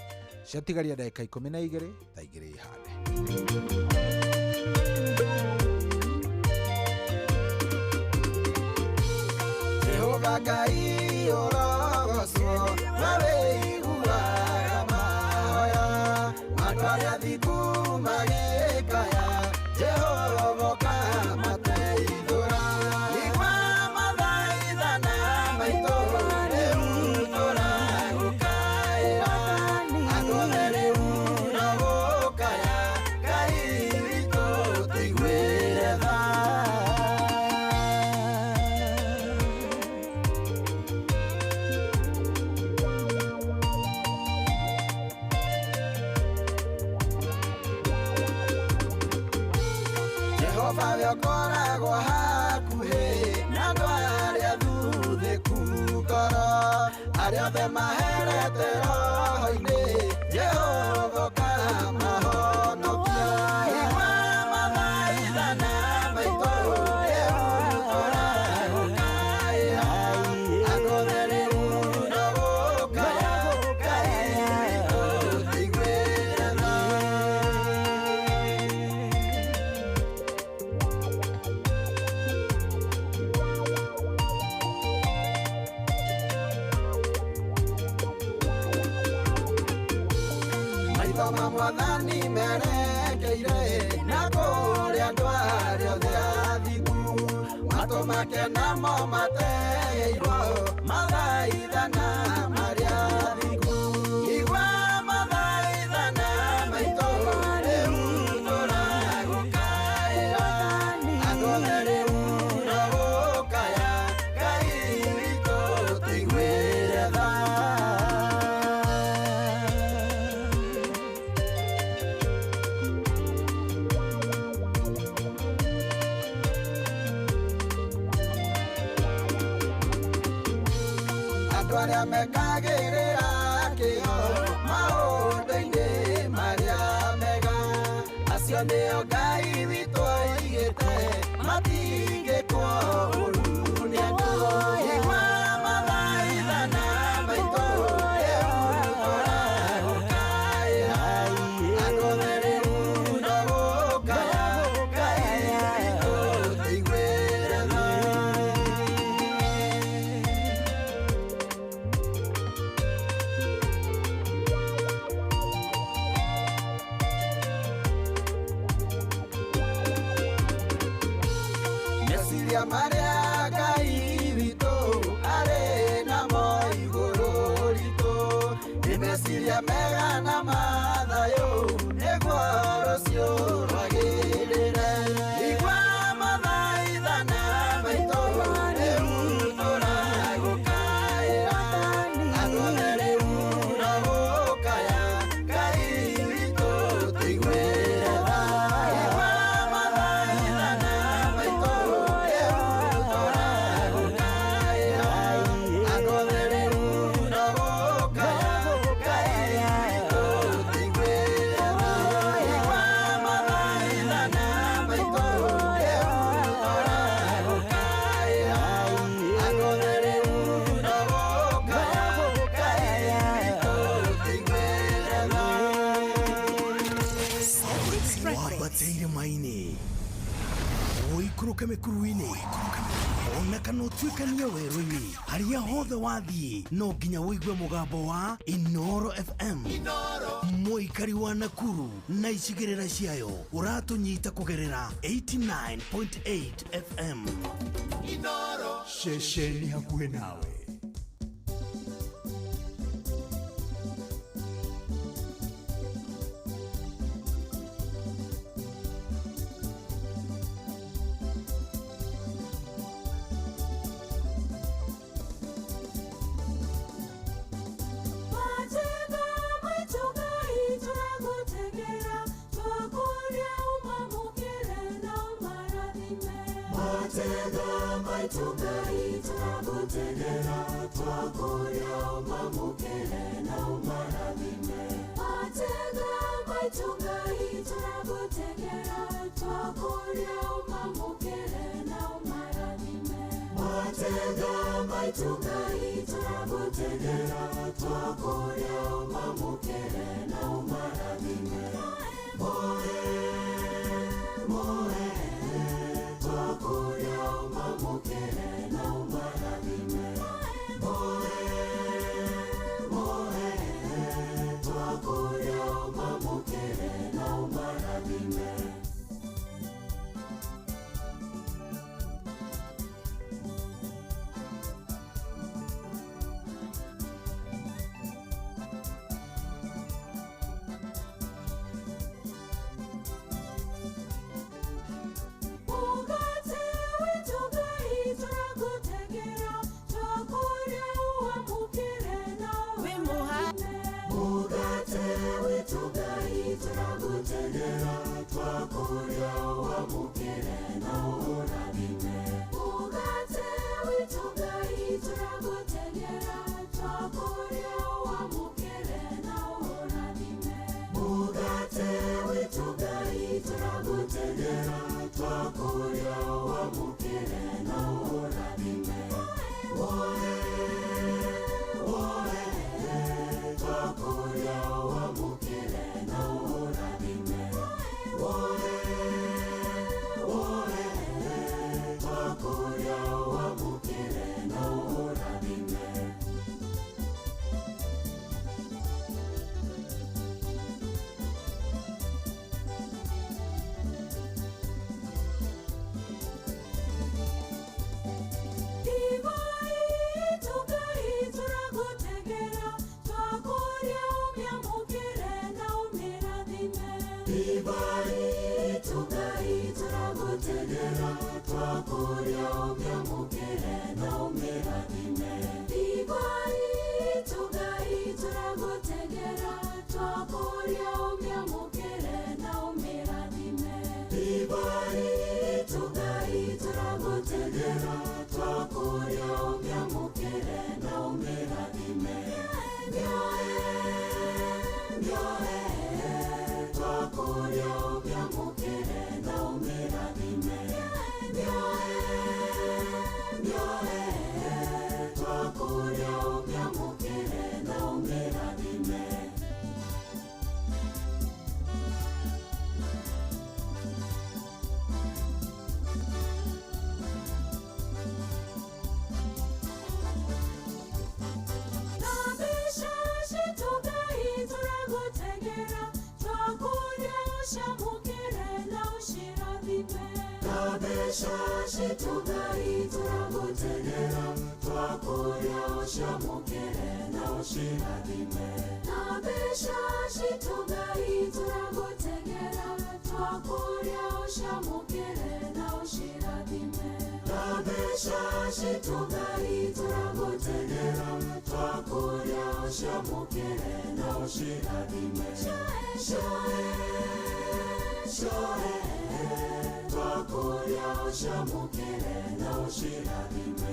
ciatigaria ndagĩka 12 thaa 2 ihande Jehova Ngai orogocwo nawe iguaga mahoya matwarĩa thiku magĩkaya Jehova kamateithũra igua mathaithana maitũ rĩu tũragũkaĩra angũthe rĩu no gũkaya Ngai witũ tũiguĩre tha Koragwo hakuhĩ na andũ arĩa thuthĩku ngoro arĩa othe maherete roho-inĩ Jehova kamahonokia igua mathaithana maitũ rĩu tũragũkaĩra angũthe rĩu no gũkaya Ngai witũ tũiguĩre tha Mwathani mereke ire na kore andwari othe athiku matũmake namo mateirwo mathaithana marĩa athiku igua mathaithana maitũ rĩu tũragũkaĩra andũ othe rĩu tũragũkaya Ngai witũ tũiguĩre tha Arĩa mekagĩrĩra kĩo maũndũ-inĩ marĩa mega acio nĩo Ngai witũ oigĩte matingĩkwo ũru nĩ andũ igua mathaithana maitũ rĩu tũragũkaĩra andũ othe rĩu tũragũkaya Ngai witũ tũiguĩre tha Maria Ngai witũ arĩ namo igũrũ ritũ nĩ meciria mega na mathayũ nĩguo rũciũ rwagĩrĩre igua mathaithana maitũ rĩu tũragũkaĩra andũ othe rĩu tũragũkaya Ngai witũ tũiguĩre tha igua mathaithana maitũ mĩkuru-inĩ ona kana ũtuĩkania werũ-inĩ harĩa hothe wathiĩ no nginya wĩigue mũgambo wa Inoro FM mũikari wa Nakuru na icigĩrĩra ciayo ũratũnyita kũgerera 89.8 FM Inoro ceceni hakuhĩ nawe. turagutegera twakuria ubyamukire na umirathime divai tugai turagutegera twakuria ubyamukire na umirathime divai tugai turagutegera twakuria ubyamukire na umirathime twakuria ubyamukire na umirathime twakuria ubyamukire na umirathime Shashi tugai turagutegera twakuria ushamukire na ushirathime Shashi tugai turagutegera twakuria ushamukire na ushirathime Shashi tugai turagutegera twakuria ushamukire na ushirathime Shoe twakuria ushamukire na ushirathime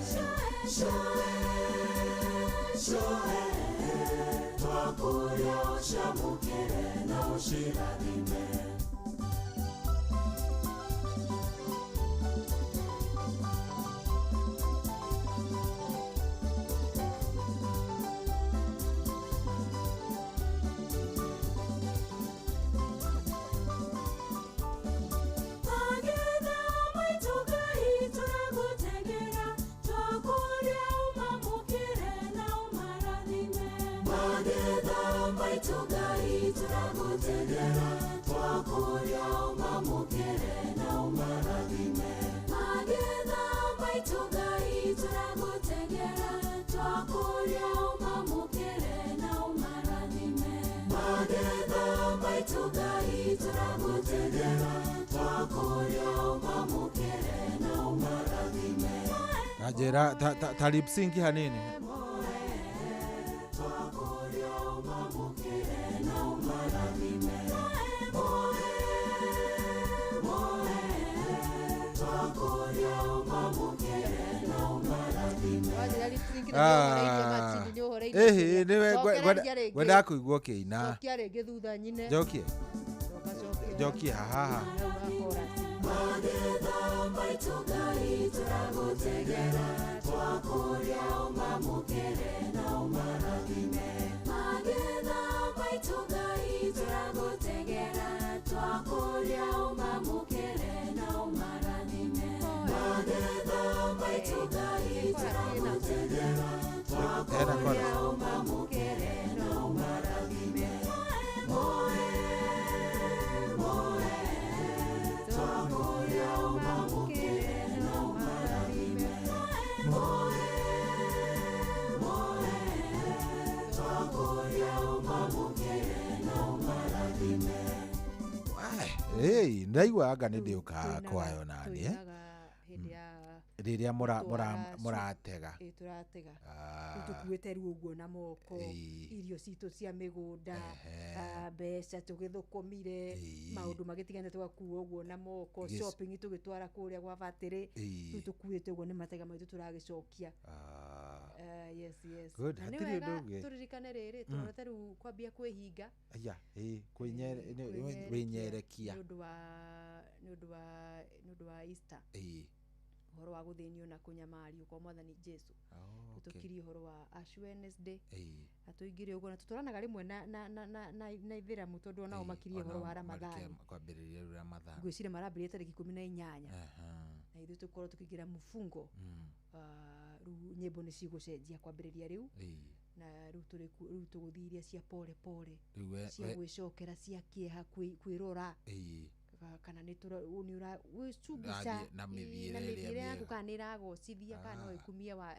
Shoe twakuria ushamukire na ushirathime tugai turagutegera twakuria umamukire na umarathime magetha maitugai turagutegera twakuria umamukire na umarathime magetha maitugai turagutegera twakuria umamukire na umarathime Najera talipsingi hanini wenda kuigua kiina jokie haha magetha maitugai turagutegera twakuria umamukire na umarathime magetha maitugai turagutegera twakuria umamukire na umarathime magetha maitugai turagutegera twakuria umamukire na umarathime twakuria umamukire na umarathime twakuria umamukire na umarathime ndaiguaga nĩ ndĩũkaga kwayo nani rĩrĩa mũratega turatega tukuĩte rĩu ũguo na moko irio citũ cia mĩgũnda mbeca tũgĩthũkũmire maũndũ magĩtigane tũgakua ũguo na moko shopping tũgĩtwara kũrĩa gwa batĩrĩ rĩu tũkuĩte ũguo nĩ matega maitũ tũragĩcokia yes na nĩ wega tũririkane rĩrĩ tũrorete rĩu kwambia kwĩhinga wĩnyerekia nĩ ũndũ wa Easter horo wa gũthĩnio na kũnyamario kwa Mwathani Jesu tũkirie horo wa Ash Wednesday atũingire ũguo na tũtũranaga rĩmwe na ithĩramu tondũ onao makirie horo wa Ramadhani kwambĩrĩria Ramadhani ngwĩciria marambĩrĩria tarĩki 18 na ithuĩ tũkorwo tũkĩingĩra mũfungo rĩu nyĩmbo nĩ cigũcenjia kwambĩrĩria rĩu na rĩu tũgũthiria cia pole cia gwĩcokera cia kĩeha kwĩrora kana nä wicunguca na mĩthiĩre yaku kana nä ĩragocithia kana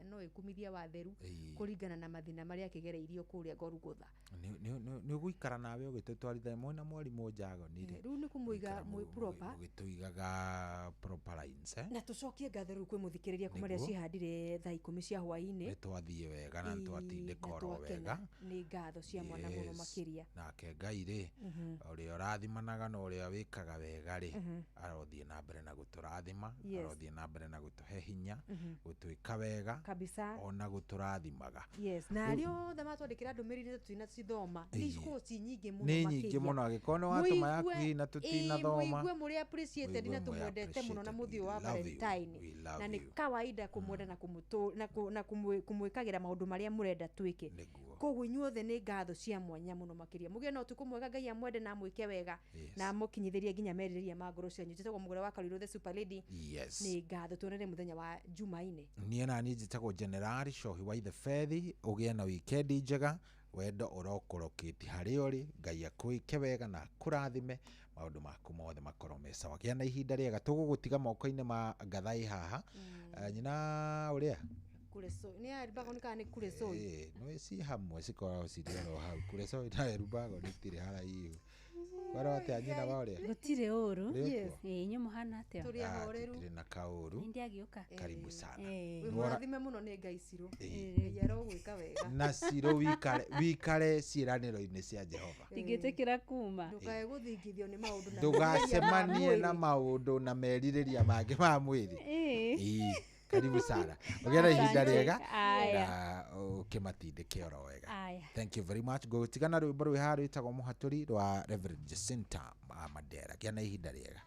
no ĩkumithie watheru kũringana na mathĩna marĩa akĩgereirio kũrĩa Golgotha. Nĩ ũgũikara nawe ũgĩtũtwarithagia mwena mwarimũ Njagonire rĩu nĩ kũmũiga proper ũgĩtũigaga proper lines na tũcokie ngatho rĩu kwĩ mũthikĩrĩria kuma rĩrĩa cihandire thaa 10 cia hwaĩ-inĩ nĩ twathiĩ wega na twatindĩka oro wega nĩ ngatho cia mwana mũno makĩria nake Ngai rĩ ũrĩa ũrathimanaga na ũrĩa wĩkaga wega rĩ arothiĩ na mbere na gũtũrathima arothiĩ na mbere na gũtũhe hinya gũtwĩka wega kabisa ona gũtũrathimaga na arĩa othe matwandĩkĩra ndũmĩrĩri tutinacithoma nĩikoci nyingĩ mũno makĩria nĩ nyingĩ mũno angĩkorwo nĩ watũma yaku na tutinathoma mũigue mũrĩ appreciated na tũmwendete mũno na mũthio wa Valentine na nĩ kawaida kũmwenda na kũmwĩkagĩra maũndũ marĩa mũrenda twĩke koguo inyuothe nĩ ngatho cia mwanya mũno makĩria mũgĩe na ũtukũ mwega Ngai amwende na mwĩke wega na mũkinyithĩrie nginya merirĩria ma ngoro cianyu njĩtagwo mũgũre wa Karirũ the Super Lady nĩ ngatho tuonane mũthenya wa Jumaine. Niĩ nani njĩtagwo General Cohi wa the Fethi ũgĩe na weekend njega wendo ũrokorokĩti harĩ ũrĩ Ngai akũĩke wega na kũrathime maũndũ maku mothe makorwo me sawa gĩa na ihinda rĩega tũgũgũtiga moko-inĩ ma Gathai haha nyina ũrĩa Kureso ni Erubago ni Kureso no si hamwe sikoragwo cirĩ oro hau Kureso na Erubago nĩtirĩ haraihu kwara atĩ anyina wa ũrĩa gũtirĩ ũru inyu mũhana atĩa tũrĩ ahoreru tũtirĩ na kaũru ndiagĩũka karibu sana mũrathime mũno nĩ Ngai Ciro yaro gwĩka wega na Ciro wikare ciĩranĩro-inĩ cia Jehova ingĩtĩkĩra kuma ndũkae gũthingithio nĩ maũndũ na ndũgacemanie na maũndũ na merirĩria mangĩ ma mwĩrĩ karibu sana ũgĩra ihinda rĩega na ũkĩmatindĩke oro wega. Thank you very much gũtigana rwĩmbo rwĩ haha rwĩtagwo Mũhatũri rwa Reverend Jacinta Mandera gĩa na ihinda rĩega.